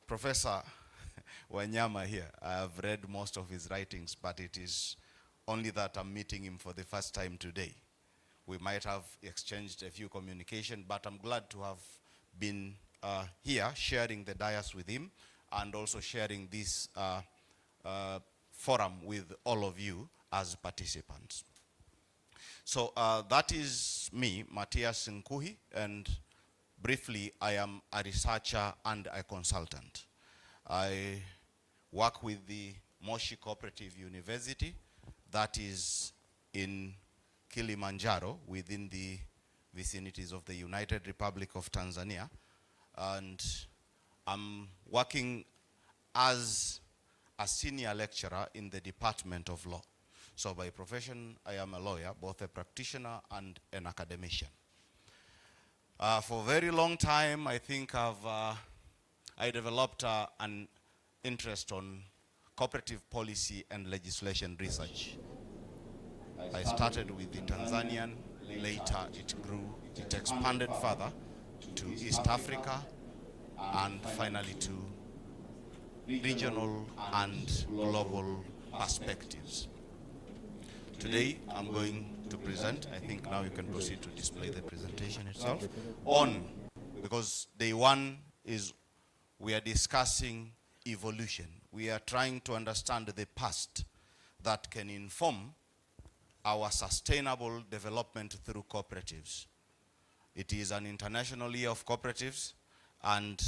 Professor Wanyama here, I have read most of his writings, but it is only that I'm meeting him for the first time today. We might have exchanged a few communication, but I'm glad to have been here sharing the dais with him and also sharing this forum with all of you as participants. So that is me, Matthias Nkuhi, and briefly, I am a researcher and a consultant. I work with the Moshi Cooperative University, that is in Kilimanjaro, within the vicinities of the United Republic of Tanzania. And I'm working as a senior lecturer in the Department of Law. So by profession, I am a lawyer, both a practitioner and an academician. For a very long time, I think I developed an interest on cooperative policy and legislation research. I started with the Tanzanian, later it grew, it expanded further to East Africa, and finally to regional and global perspectives. Today, I'm going to present, I think now you can proceed to display the presentation itself, because day one is we are discussing evolution. We are trying to understand the past that can inform our sustainable development through cooperatives. It is an international year of cooperatives, and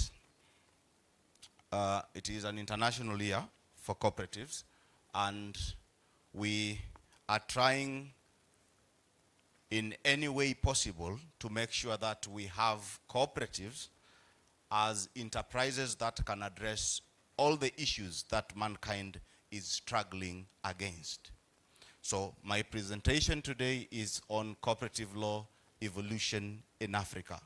it is an international year for cooperatives, and we are trying in any way possible to make sure that we have cooperatives as enterprises that can address all the issues that mankind is struggling against. So my presentation today is on cooperative law evolution in Africa.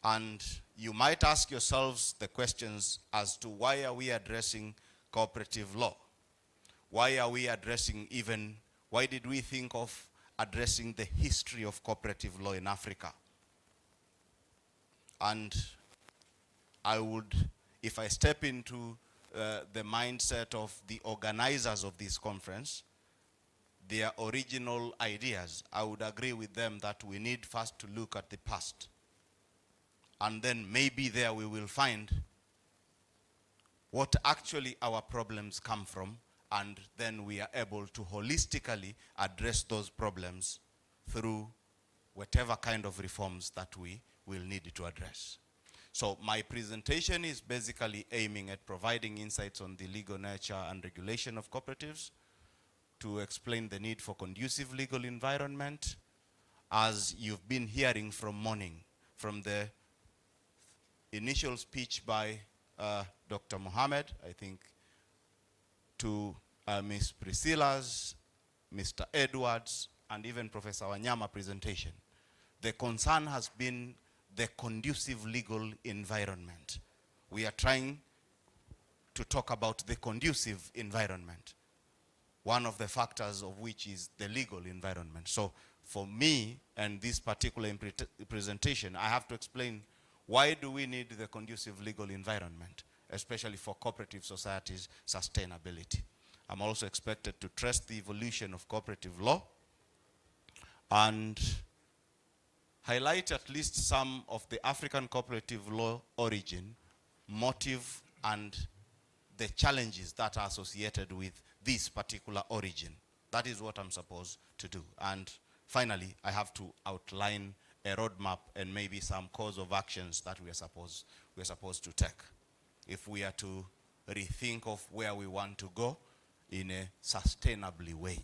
And you might ask yourselves the questions as to why are we addressing cooperative law? Why are we addressing why did we think of addressing the history of cooperative law in Africa? And I would, if I step into the mindset of the organizers of this conference, their original ideas, I would agree with them that we need first to look at the past. And then maybe there we will find what actually our problems come from, and then we are able to holistically address those problems through whatever kind of reforms that we will need to address. So my presentation is basically aiming at providing insights on the legal nature and regulation of cooperatives, to explain the need for conducive legal environment, as you've been hearing from morning, from the initial speech by Dr. Mohammed, I think, to Ms. Priscilla's, Mr. Edwards, and even Professor Wanyama presentation. The concern has been the conducive legal environment. We are trying to talk about the conducive environment, one of the factors of which is the legal environment. So for me and this particular presentation, I have to explain why do we need the conducive legal environment, especially for cooperative societies' sustainability. I'm also expected to trace the evolution of cooperative law and highlight at least some of the African cooperative law origin, motive, and the challenges that are associated with this particular origin. That is what I'm supposed to do. And finally, I have to outline a roadmap and maybe some course of actions that we're supposed to take if we are to rethink of where we want to go in a sustainably way.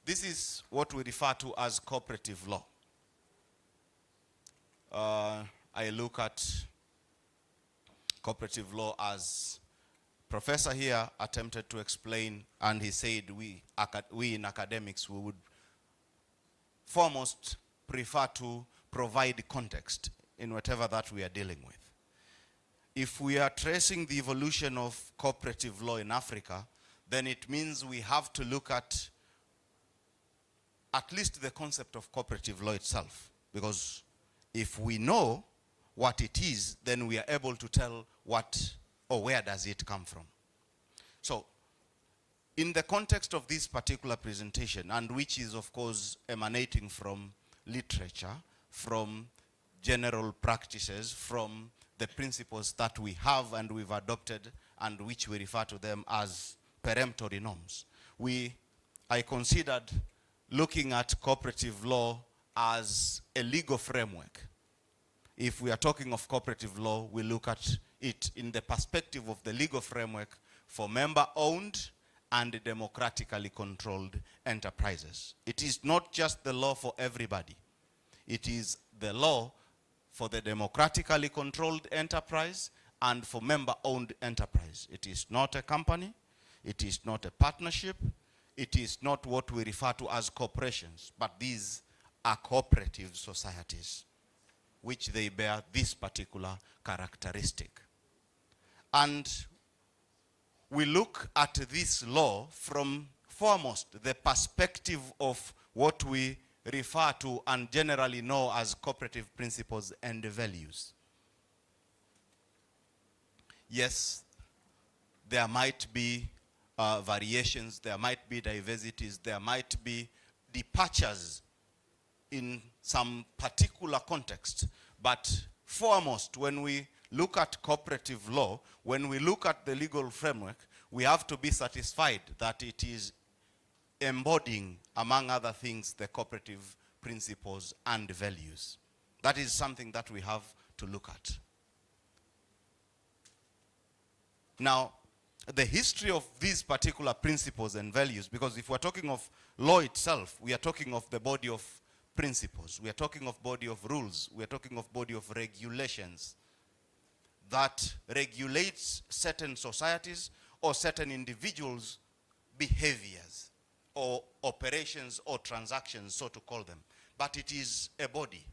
This is what we refer to as cooperative law. I look at cooperative law as professor here attempted to explain, and he said we in academics, we would foremost prefer to provide context in whatever that we are dealing with. If we are tracing the evolution of cooperative law in Africa, then it means we have to look at least the concept of cooperative law itself. Because if we know what it is, then we are able to tell what or where does it come from. So, in the context of this particular presentation, and which is of course emanating from literature, from general practices, from the principles that we have and we've adopted, and which we refer to them as peremptory norms, I considered looking at cooperative law as a legal framework. If we are talking of cooperative law, we look at it in the perspective of the legal framework for member-owned and democratically controlled enterprises. It is not just the law for everybody. It is the law for the democratically controlled enterprise and for member-owned enterprise. It is not a company. It is not a partnership. It is not what we refer to as corporations, but these are cooperative societies, which they bear this particular characteristic. And we look at this law from foremost the perspective of what we refer to and generally know as cooperative principles and values. Yes, there might be variations, there might be diversities, there might be departures in some particular context. But foremost, when we look at cooperative law, when we look at the legal framework, we have to be satisfied that it is embodying, among other things, the cooperative principles and values. That is something that we have to look at. Now, the history of these particular principles and values, because if we're talking of law itself, we are talking of the body of principles. We are talking of body of rules. We are talking of body of regulations that regulates certain societies or certain individuals' behaviors or operations or transactions, so to call them. But it is a body.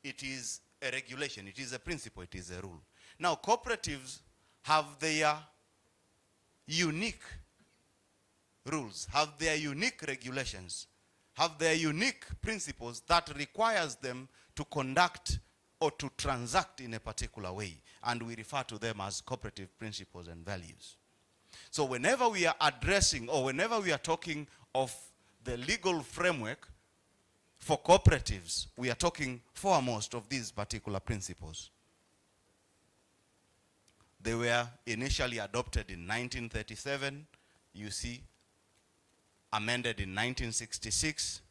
It is a regulation. It is a principle. It is a rule. Now, cooperatives have their unique rules, have their unique regulations, have their unique principles that requires them to conduct or to transact in a particular way. And we refer to them as cooperative principles and values. So whenever we are addressing or whenever we are talking of the legal framework for cooperatives, we are talking foremost of these particular principles. They were initially adopted in 1937, you see, amended in 1966,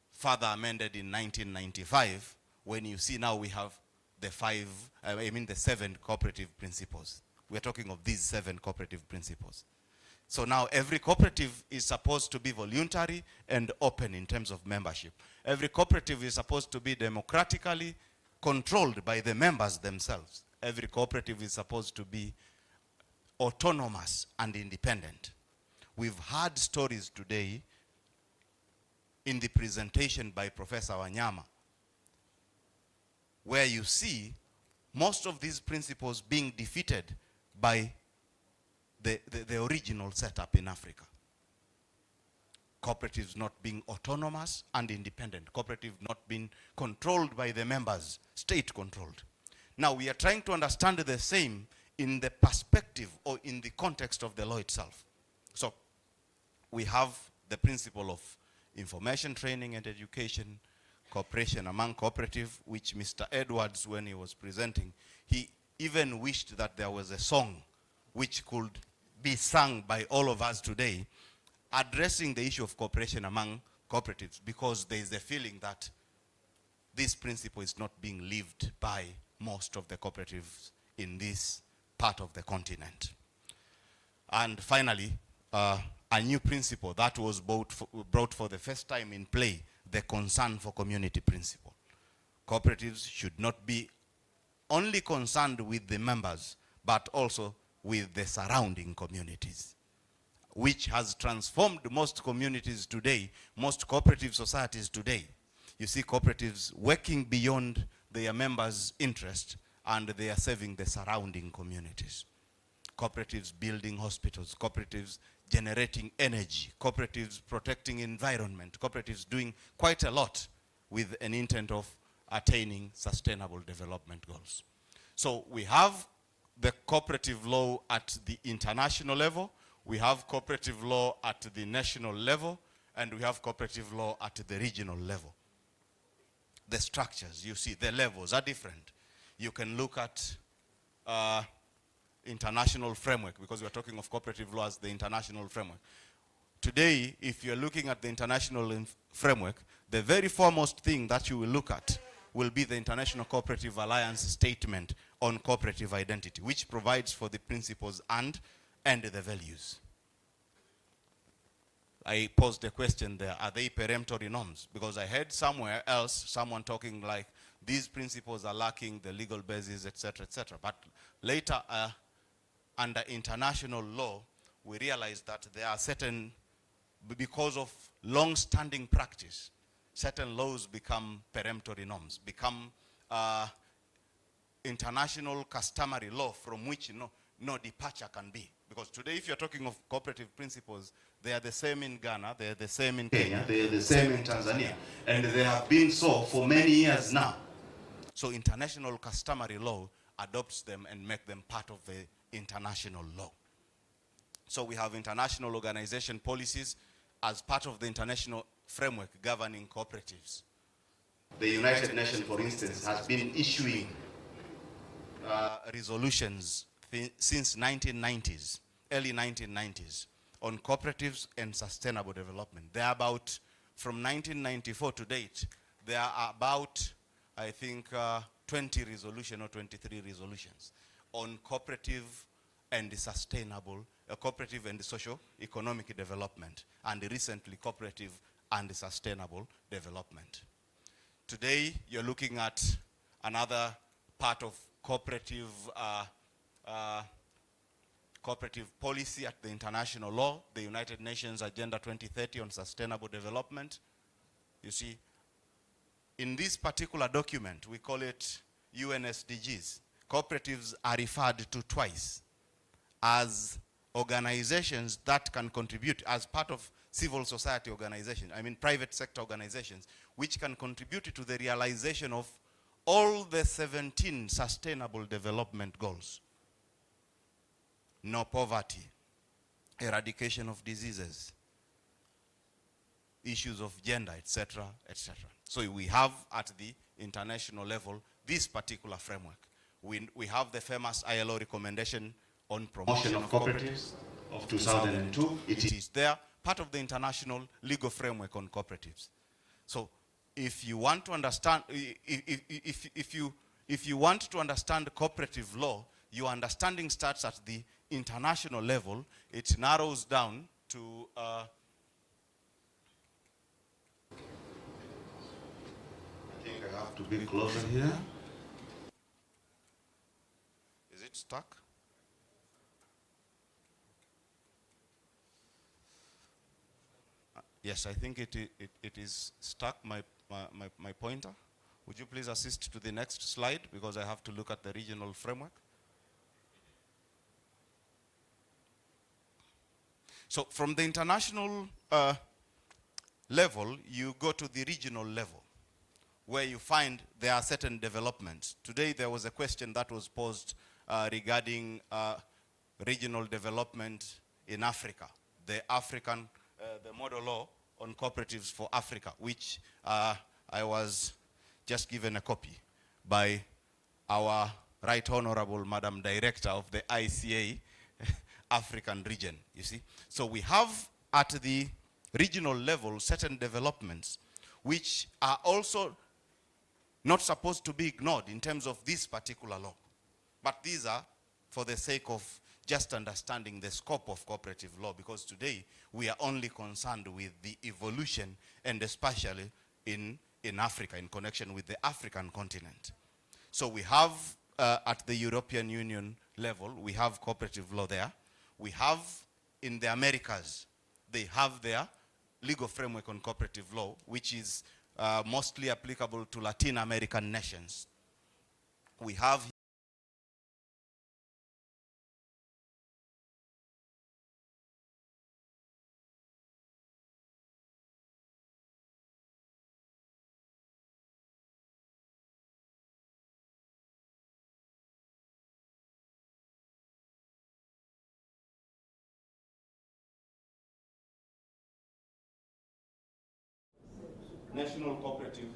further amended in 1995, when you see now we have the 7 cooperative principles. We're talking of these 7 cooperative principles. So now every cooperative is supposed to be voluntary and open in terms of membership. Every cooperative is supposed to be democratically controlled by the members themselves. Every cooperative is supposed to be autonomous and independent. We've heard stories today in the presentation by Professor Wanyama, where you see most of these principles being defeated by the original setup in Africa. Cooperatives not being autonomous and independent. Cooperative not being controlled by the members, state controlled. Now we are trying to understand the same in the perspective or in the context of the law itself. So we have the principle of information training and education, cooperation among cooperative, which Mr. Edwards, when he was presenting, he even wished that there was a song which could be sung by all of us today, addressing the issue of cooperation among cooperatives, because there is a feeling that this principle is not being lived by most of the cooperatives in this part of the continent. And finally, a new principle that was brought for the first time in play, the concern for community principle. Cooperatives should not be only concerned with the members, but also with the surrounding communities, which has transformed most communities today, most cooperative societies today. You see cooperatives working beyond their members' interest, and they are serving the surrounding communities. Cooperatives building hospitals, cooperatives generating energy, cooperatives protecting environment, cooperatives doing quite a lot with an intent of attaining sustainable development goals. So we have the cooperative law at the international level, we have cooperative law at the national level, and we have cooperative law at the regional level. The structures, you see, the levels are different. You can look at international framework, because we're talking of cooperative law as the international framework. Today, if you're looking at the international framework, the very foremost thing that you will look at will be the International Cooperative Alliance Statement on Cooperative Identity, which provides for the principles and the values. I posed a question there, are they peremptory norms? Because I heard somewhere else someone talking like these principles are lacking the legal basis, etc., etc. But later, under international law, we realized that there are certain, because of long-standing practice, certain laws become peremptory norms, become international customary law from which no departure can be. Because today, if you're talking of cooperative principles, they are the same in Ghana, they are the same in Kenya, they are the same in Tanzania, and they have been so for many years now. So international customary law adopts them and make them part of the international law. So we have international organization policies as part of the international framework governing cooperatives. The United Nations, for instance, has been issuing resolutions since 1990s, early 1990s, on cooperatives and sustainable development. There are about, from 1994 to date, there are about, I think, 20 resolutions or 23 resolutions on cooperative and sustainable, cooperative and socio-economic development, and recently cooperative and sustainable development. Today, you're looking at another part of cooperative cooperative policy at the international law, the United Nations Agenda 2030 on Sustainable Development. You see, in this particular document, we call it UNSDGs. Cooperatives are referred to twice as organizations that can contribute as part of civil society organizations, I mean private sector organizations, which can contribute to the realization of all the 17 sustainable development goals. No poverty, eradication of diseases, issues of gender, etc., etc. So we have at the international level this particular framework. We have the famous ILO recommendation on promotion of cooperatives of 2002. It is there, part of the international legal framework on cooperatives. So if you want to understand, if you want to understand cooperative law, your understanding starts at the international level. It narrows down to I think I have to be closer here. Is it stuck? Yes, I think it is stuck, my pointer. Would you please assist to the next slide, because I have to look at the regional framework. So from the international level, you go to the regional level, where you find there are certain developments. Today there was a question that was posed regarding regional development in Africa, the model law on cooperatives for Africa, which I was just given a copy by our Right Honorable Madam Director of the ICA African region, you see. So we have at the regional level certain developments which are also not supposed to be ignored in terms of this particular law. But these are for the sake of just understanding the scope of cooperative law, because today we are only concerned with the evolution, and especially in Africa, in connection with the African continent. So we have at the European Union level, we have cooperative law there. We have in the Americas, they have their legal framework on cooperative law, which is mostly applicable to Latin American nations. We have national cooperative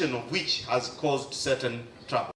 of which has caused certain trouble.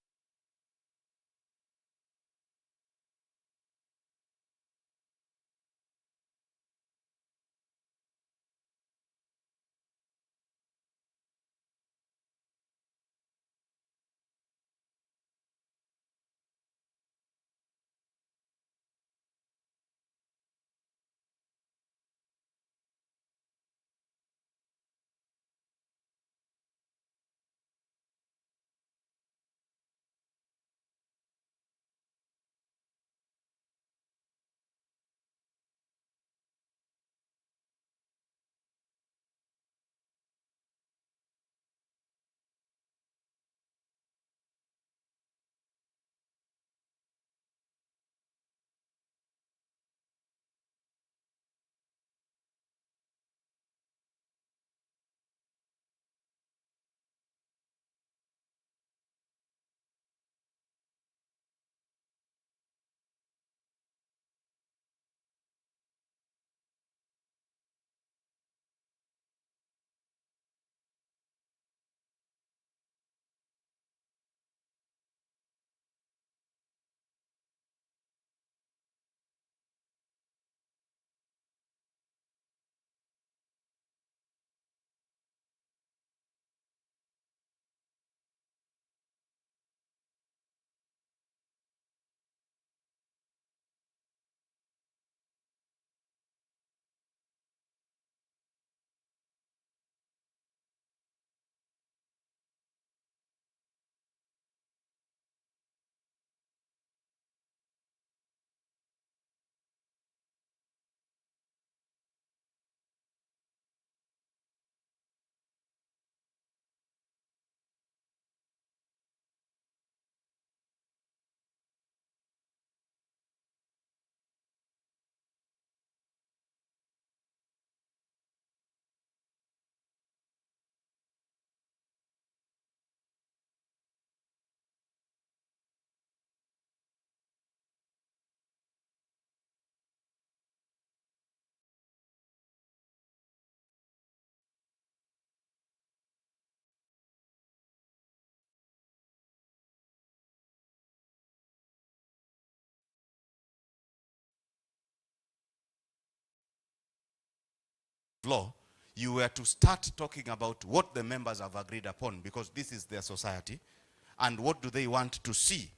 law, you were to start talking about what the members have agreed upon, because this is their society, and what do they want to see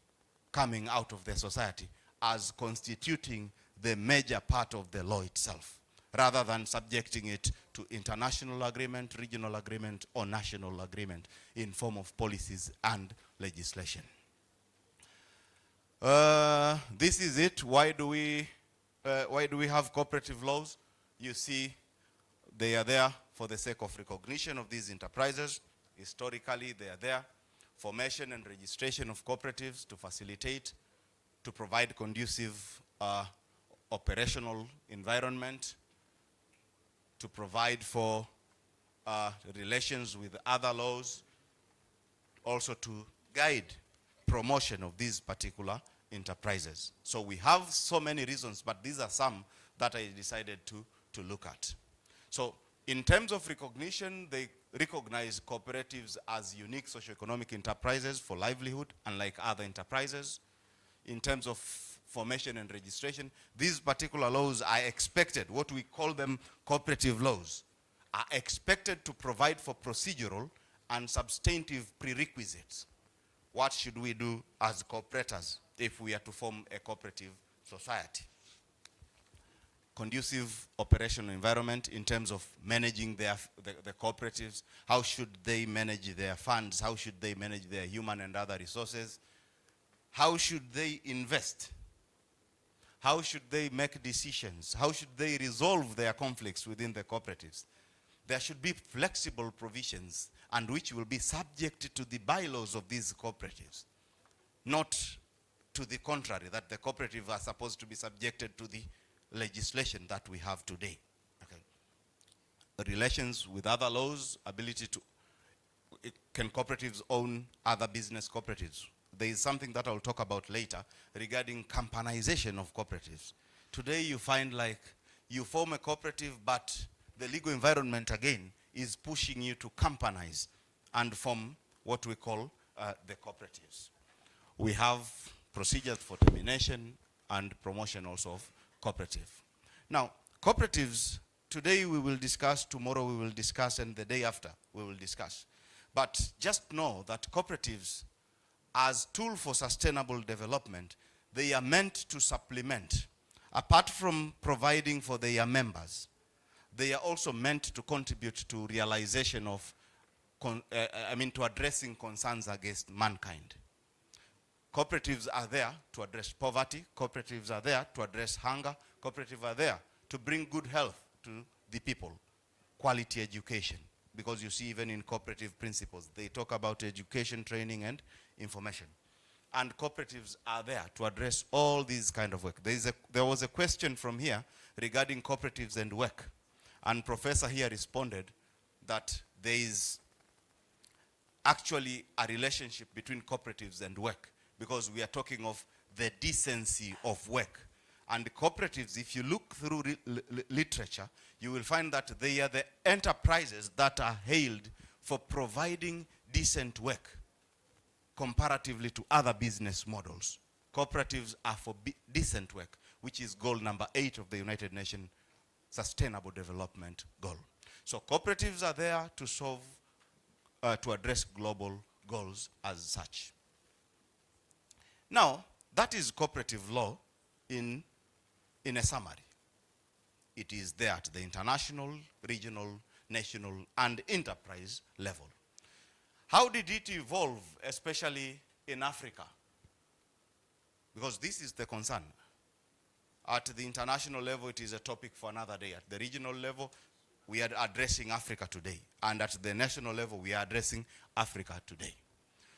coming out of their society as constituting the major part of the law itself, rather than subjecting it to international agreement, regional agreement, or national agreement in form of policies and legislation. This is it. Why do we have cooperative laws? You see, they are there for the sake of recognition of these enterprises. Historically, they are there. Formation and registration of cooperatives to facilitate, to provide conducive operational environment, to provide for relations with other laws, also to guide promotion of these particular enterprises. So we have so many reasons, but these are some that I decided to look at. So in terms of recognition, they recognize cooperatives as unique socioeconomic enterprises for livelihood, unlike other enterprises. In terms of formation and registration, these particular laws are expected, what we call them cooperative laws, are expected to provide for procedural and substantive prerequisites. What should we do as cooperators if we are to form a cooperative society? Conducive operational environment in terms of managing the cooperatives. How should they manage their funds? How should they manage their human and other resources? How should they invest? How should they make decisions? How should they resolve their conflicts within the cooperatives? There should be flexible provisions, and which will be subject to the bylaws of these cooperatives, not to the contrary, that the cooperative are supposed to be subjected to the legislation that we have today. Okay. Relations with other laws, ability to, can cooperatives own other business cooperatives? There is something that I'll talk about later regarding companization of cooperatives. Today you find like you form a cooperative, but the legal environment again is pushing you to companize and form what we call the cooperatives. We have procedures for termination and promotion also of cooperative. Now, cooperatives, today we will discuss, tomorrow we will discuss, and the day after we will discuss. But just know that cooperatives, as tool for sustainable development, they are meant to supplement. Apart from providing for their members, they are also meant to contribute to realization of, to addressing concerns against mankind. Cooperatives are there to address poverty. Cooperatives are there to address hunger. Cooperatives are there to bring good health to the people, quality education. Because you see, even in cooperative principles, they talk about education, training, and information. And cooperatives are there to address all these kind of work. There was a question from here regarding cooperatives and work. And Professor here responded that there is actually a relationship between cooperatives and work, because we are talking of the decency of work. And cooperatives, if you look through literature, you will find that they are the enterprises that are hailed for providing decent work comparatively to other business models. Cooperatives are for decent work, which is goal number 8 of the United Nations Sustainable Development Goal. So cooperatives are there to solve, to address global goals as such. Now, that is cooperative law in a summary. It is there at the international, regional, national, and enterprise level. How did it evolve, especially in Africa? Because this is the concern. At the international level, it is a topic for another day. At the regional level, we are addressing Africa today. And at the national level, we are addressing Africa today.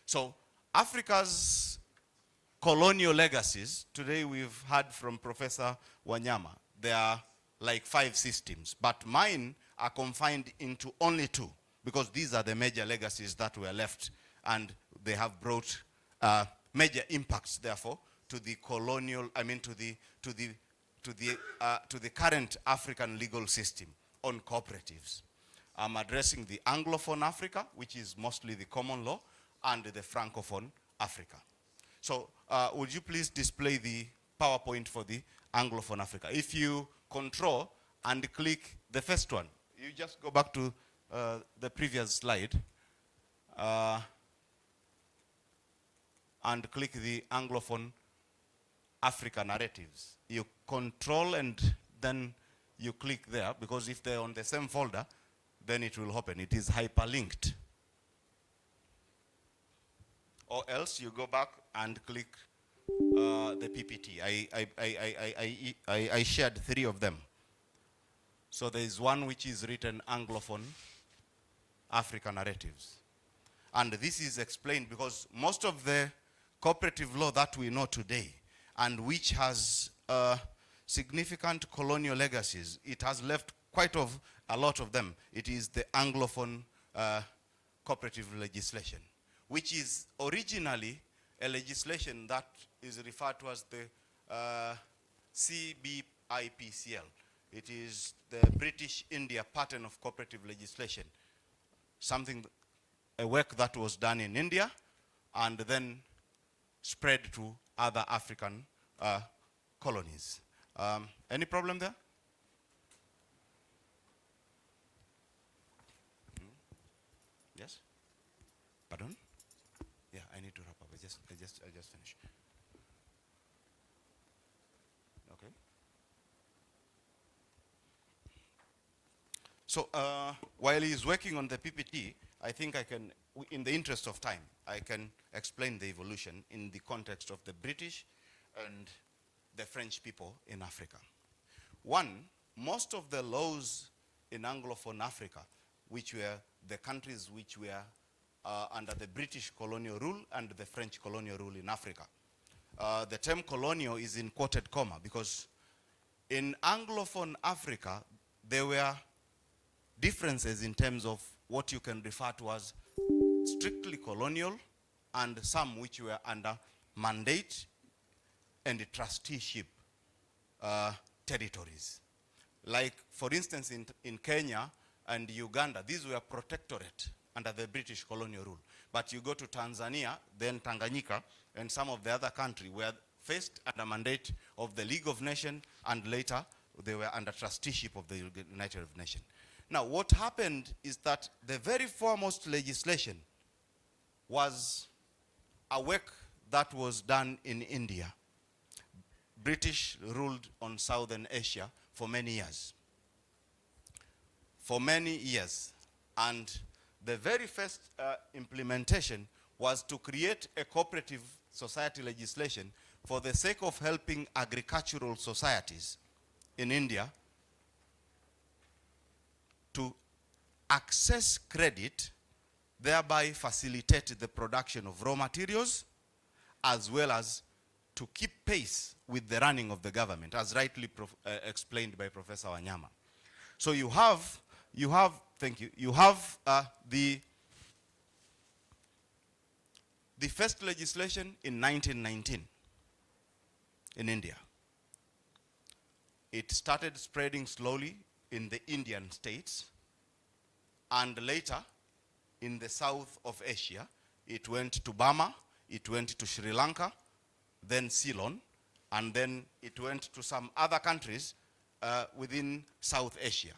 So, Africa's colonial legacies, today we've heard from Professor Wanyama. There are like 5 systems, but mine are confined into only 2, because these are the major legacies that were left, and they have brought major impacts, therefore, to the colonial, to the current African legal system on cooperatives. I'm addressing the Anglophone Africa, which is mostly the common law, and the Francophone Africa. So would you please display the PowerPoint for the Anglophone Africa? If you control and click the first one, you just go back to the previous slide and click the Anglophone Africa narratives. You control and then you click there, because if they're on the same folder, then it will open. It is hyperlinked. Or else you go back and click the PPT. I shared 3 of them. So there is one which is written Anglophone Africa narratives. And this is explained because most of the cooperative law that we know today, and which has significant colonial legacies, it has left quite a lot of them. It is the Anglophone cooperative legislation, which is originally a legislation that is referred to as the CBIPCL. It is the British India pattern of cooperative legislation, a work that was done in India and then spread to other African colonies. Any problem there? Yes? Pardon? Yeah, I need to wrap up. I just finished. Okay. So while he's working on the PPT, I think I can, in the interest of time, I can explain the evolution in the context of the British and the French people in Africa. One, most of the laws in Anglophone Africa, which were the countries which were under the British colonial rule and the French colonial rule in Africa. The term colonial is in quoted comma because in Anglophone Africa, there were differences in terms of what you can refer to as strictly colonial and some which were under mandate and trusteeship territories. Like, for instance, in Kenya and Uganda, these were protectorate under the British colonial rule. But you go to Tanzania, then Tanganyika, and some of the other countries were first under mandate of the League of Nations, and later they were under trusteeship of the United Nations. Now, what happened is that the very foremost legislation was a work that was done in India. British ruled on Southern Asia for many years. For many years. And the very first implementation was to create a cooperative society legislation for the sake of helping agricultural societies in India to access credit, thereby facilitate the production of raw materials, as well as to keep pace with the running of the government, as rightly explained by Professor Wanyama. So you have thank you, you have the first legislation in 1919 in India. It started spreading slowly in the Indian states, and later in the south of Asia. It went to Burma, it went to Sri Lanka, then Ceylon, and then it went to some other countries within South Asia,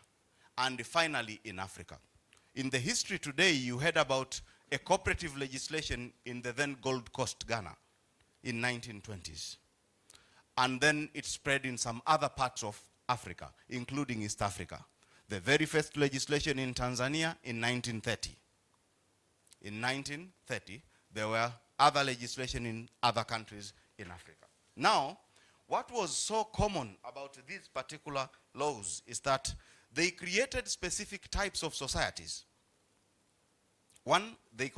and finally in Africa. In the history today, you heard about a cooperative legislation in the then Gold Coast, Ghana, in 1920s. And then it spread in some other parts of Africa, including East Africa. The very first legislation in Tanzania in 1930. In 1930, there were other legislation in other countries in Africa. Now, what was so common about these particular laws is that they created specific types of societies. One, they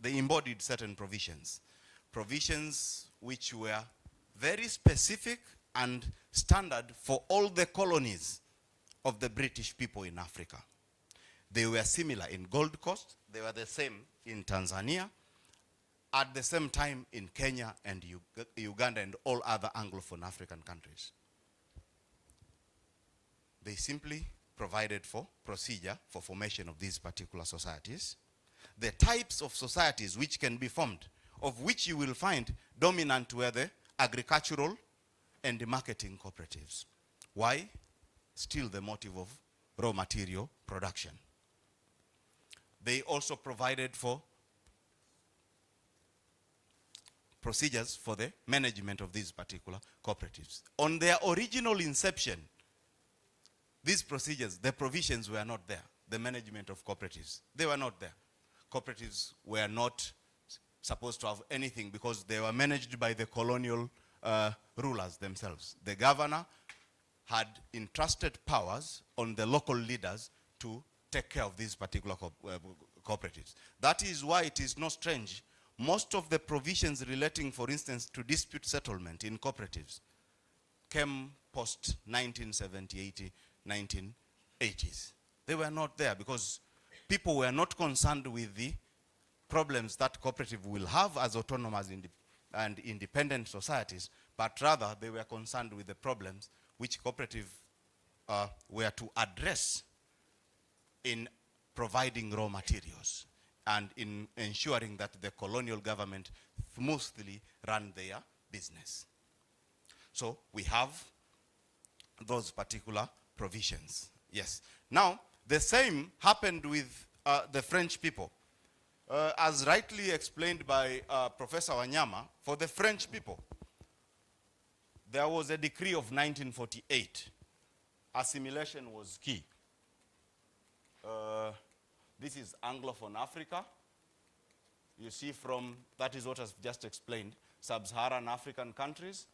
embodied certain provisions. Provisions which were very specific and standard for all the colonies of the British people in Africa. They were similar in Gold Coast, they were the same in Tanzania, at the same time in Kenya and Uganda and all other Anglophone African countries. They simply provided for procedure for formation of these particular societies. The types of societies which can be formed, of which you will find dominant were the agricultural and the marketing cooperatives. Why? Still the motive of raw material production. They also provided for procedures for the management of these particular cooperatives. On their original inception, these procedures, the provisions were not there. The management of cooperatives, they were not there. Cooperatives were not supposed to have anything because they were managed by the colonial rulers themselves. The governor had entrusted powers on the local leaders to take care of these particular cooperatives. That is why it is not strange. Most of the provisions relating, for instance, to dispute settlement in cooperatives came post 1970, 1980s. They were not there because people were not concerned with the problems that cooperative will have as autonomous and independent societies, but rather they were concerned with the problems which cooperative were to address in providing raw materials and in ensuring that the colonial government smoothly ran their business. So we have those particular provisions. Yes. Now, the same happened with the French people. As rightly explained by Professor Wanyama, for the French people, there was a decree of 1948. Assimilation was key. This is Anglophone Africa. You see from, that is what I've just explained, sub-Saharan African countries,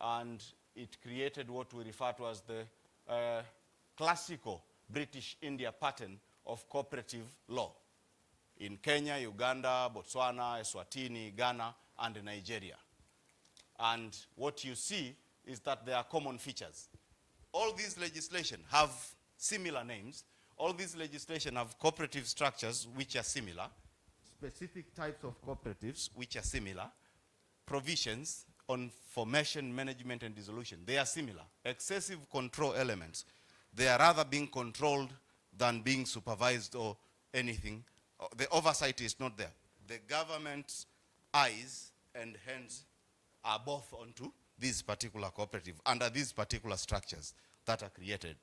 and it created what we refer to as the classical British India pattern of cooperative law in Kenya, Uganda, Botswana, Eswatini, Ghana, and Nigeria. And what you see is that there are common features. All these legislation have similar names. All these legislation have cooperative structures which are similar, specific types of cooperatives which are similar, provisions on formation, management, and dissolution. They are similar. Excessive control elements. They are rather being controlled than being supervised or anything. The oversight is not there. The government's eyes and hands are both onto this particular cooperative, under these particular structures that are created.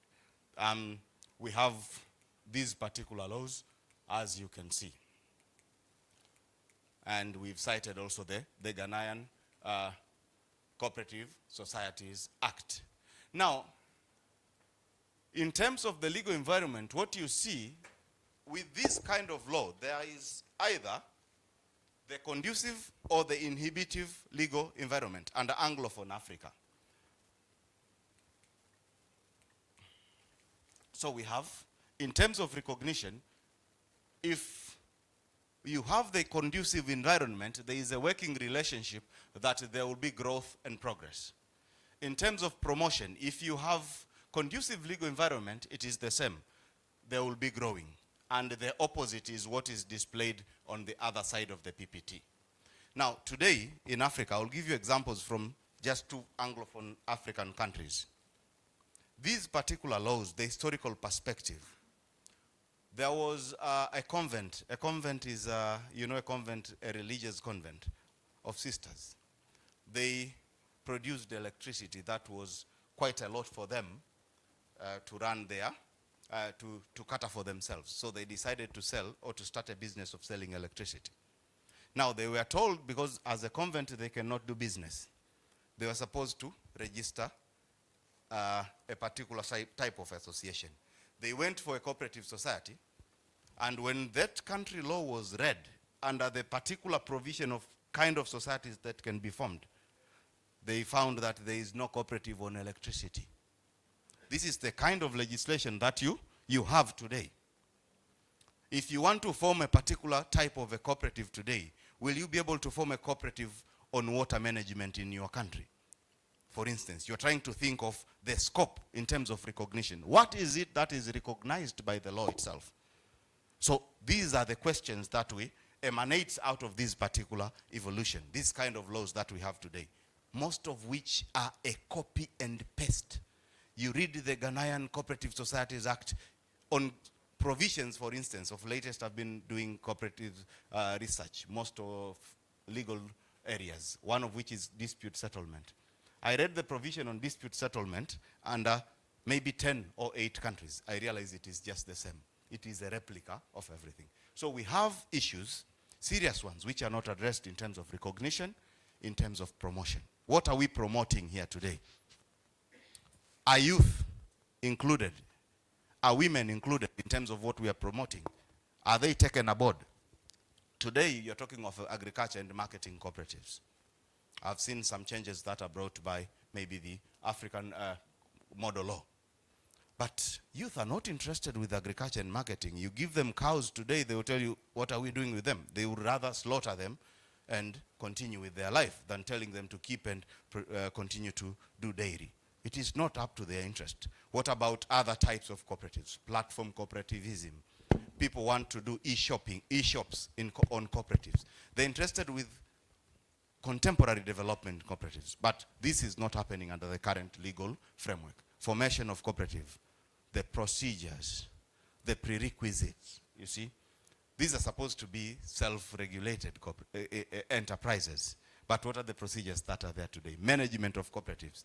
We have these particular laws, as you can see. And we've cited also the Ghanaian Cooperative Societies Act. Now, in terms of the legal environment, what you see with this kind of law, there is either the conducive or the inhibitive legal environment under Anglophone Africa. So we have, in terms of recognition, if you have the conducive environment, there is a working relationship that there will be growth and progress. In terms of promotion, if you have conducive legal environment, it is the same. There will be growing. And the opposite is what is displayed on the other side of the PPT. Now, today in Africa, I'll give you examples from just 2 Anglophone African countries. These particular laws, the historical perspective, there was a convent. A convent is, you know, a convent, a religious convent of sisters. They produced electricity that was quite a lot for them to run there. To cater for themselves. So they decided to sell or to start a business of selling electricity. Now they were told, because as a convent they cannot do business, they were supposed to register a particular type of association. They went for a cooperative society, and when that country law was read under the particular provision of kind of societies that can be formed, they found that there is no cooperative on electricity. This is the kind of legislation that you have today. If you want to form a particular type of a cooperative today, will you be able to form a cooperative on water management in your country? For instance, you're trying to think of the scope in terms of recognition. What is it that is recognized by the law itself? So these are the questions that we emanate out of this particular evolution, this kind of laws that we have today, most of which are a copy and paste. You read the Ghanaian Cooperative Societies Act on provisions, for instance, of latest I've been doing cooperative research, most of legal areas, one of which is dispute settlement. I read the provision on dispute settlement under maybe 10 or 8 countries. I realize it is just the same. It is a replica of everything. So we have issues, serious ones, which are not addressed in terms of recognition, in terms of promotion. What are we promoting here today? Are youth included? Are women included in terms of what we are promoting? Are they taken aboard? Today, you're talking of agriculture and marketing cooperatives. I've seen some changes that are brought by maybe the African model law. But youth are not interested with agriculture and marketing. You give them cows today, they will tell you, what are we doing with them? They would rather slaughter them and continue with their life than telling them to keep and continue to do dairy. It is not up to their interest. What about other types of cooperatives? Platform cooperativism. People want to do e-shopping, e-shops on cooperatives. They're interested with contemporary development cooperatives. But this is not happening under the current legal framework. Formation of cooperative, the procedures, the prerequisites, you see. These are supposed to be self-regulated enterprises. But what are the procedures that are there today? Management of cooperatives.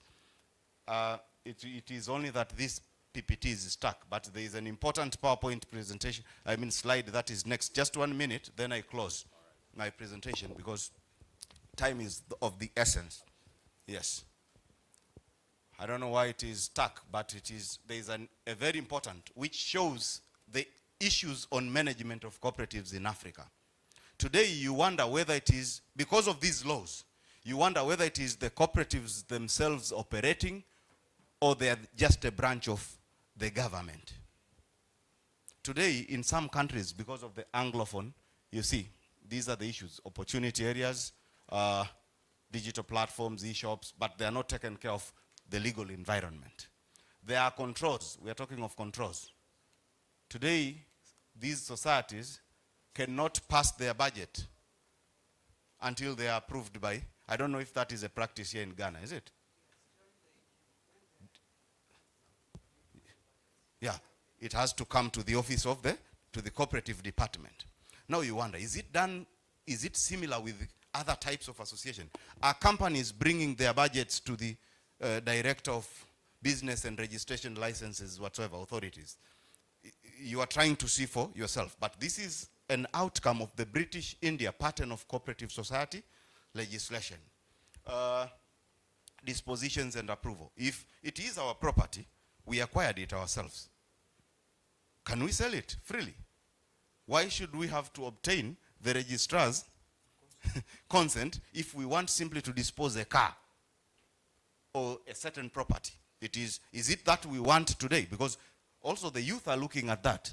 It is only that this PPT is stuck, but there is an important PowerPoint presentation, slide that is next. Just 1 minute, then I close my presentation because time is of the essence. Yes. I don't know why it is stuck, but there is a very important, which shows the issues on management of cooperatives in Africa. Today, you wonder whether it is, because of these laws, you wonder whether it is the cooperatives themselves operating or they are just a branch of the government. Today, in some countries, because of the Anglophone, you see, these are the issues. Opportunity areas, digital platforms, e-shops, but they are not taken care of the legal environment. There are controls. We are talking of controls. Today, these societies cannot pass their budget until they are approved by, I don't know if that is a practice here in Ghana, is it? Yeah, it has to come to the office of to the cooperative department. Now you wonder, is it similar with other types of association? Are companies bringing their budgets to the director of business and registration licenses, whatsoever authorities? You are trying to see for yourself. But this is an outcome of the British India pattern of cooperative society legislation. Dispositions and approval. If it is our property, we acquired it ourselves. Can we sell it freely? Why should we have to obtain the registrar's consent if we want simply to dispose a car or a certain property? Is it that we want today? Because also the youth are looking at that.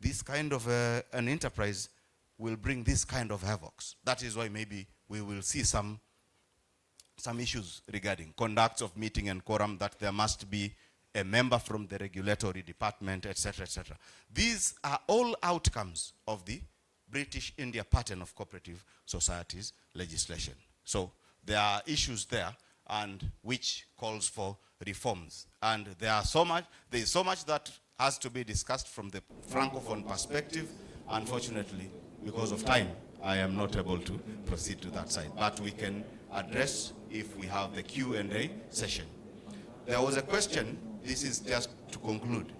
This kind of an enterprise will bring this kind of havocs. That is why maybe we will see some issues regarding conduct of meeting and quorum, that there must be a member from the regulatory department, etc., etc. These are all outcomes of the British India pattern of cooperative societies legislation. So there are issues there, and which calls for reforms. And there is so much that has to be discussed from the Francophone perspective. Unfortunately, because of time, I am not able to proceed to that side. But we can address if we have the Q&A session. There was a question, this is just to conclude,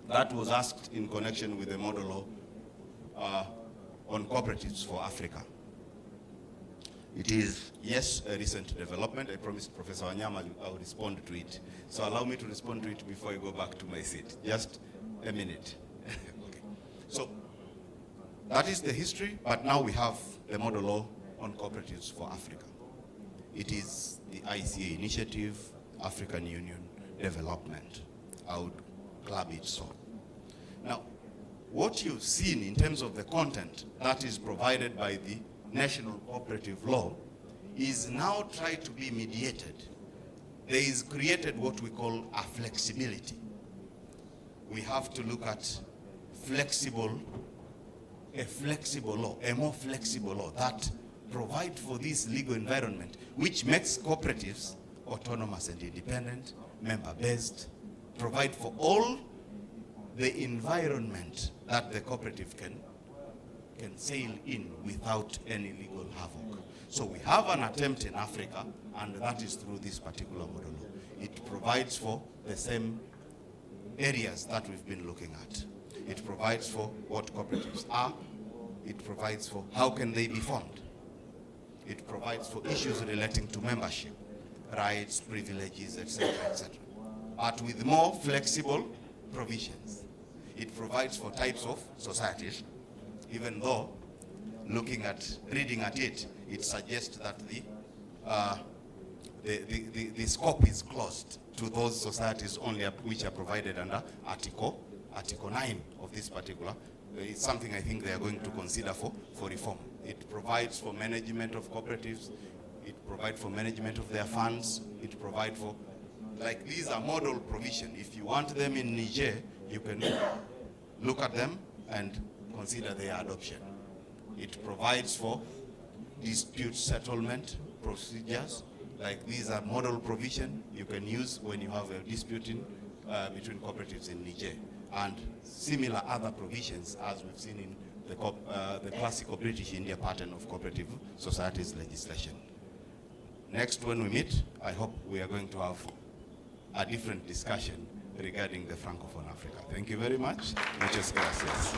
that was asked in connection with the model law on cooperatives for Africa. It is, yes, a recent development. I promised Professor Wanyama I will respond to it. So allow me to respond to it before I go back to my seat. Just a minute. Okay. So that is the history, but now we have the model law on cooperatives for Africa. It is the ICA initiative, African Union Development. I would club it so. Now, what you've seen in terms of the content that is provided by the National Cooperative Law is now tried to be mediated. There is created what we call a flexibility. We have to look at a flexible law, a more flexible law that provides for this legal environment, which makes cooperatives autonomous and independent, member-based, provide for all the environment that the cooperative can sail in without any legal havoc. So we have an attempt in Africa, and that is through this particular model law. It provides for the same areas that we've been looking at. It provides for what cooperatives are. It provides for how can they be formed. It provides for issues relating to membership, rights, privileges, etc., etc. But with more flexible provisions. It provides for types of societies, even though reading at it, it suggests that the scope is closed to those societies only which are provided under Article 9 of this particular. It's something I think they are going to consider for reform. It provides for management of cooperatives. It provides for management of their funds. It provides for, like, these are model provision. If you want them in Niger, you can look at them and consider their adoption. It provides for dispute settlement procedures. Like, these are model provision you can use when you have a dispute between cooperatives in Niger. And similar other provisions as we've seen in the classical British India pattern of cooperative societies legislation. Next, when we meet, I hope we are going to have a different discussion regarding the Francophone Africa. Thank you very much. Muchas gracias.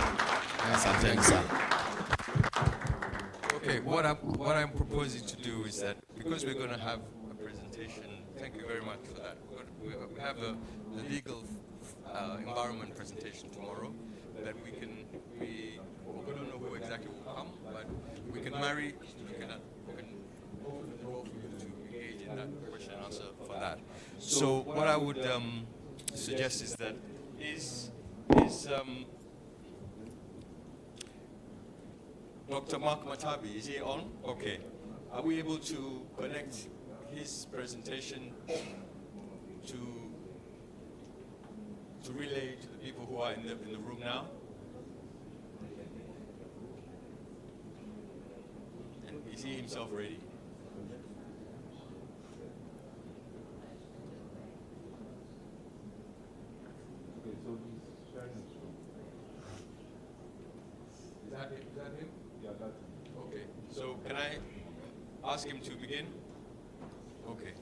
Okay, what I'm proposing to do is that, because we're going to have a presentation, thank you very much for that. We have a legal environment presentation tomorrow that we don't know who exactly will come, but we can marry, we can open the door for you to engage in that question and answer for that. So what I would suggest is that Dr. Mark Matabi, is he on? Okay. Are we able to connect his presentation to relay to the people who are in the room now? And is he himself ready? Is that him? Yeah, that's him. Okay. So can I ask him to begin? Okay.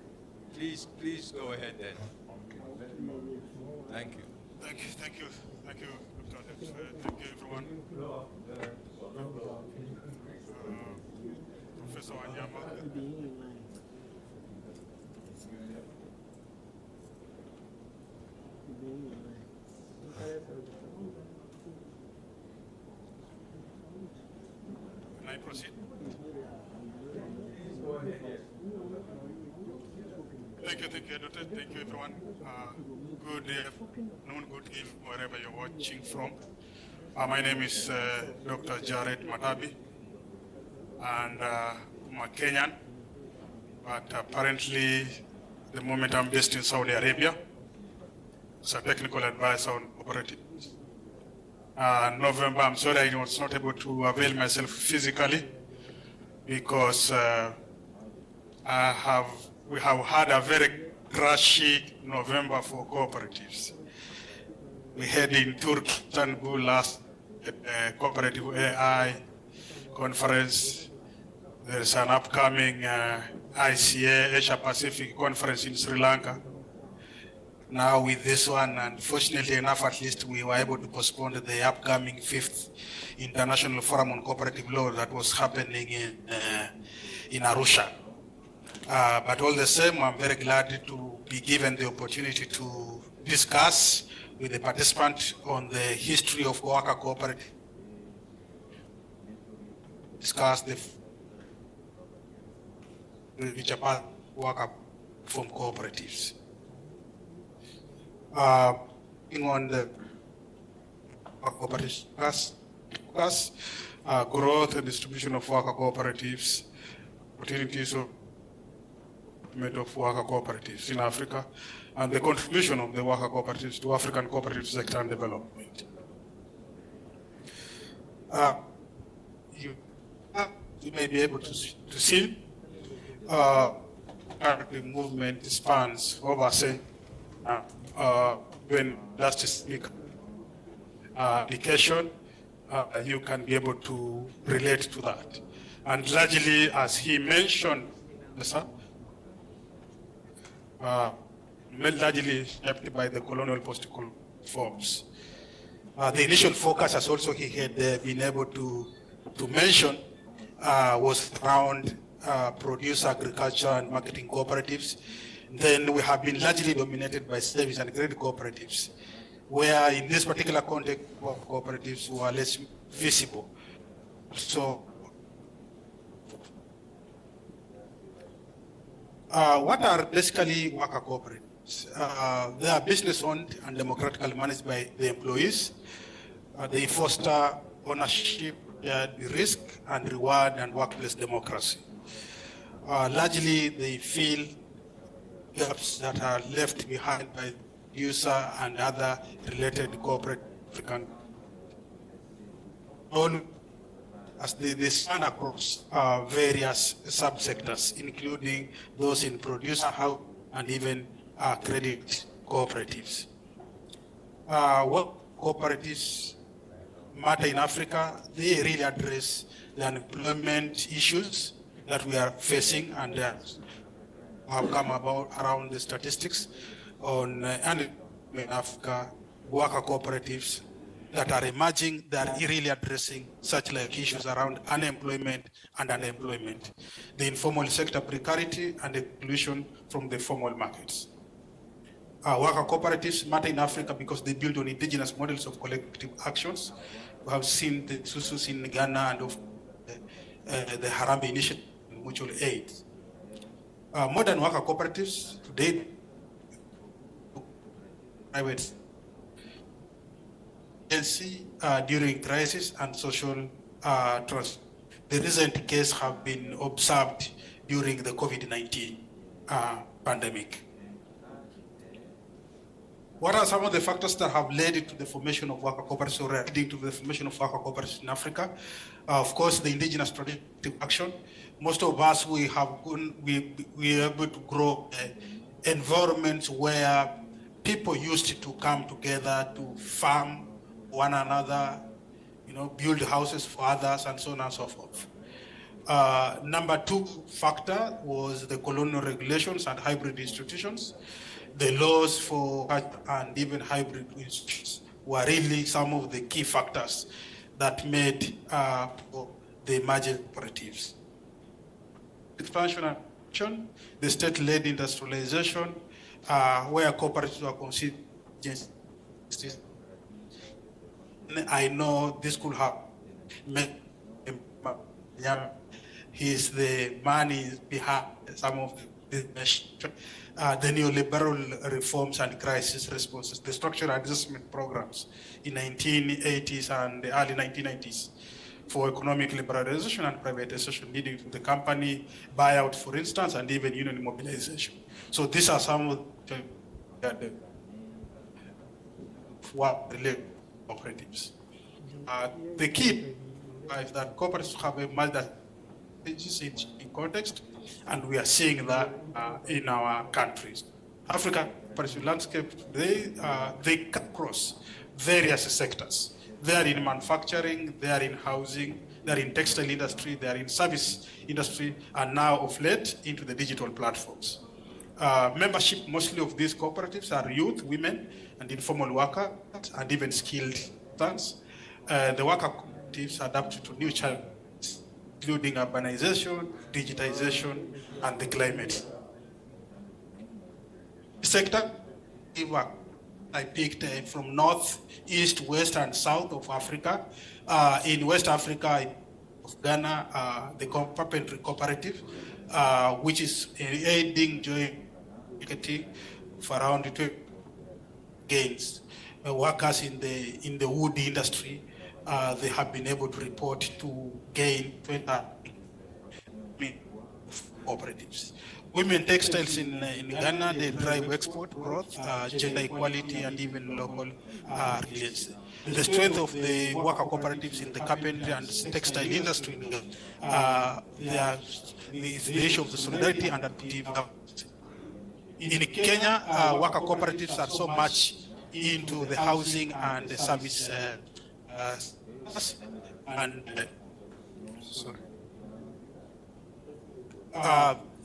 Please go ahead then. Thank you. Thank you, Dr. Adams. Thank you, everyone. Professor Wanyama. Can I proceed? Thank you, Doctor. Thank you, everyone. Good afternoon, good evening, wherever you're watching from. My name is Dr. Jared Matabi, and I'm a Kenyan, but apparently, at the moment I'm based in Saudi Arabia. As a technical advisor on cooperatives. November, I'm sorry I was not able to avail myself physically because we have had a very crashy November for cooperatives. We had in Turkey, Istanbul last cooperative AI conference. There's an upcoming ICA Asia Pacific conference in Sri Lanka. Now with this one, unfortunately enough, at least we were able to postpone the upcoming 5th International Forum on Cooperative Law that was happening in Arusha. But all the same, I'm very glad to be given the opportunity to discuss with the participant on the history of Waka Cooperative, discuss the which are Waka from cooperatives. On the cooperative growth and distribution of worker cooperatives, opportunities of worker cooperatives in Africa, and the contribution of the worker cooperatives to African cooperative sector and development. You may be able to see the movement spans over centuries. When that's to speak application, you can be able to relate to that. And largely, as he mentioned, largely shaped by the colonial post-colonial forms. The initial focus, as also he had been able to mention, was around producer, agriculture, and marketing cooperatives. Then we have been largely dominated by service and credit cooperatives, where in this particular context, cooperatives were less visible. So, what are basically worker cooperatives? They are business-owned and democratically managed by the employees. They foster ownership, the risk and reward, and workplace democracy. Largely, they fill gaps that are left behind by user and other related corporate African. As they span across various subsectors, including those in producer house and even credit cooperatives. What cooperatives matter in Africa, they really address the unemployment issues that we are facing, and have come about around the statistics on in Africa, worker cooperatives that are emerging, that are really addressing such like issues around unemployment and underemployment, the informal sector precarity, and exclusion from the formal markets. Worker cooperatives matter in Africa because they build on indigenous models of collective actions. We have seen the Susus in Ghana and of the Harambee Initiative in mutual aid. Modern worker cooperatives today, private agency during crisis and social trust. The recent case have been observed during the COVID-19 pandemic. What are some of the factors that have led to the formation of worker cooperatives, or leading to the formation of worker cooperatives in Africa? Of course, the indigenous productive action. Most of us, we are able to grow environments where people used to come together to farm one another, build houses for others, and so on and so forth. Number two factor was the colonial regulations and hybrid institutions. The laws for and even hybrid institutions were really some of the key factors that made the emerging cooperatives. Expansion and action, the state-led industrialization, where cooperatives were considered. I know this could have made he's the man behind some of the neoliberal reforms and crisis responses, the structural adjustment programs in 1980s and the early 1990s for economic liberalization and privatization, leading to the company buyout, for instance, and even union mobilization. So these are some of the what relate cooperatives. The key is that cooperatives have emerged in context, and we are seeing that in our countries. Africa cooperative landscape today, they cut across various sectors. They are in manufacturing, they are in housing, they are in textile industry, they are in service industry, and now of late into the digital platforms. Membership mostly of these cooperatives are youth, women, and informal workers, and even skilled persons. The worker cooperatives adapt to new challenges, including urbanization, digitization, and the climate. Sector, I picked from north, east, west, and south of Africa. In West Africa, of Ghana, the carpentry cooperative, which is aiding joint for around 20 gains. Workers in the wood industry, they have been able to report to gain 20 cooperatives. Women textiles in Ghana, they drive export growth, gender equality, and even local resilience. The strength of the worker cooperatives in the carpentry and textile industry, the issue of the solidarity and active. In Kenya, worker cooperatives are so much into the housing and the service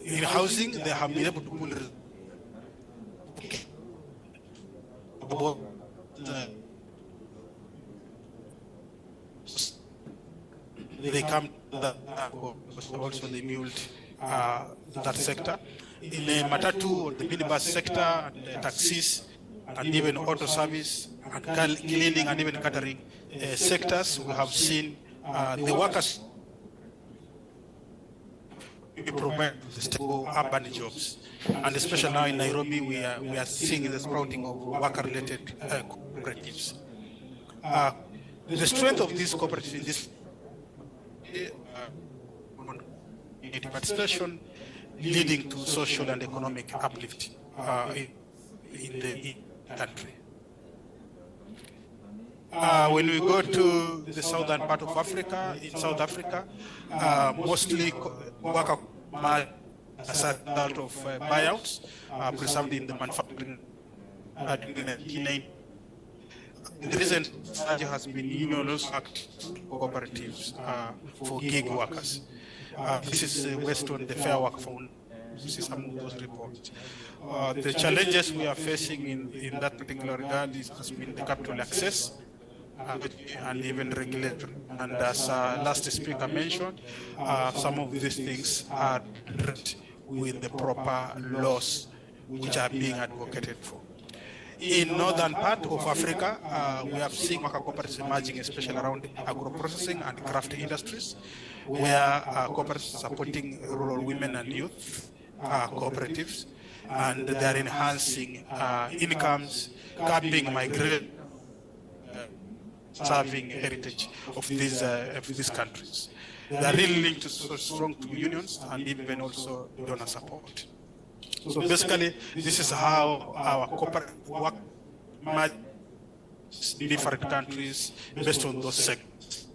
in housing, they have been able to pull about they come to that also they build that sector. In the matatu or the minibus sector, and the taxis, and even auto service, and cleaning, and even catering sectors, we have seen the workers provide the stable urban jobs. And especially now in Nairobi, we are seeing the sprouting of worker-related cooperatives. The strength of these cooperatives in this participation leading to social and economic uplift in the country. When we go to the southern part of Africa, in South Africa, mostly worker as a result of buyouts preserved in the manufacturing during the 1990s. The recent surge has been unions act cooperatives for gig workers. This is based on the Fair Work Fund. See some of those reports. The challenges we are facing in that particular regard has been the capital access and even regulatory. And as last speaker mentioned, some of these things are addressed with the proper laws which are being advocated for. In northern part of Africa, we have seen worker cooperatives emerging, especially around agro-processing and craft industries, where cooperatives supporting rural women and youth cooperatives, and they are enhancing incomes, curbing migration, serving heritage of these countries. They are really linked to so strong to unions and even also donor support. So basically, this is how our corporate work matches different countries based on those sectors.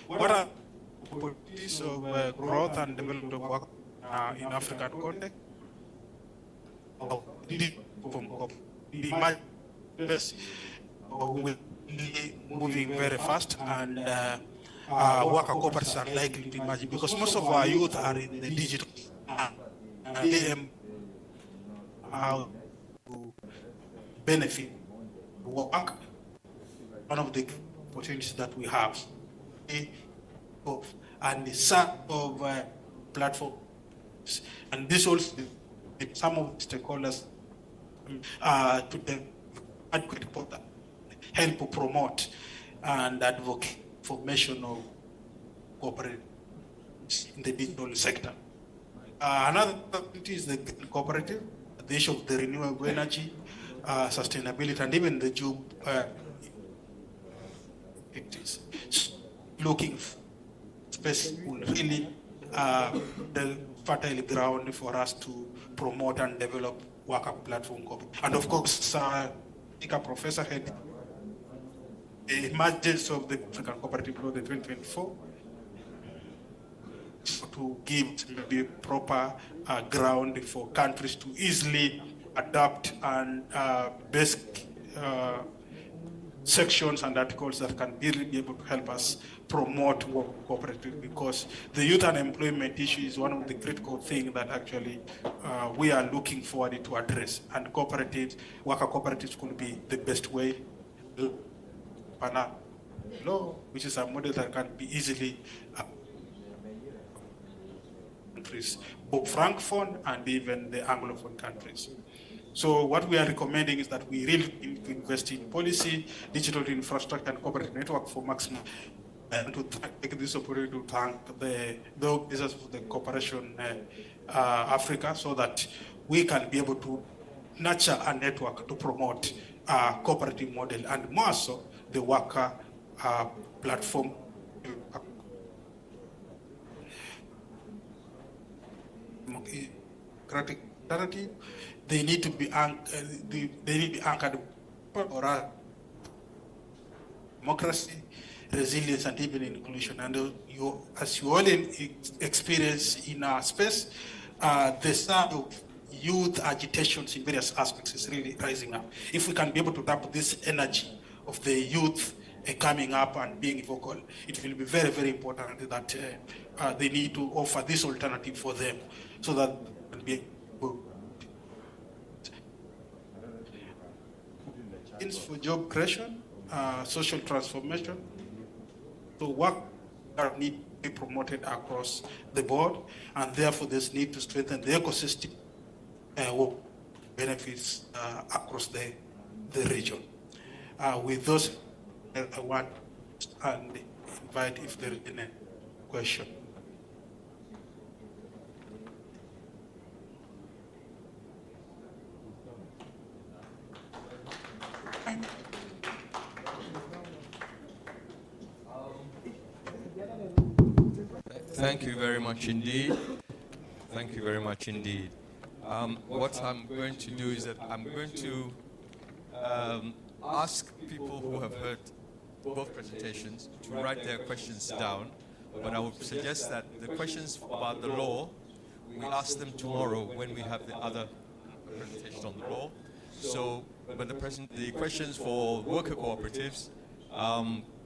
What are opportunities of growth and development of work in African context? Will be moving very fast, and worker cooperatives are likely to emerge because most of our youth are in the digital how to benefit work. One of the opportunities that we have and the set of platforms, and this also some of the stakeholders to the adequate portal help promote and advocate formation of cooperatives in the digital sector. Another opportunity is the cooperative, the issue of the renewable energy, sustainability, and even the job activities. Looking space will really the fertile ground for us to promote and develop worker platform. And of course, Professor had the emergence of the African Cooperative Law, the 2024, to give maybe proper ground for countries to easily adapt and basic sections and articles that can really be able to help us promote work cooperative, because the youth unemployment issue is one of the critical things that actually we are looking forward to address, and cooperatives, worker cooperatives could be the best way. Law, which is a model that can be easily countries, both Francophone and even the Anglophone countries. So what we are recommending is that we really need to invest in policy, digital infrastructure, and cooperative network for maximum. And to take this opportunity to thank the organizers of the Cooperation Africa, so that we can be able to nurture a network to promote a cooperative model, and more so the worker platform. Alternative, they need to be anchored for democracy, resilience, and even inclusion. And as you all experience in our space, the sound of youth agitations in various aspects is really rising up. If we can be able to tap this energy of the youth coming up and being vocal, it will be very, very important that they need to offer this alternative for them, so that they can be able means for job creation, social transformation. So work need to be promoted across the board, and therefore there's need to strengthen the ecosystem benefits across the region. With those, I want and invite if there is any question. Thank you very much indeed. Thank you very much indeed. What I'm going to do is that I'm going to ask people who have heard both presentations to write their questions down, but I would suggest that the questions about the law, we ask them tomorrow when we have the other presentation on the law. So, but the questions for worker cooperatives,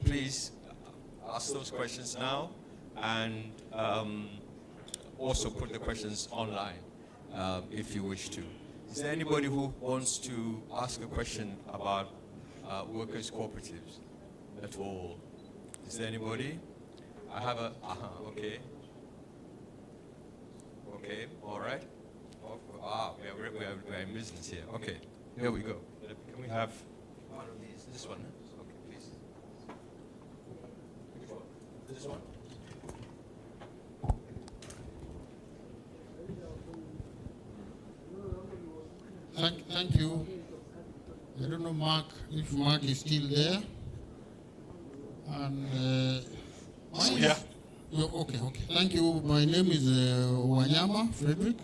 please ask those questions now, and also put the questions online if you wish to. Is there anybody who wants to ask a question about workers' cooperatives at all? Is there anybody? I have a, okay. Okay, all right. We're in business here. Okay, here we go. Can we have one of these? This one? Okay, please. Which one? This one? Thank you. I don't know, Mark, if Mark is still there. And yeah. Okay. Thank you. My name is Wanyama Frederick.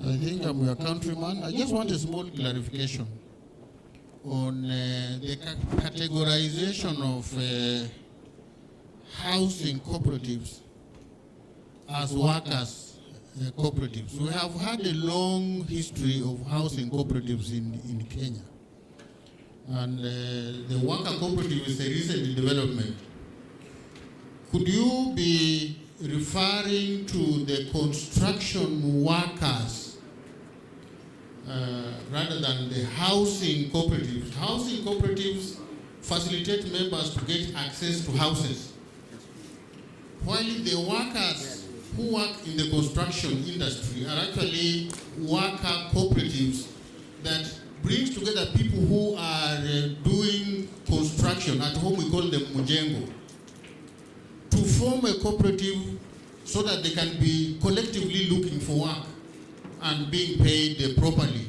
I think I'm your countryman. I just want a small clarification on the categorization of housing cooperatives as workers cooperatives. We have had a long history of housing cooperatives in Kenya. And the worker cooperative is a recent development. Could you be referring to the construction workers rather than the housing cooperatives? Housing cooperatives facilitate members to get access to houses, while the workers who work in the construction industry are actually worker cooperatives that brings together people who are doing construction. At home we call them mujengo, to form a cooperative so that they can be collectively looking for work and being paid properly.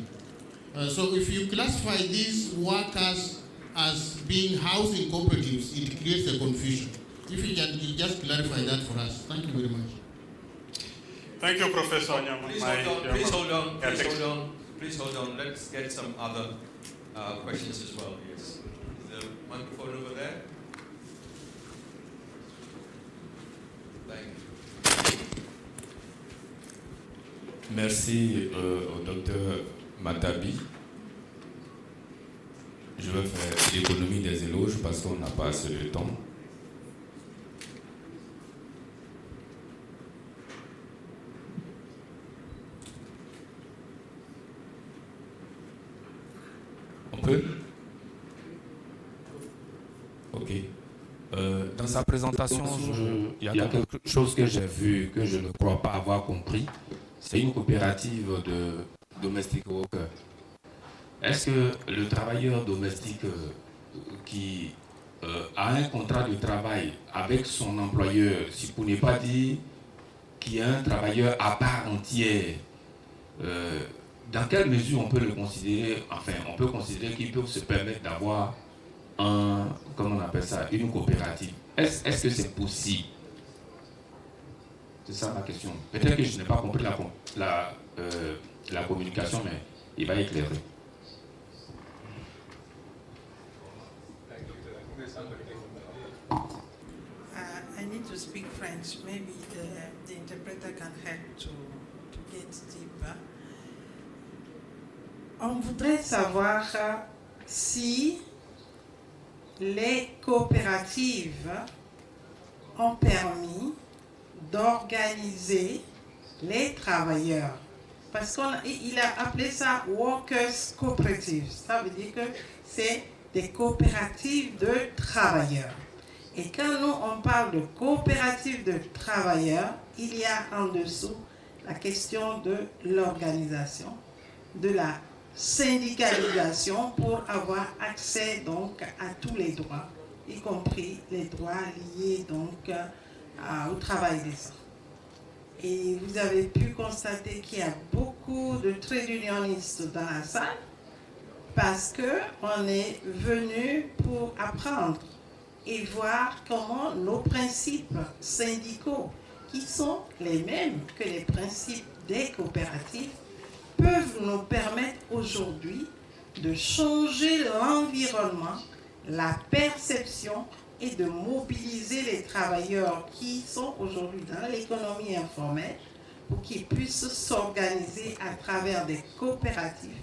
So if you classify these workers as being housing cooperatives, it creates a confusion. If you can just clarify that for us. Thank you very much. Thank you, Professor Nyama. Please hold on. Let's get some other questions as well. Yes. Is the microphone over there? Thank you. Merci au docteur Matabi. Je vais faire l'économie des éloges parce qu'on n'a pas assez de temps. On peut? Ok. Dans sa présentation, il y a quelque chose que j'ai vu, que je ne crois pas avoir compris. C'est une coopérative de domestic workers. Est-ce que le travailleur domestique qui a un contrat de travail avec son employeur, si pour ne pas dire qu'il est un travailleur à part entière, dans quelle mesure on peut le considérer, enfin, on peut considérer qu'il peut se permettre d'avoir comment on appelle ça, une coopérative? Est-ce que c'est possible? C'est ça ma question. Peut-être que je n'ai pas compris la communication, mais il va éclairer. I need to speak French. Maybe the interpreter can help to get deeper. On voudrait savoir si les coopératives ont permis d'organiser les travailleurs. parce qu'il a appelé ça Workers Cooperatives. Ça veut dire que c'est des coopératives de travailleurs. Et quand nous, on parle de coopératives de travailleurs, il y a en dessous la question de l'organisation, de la syndicalisation pour avoir accès donc à tous les droits, y compris les droits liés donc au travail décent. Et vous avez pu constater qu'il y a beaucoup de trade unionistes dans la salle parce qu'on est venu pour apprendre et voir comment nos principes syndicaux, qui sont les mêmes que les principes des coopératives, peuvent nous permettre aujourd'hui de changer l'environnement, la perception et de mobiliser les travailleurs qui sont aujourd'hui dans l'économie informelle pour qu'ils puissent s'organiser à travers des coopératives,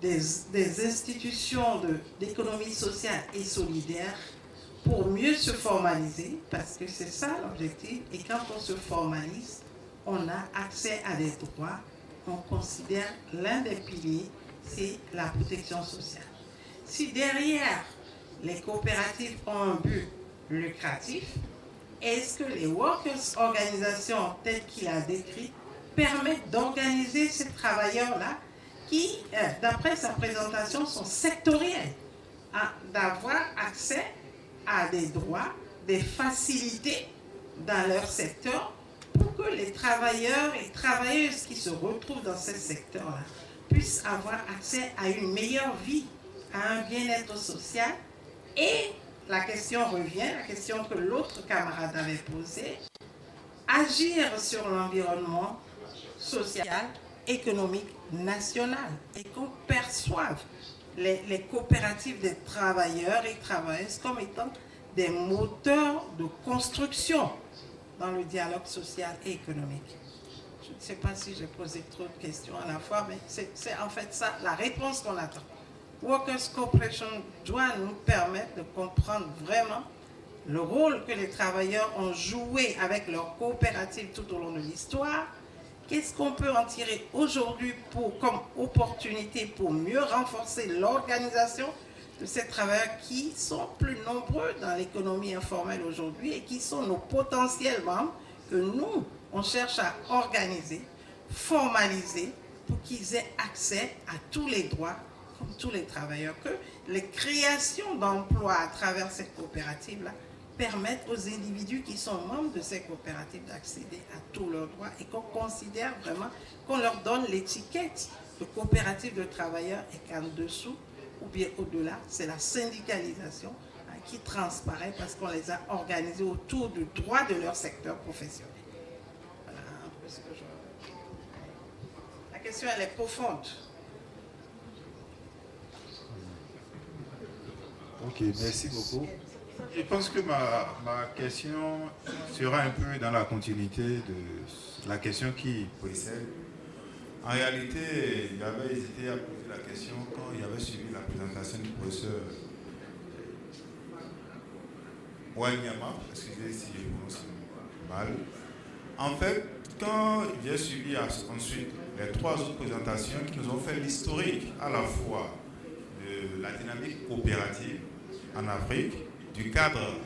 des institutions d'économie sociale et solidaire pour mieux se formaliser, parce que c'est ça l'objectif. Et quand on se formalise, on a accès à des droits. On considère l'un des piliers, c'est la protection sociale. Si derrière les coopératives ont un but lucratif, est-ce que les workers organisations telles qu'il a décrites permettent d'organiser ces travailleurs-là qui, d'après sa présentation, sont sectoriels, d'avoir accès à des droits, des facilités dans leur secteur pour que les travailleurs et travailleuses qui se retrouvent dans ces secteurs-là puissent avoir accès à une meilleure vie, à un bien-être social. Et la question revient, la question que l'autre camarade avait posée, agir sur l'environnement social, économique, national, et qu'on perçoive les coopératives des travailleurs et travailleuses comme étant des moteurs de construction dans le dialogue social et économique. Je ne sais pas si j'ai posé trop de questions à la fois, mais c'est en fait ça la réponse qu'on attend. Workers' Cooperation doit nous permettre de comprendre vraiment le rôle que les travailleurs ont joué avec leurs coopératives tout au long de l'histoire. Qu'est-ce qu'on peut en tirer aujourd'hui comme opportunité pour mieux renforcer l'organisation de ces travailleurs qui sont plus nombreux dans l'économie informelle aujourd'hui et qui sont nos potentiels membres que nous, on cherche à organiser, formaliser pour qu'ils aient accès à tous les droits comme tous les travailleurs, que les créations d'emplois à travers ces coopératives-là permettent aux individus qui sont membres de ces coopératives d'accéder à tous leurs droits et qu'on considère vraiment, qu'on leur donne l'étiquette de coopérative de travailleurs et qu'en dessous, ou bien au-delà, c'est la syndicalisation qui transparaît parce qu'on les a organisés autour du droit de leur secteur professionnel. Voilà un peu ce que je... La question, elle est profonde. Ok, merci beaucoup. Je pense que ma question sera un peu dans la continuité de la question qui précède. En réalité, j'avais hésité à poser la question quand il avait suivi la présentation du professeur Wanyama, excusez si je prononce mal. En fait, quand j'ai suivi ensuite les trois autres présentations qui nous ont fait l'historique à la fois de la dynamique coopérative en Afrique, du cadre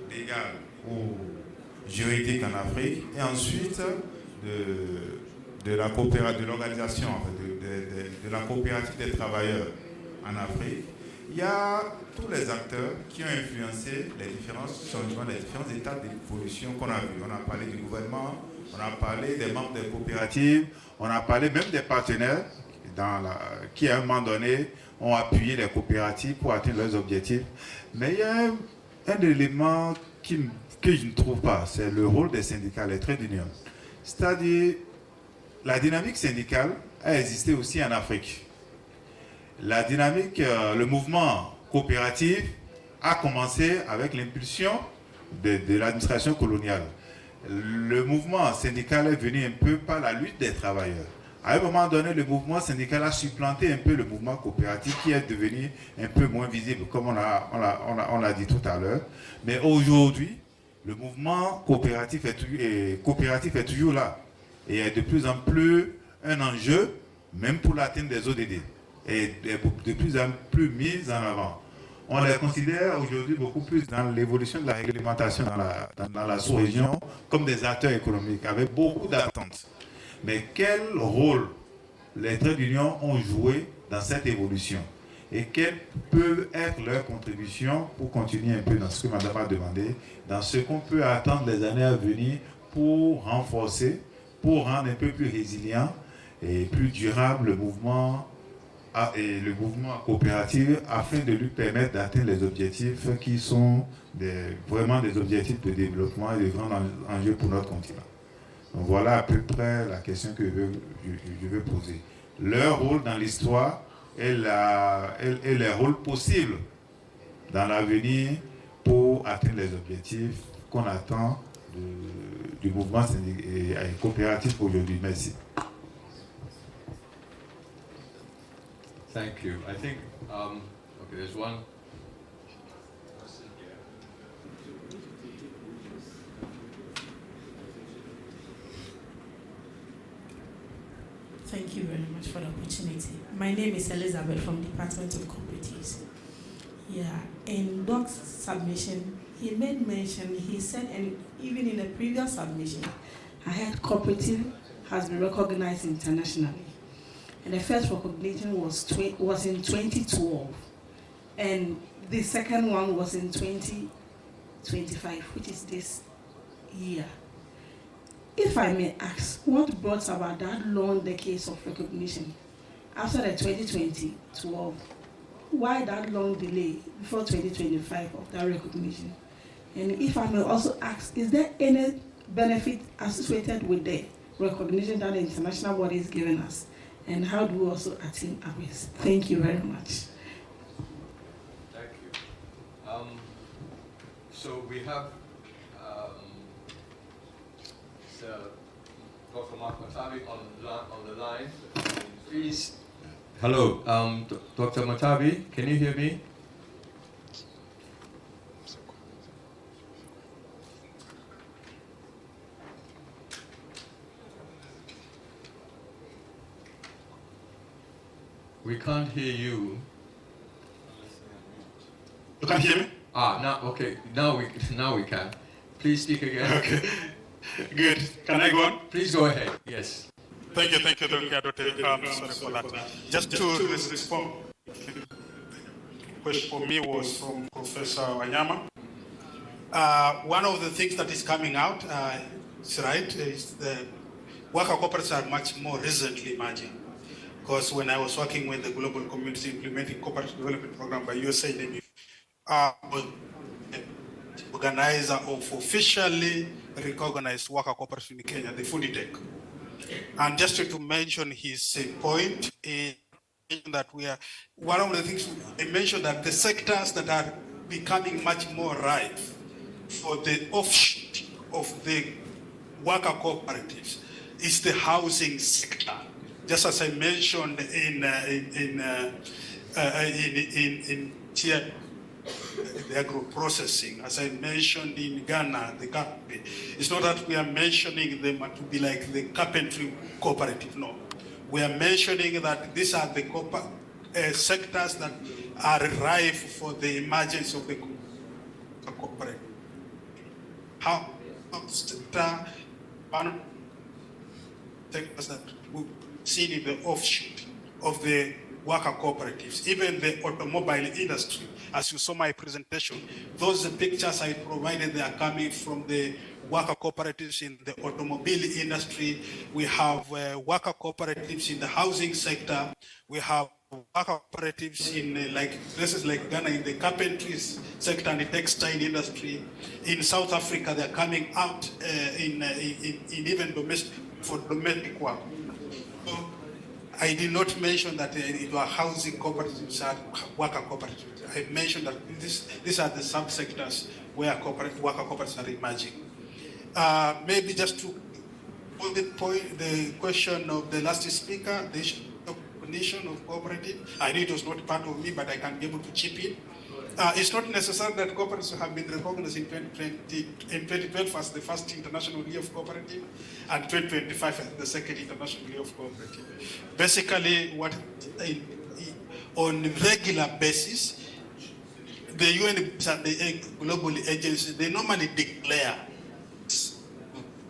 légal ou juridique en Afrique, et ensuite de l'organisation, en fait, de la coopérative des travailleurs en Afrique, il y a tous les acteurs qui ont influencé les différents changements, les différentes étapes d'évolution qu'on a vues. On a parlé du gouvernement, on a parlé des membres des coopératives, on a parlé même des partenaires qui, à un moment donné, ont appuyé les coopératives pour atteindre leurs objectifs. Mais il y a un élément que je ne trouve pas, c'est le rôle des syndicats, les trade unions. C'est-à-dire, la dynamique syndicale a existé aussi en Afrique. La dynamique, le mouvement coopératif a commencé avec l'impulsion de l'administration coloniale. Le mouvement syndical est venu un peu par la lutte des travailleurs. À un moment donné, le mouvement syndical a supplanté un peu le mouvement coopératif qui est devenu un peu moins visible, comme on l'a dit tout à l'heure. Mais aujourd'hui, le mouvement coopératif est toujours là et est de plus en plus un enjeu, même pour l'atteinte des ODD, et de plus en plus mise en avant. On les considère aujourd'hui beaucoup plus dans l'évolution de la réglementation dans la sous-région comme des acteurs économiques avec beaucoup d'attentes. Mais quel rôle les traits d'union ont joué dans cette évolution et quelle peut être leur contribution pour continuer un peu dans ce que Madame a demandé, dans ce qu'on peut attendre les années à venir pour renforcer, pour rendre un peu plus résilient et plus durable le mouvement coopératif afin de lui permettre d'atteindre les objectifs qui sont vraiment des objectifs de développement et de grands enjeux pour notre continent. Donc voilà à peu près la question que je veux poser. Leur rôle dans l'histoire et les rôles possibles dans l'avenir pour atteindre les objectifs qu'on attend du mouvement coopératif aujourd'hui. Merci. Thank you. I think, okay, there's one. Thank you very much for the opportunity. My name is Elizabeth from Department of Cooperatives. Yeah, in Doc's submission, he made mention, he said, and even in the previous submission, I heard cooperative has been recognized internationally. And the first recognition was in 2012. And the second one was in 2025, which is this year. If I may ask, what brought about that long decades of recognition after the 2012? Why that long delay before 2025 of that recognition? And if I may also ask, is there any benefit associated with the recognition that the international body is giving us? And how do we also attain ours? Thank you very much. Thank you. So we have Dr. Matabi on the line. Please. Hello, Dr. Matabi, can you hear me? We can't hear you. You can hear me? Now, okay, now we can. Please speak again. Okay, good. Can I go on? Please go ahead, yes. Thank you, Dr. Sorry for that. Just to respond, question for me was from Professor Wanyama. One of the things that is coming out, is right, is the worker cooperatives are much more recently emerging. Because when I was working with the global community implementing cooperative development program by USAID, organizer of officially recognized worker cooperative in Kenya, the Funditech. And just to mention his point is that we are, one of the things I mentioned that the sectors that are becoming much more ripe for the offshoot of the worker cooperatives is the housing sector. Just as I mentioned in the agro-processing, as I mentioned in Ghana, the country, it's not that we are mentioning them to be like the carpentry cooperative, no. We are mentioning that these are the sectors that are ripe for the emergence of the cooperative. How sectors that we've seen in the offshoot of the worker cooperatives, even the automobile industry. As you saw my presentation, those pictures I provided, they are coming from the worker cooperatives in the automobile industry. We have worker cooperatives in the housing sector. We have worker cooperatives in like places like Ghana in the carpentry sector and the textile industry. In South Africa, they are coming out in even domestic work. So I did not mention that it was housing cooperatives and worker cooperatives. I mentioned that these are the subsectors where worker cooperatives are emerging. Maybe just to put the question of the last speaker, the definition of cooperative. I know it was not part of me, but I can be able to chip in. It's not necessary that cooperatives have been recognized in 2012 as the first International Year of Cooperative and 2025 as the second International Year of Cooperative. Basically, on a regular basis, the UN and the global agencies, they normally declare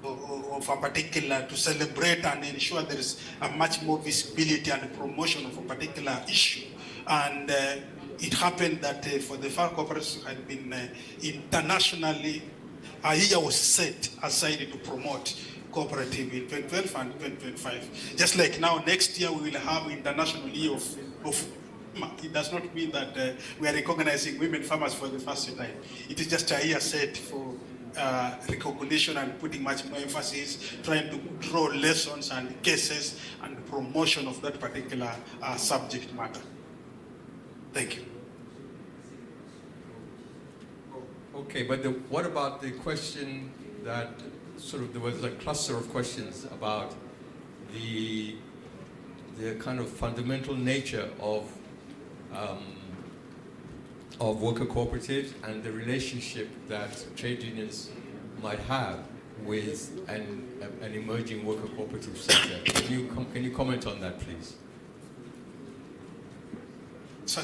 of a particular, to celebrate and ensure there is a much more visibility and promotion of a particular issue. And it happened that for the FAR cooperatives had been internationally, a year was set aside to promote cooperative in 2012 and 2025. Just like now, next year we will have International Year of it does not mean that we are recognizing women farmers for the first time. It is just a year set for recognition and putting much more emphasis, trying to draw lessons and cases and promotion of that particular subject matter. Thank you. Okay, but what about the question that there was a cluster of questions about the kind of fundamental nature of worker cooperatives and the relationship that trade unions might have with an emerging worker cooperative sector. Can you comment on that, please? So,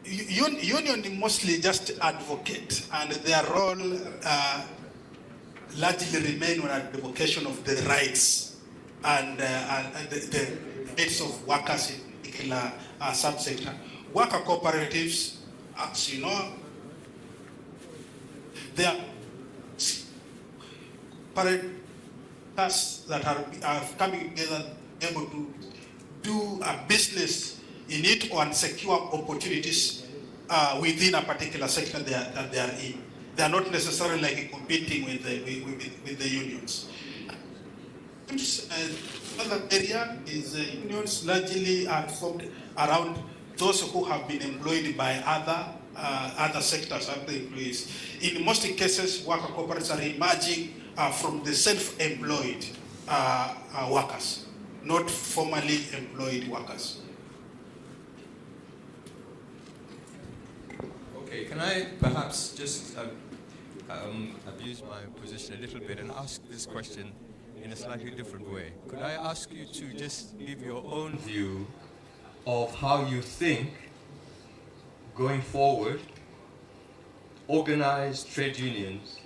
union mostly just advocate, and their role largely remain on advocation of the rights and the rights of workers in particular subsector. Worker cooperatives, as you know, they are that are coming together, able to do a business in it or secure opportunities within a particular sector that they are in. They are not necessarily like competing with the unions. Another area is unions largely are formed around those who have been employed by other sectors, other employees. In most cases, worker cooperatives are emerging from the self-employed workers, not formally employed workers. Okay, can I perhaps just abuse my position a little bit and ask this question in a slightly different way? Could I ask you to just give your own view of how you think, going forward, organized trade unions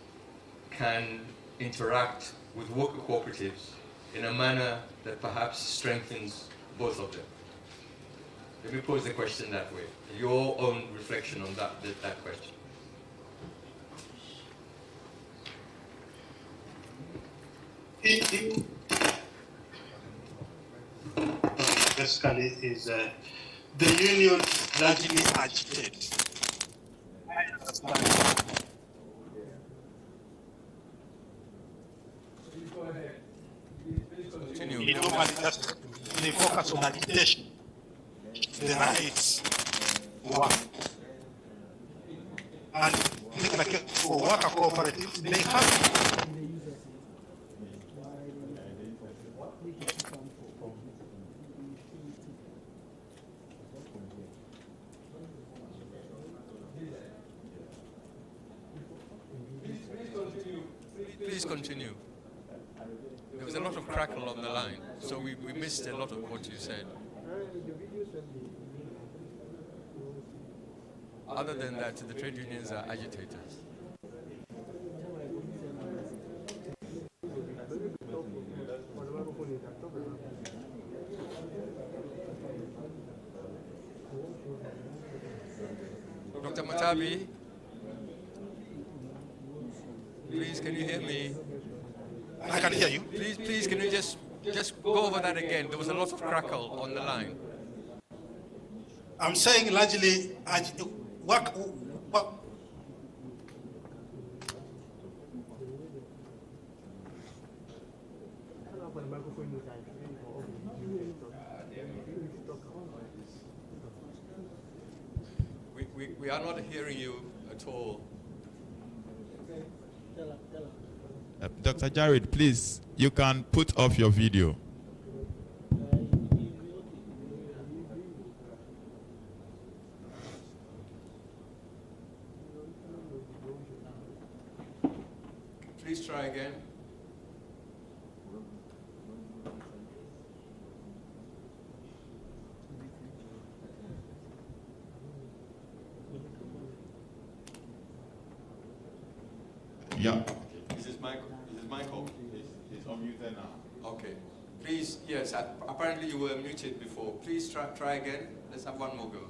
can interact with worker cooperatives in a manner that perhaps strengthens both of them? Let me pose the question that way. Your own reflection on that question. Basically, is the union largely agitate. I understand. Go ahead. Please continue. They normally just they focus on agitation, the rights, work. And like for worker cooperatives, they have. Please continue. There was a lot of crackle on the line, so we missed a lot of what you said. Other than that, the trade unions are agitators. Dr. Matabi, please, can you hear me? I can hear you. Please, can you just go over that again? There was a lot of crackle on the line. I'm saying largely work. We are not hearing you at all. Dr. Jared, please, you can put off your video. Please try again. Yeah. Is this Michael? He's unmuted now. Okay. Please, yes, apparently you were muted before. Please try again. Let's have one more go.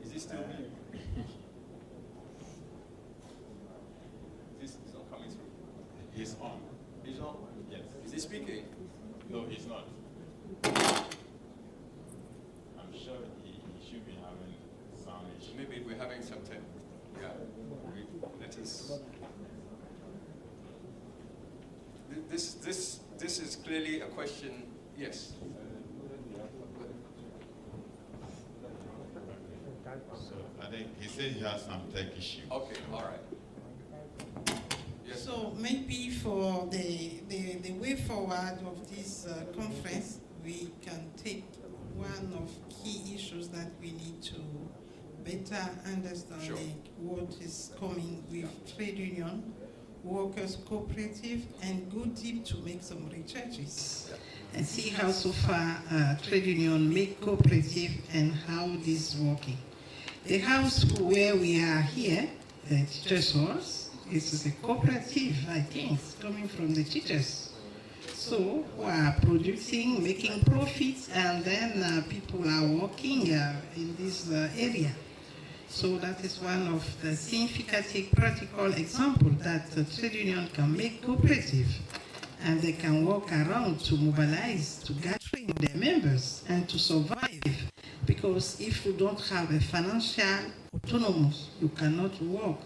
Is this still me? This is not coming through. He's on. He's on? Yes. Is he speaking? No, he's not. I'm sure he should be having sound issue. Maybe we're having some time. Yeah. Let us. This is clearly a question. Yes. So I think he said he has some tech issue. Okay. All right. Yes. So maybe for the way forward of this conference, we can take one of key issues that we need to better understand what is coming with trade union, workers cooperative, and go deep to make some researches and see how so far trade union make cooperative and how this is working. The house where we are here, the teachers' house, is a cooperative, I think, it's coming from the teachers. So we are producing, making profits, and then people are working in this area. So that is one of the significant practical examples that the trade union can make cooperative, and they can work around to mobilize, to gathering their members, and to survive. Because if you don't have a financial autonomous, you cannot work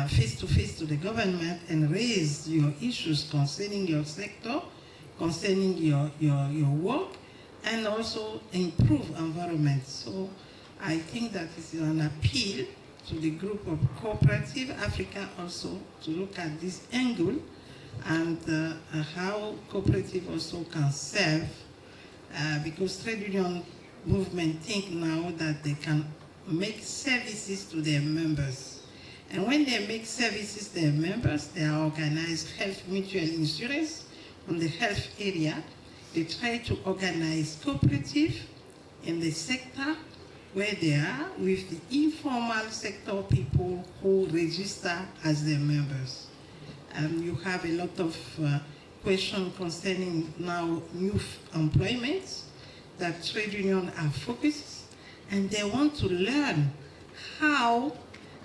face-to-face to the government and raise your issues concerning your sector, concerning your work, and also improve environment. So I think that is an appeal to the group of Cooperative Africa also to look at this angle and how cooperative also can serve, because trade union movement think now that they can make services to their members. And when they make services to their members, they are organized health mutual insurance on the health area. They try to organize cooperative in the sector where they are with the informal sector people who register as their members. And you have a lot of questions concerning now youth employment that trade unions are focused, and they want to learn how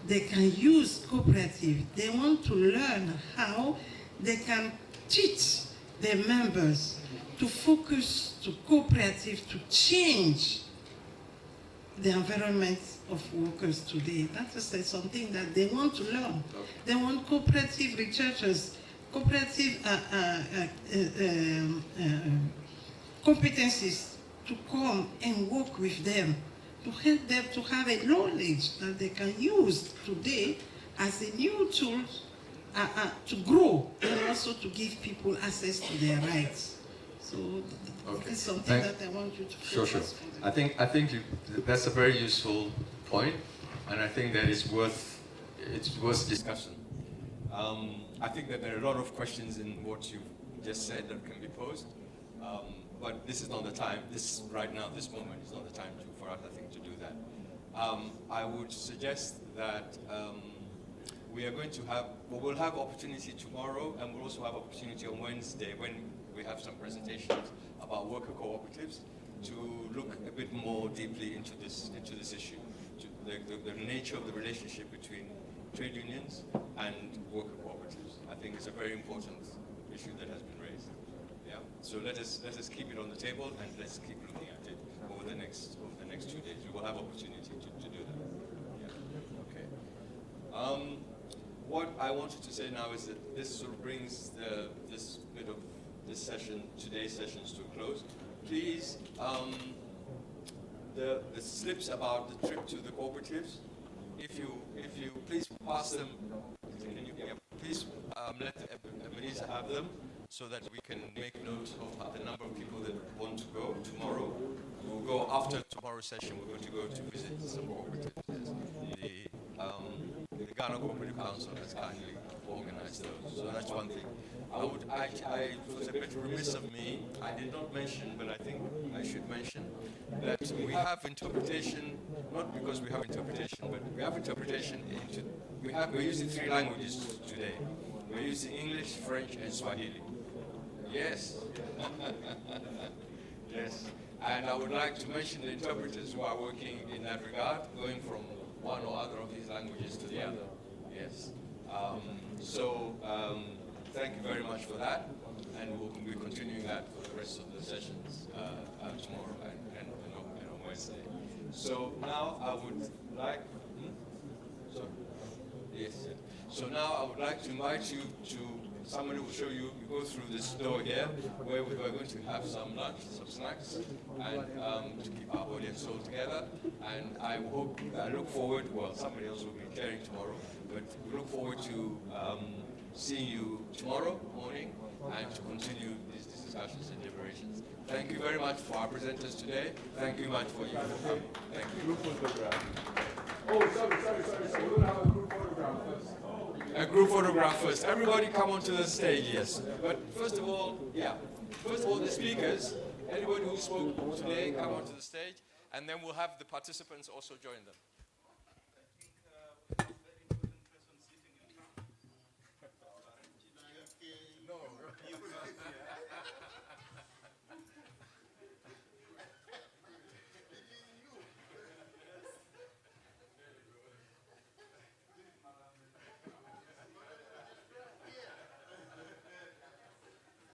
they can use cooperative. They want to learn how they can teach their members to focus to cooperative to change the environment of workers today. That is something that they want to learn. They want cooperative researchers, cooperative competencies to come and work with them, to help them to have a knowledge that they can use today as a new tool to grow and also to give people access to their rights. So it's something that I want you to focus on. I think that's a very useful point, and I think that it's worth discussion. I think that there are a lot of questions in what you just said that can be posed, but this is not the time. This right now, this moment is not the time for us, I think, to do that. I would suggest that we'll have opportunity tomorrow, and we'll also have opportunity on Wednesday when we have some presentations about worker cooperatives to look a bit more deeply into this issue, to the nature of the relationship between trade unions and worker cooperatives. I think it's a very important issue that has been raised. Yeah. So let us keep it on the table, and let's keep looking at it over the next 2 days. We will have opportunity to do that. Yeah. Okay. What I wanted to say now is that this sort of brings this bit of today's sessions to a close. Please, the slips about the trip to the cooperatives, if you please pass them, please let Ebenezer have them, so that we can make note of the number of people that want to go tomorrow. We'll go after tomorrow's session. We're going to go to visit some cooperatives. The Ghana Cooperative Council has kindly organized those, so that's one thing. I was a bit remiss of me. I did not mention, but I think I should mention that we have interpretation, not because we have interpretation, but we have interpretation into, we're using 3 languages today. We're using English, French, and Swahili. Yes. Yes. And I would like to mention the interpreters who are working in that regard, going from one or other of these languages to the other. Yes. Thank you very much for that, and we'll be continuing that for the rest of the sessions tomorrow and on Wednesday. So now I would like, yes. So now I would like to invite you to, somebody will show you, you go through this door here, where we are going to have some lunch, some snacks, and to keep our audience all together. And I look forward, well, somebody else will be chairing tomorrow, but we look forward to seeing you tomorrow morning and to continue these discussions and deliberations. Thank you very much for our presenters today. Thank you much for you for coming. Thank you. Group photograph. Oh, sorry. We're going to have a group photograph first. A group photograph first. Everybody come onto the stage, yes. But first of all, the speakers, anybody who spoke today, come onto the stage, and then we'll have the participants also join them.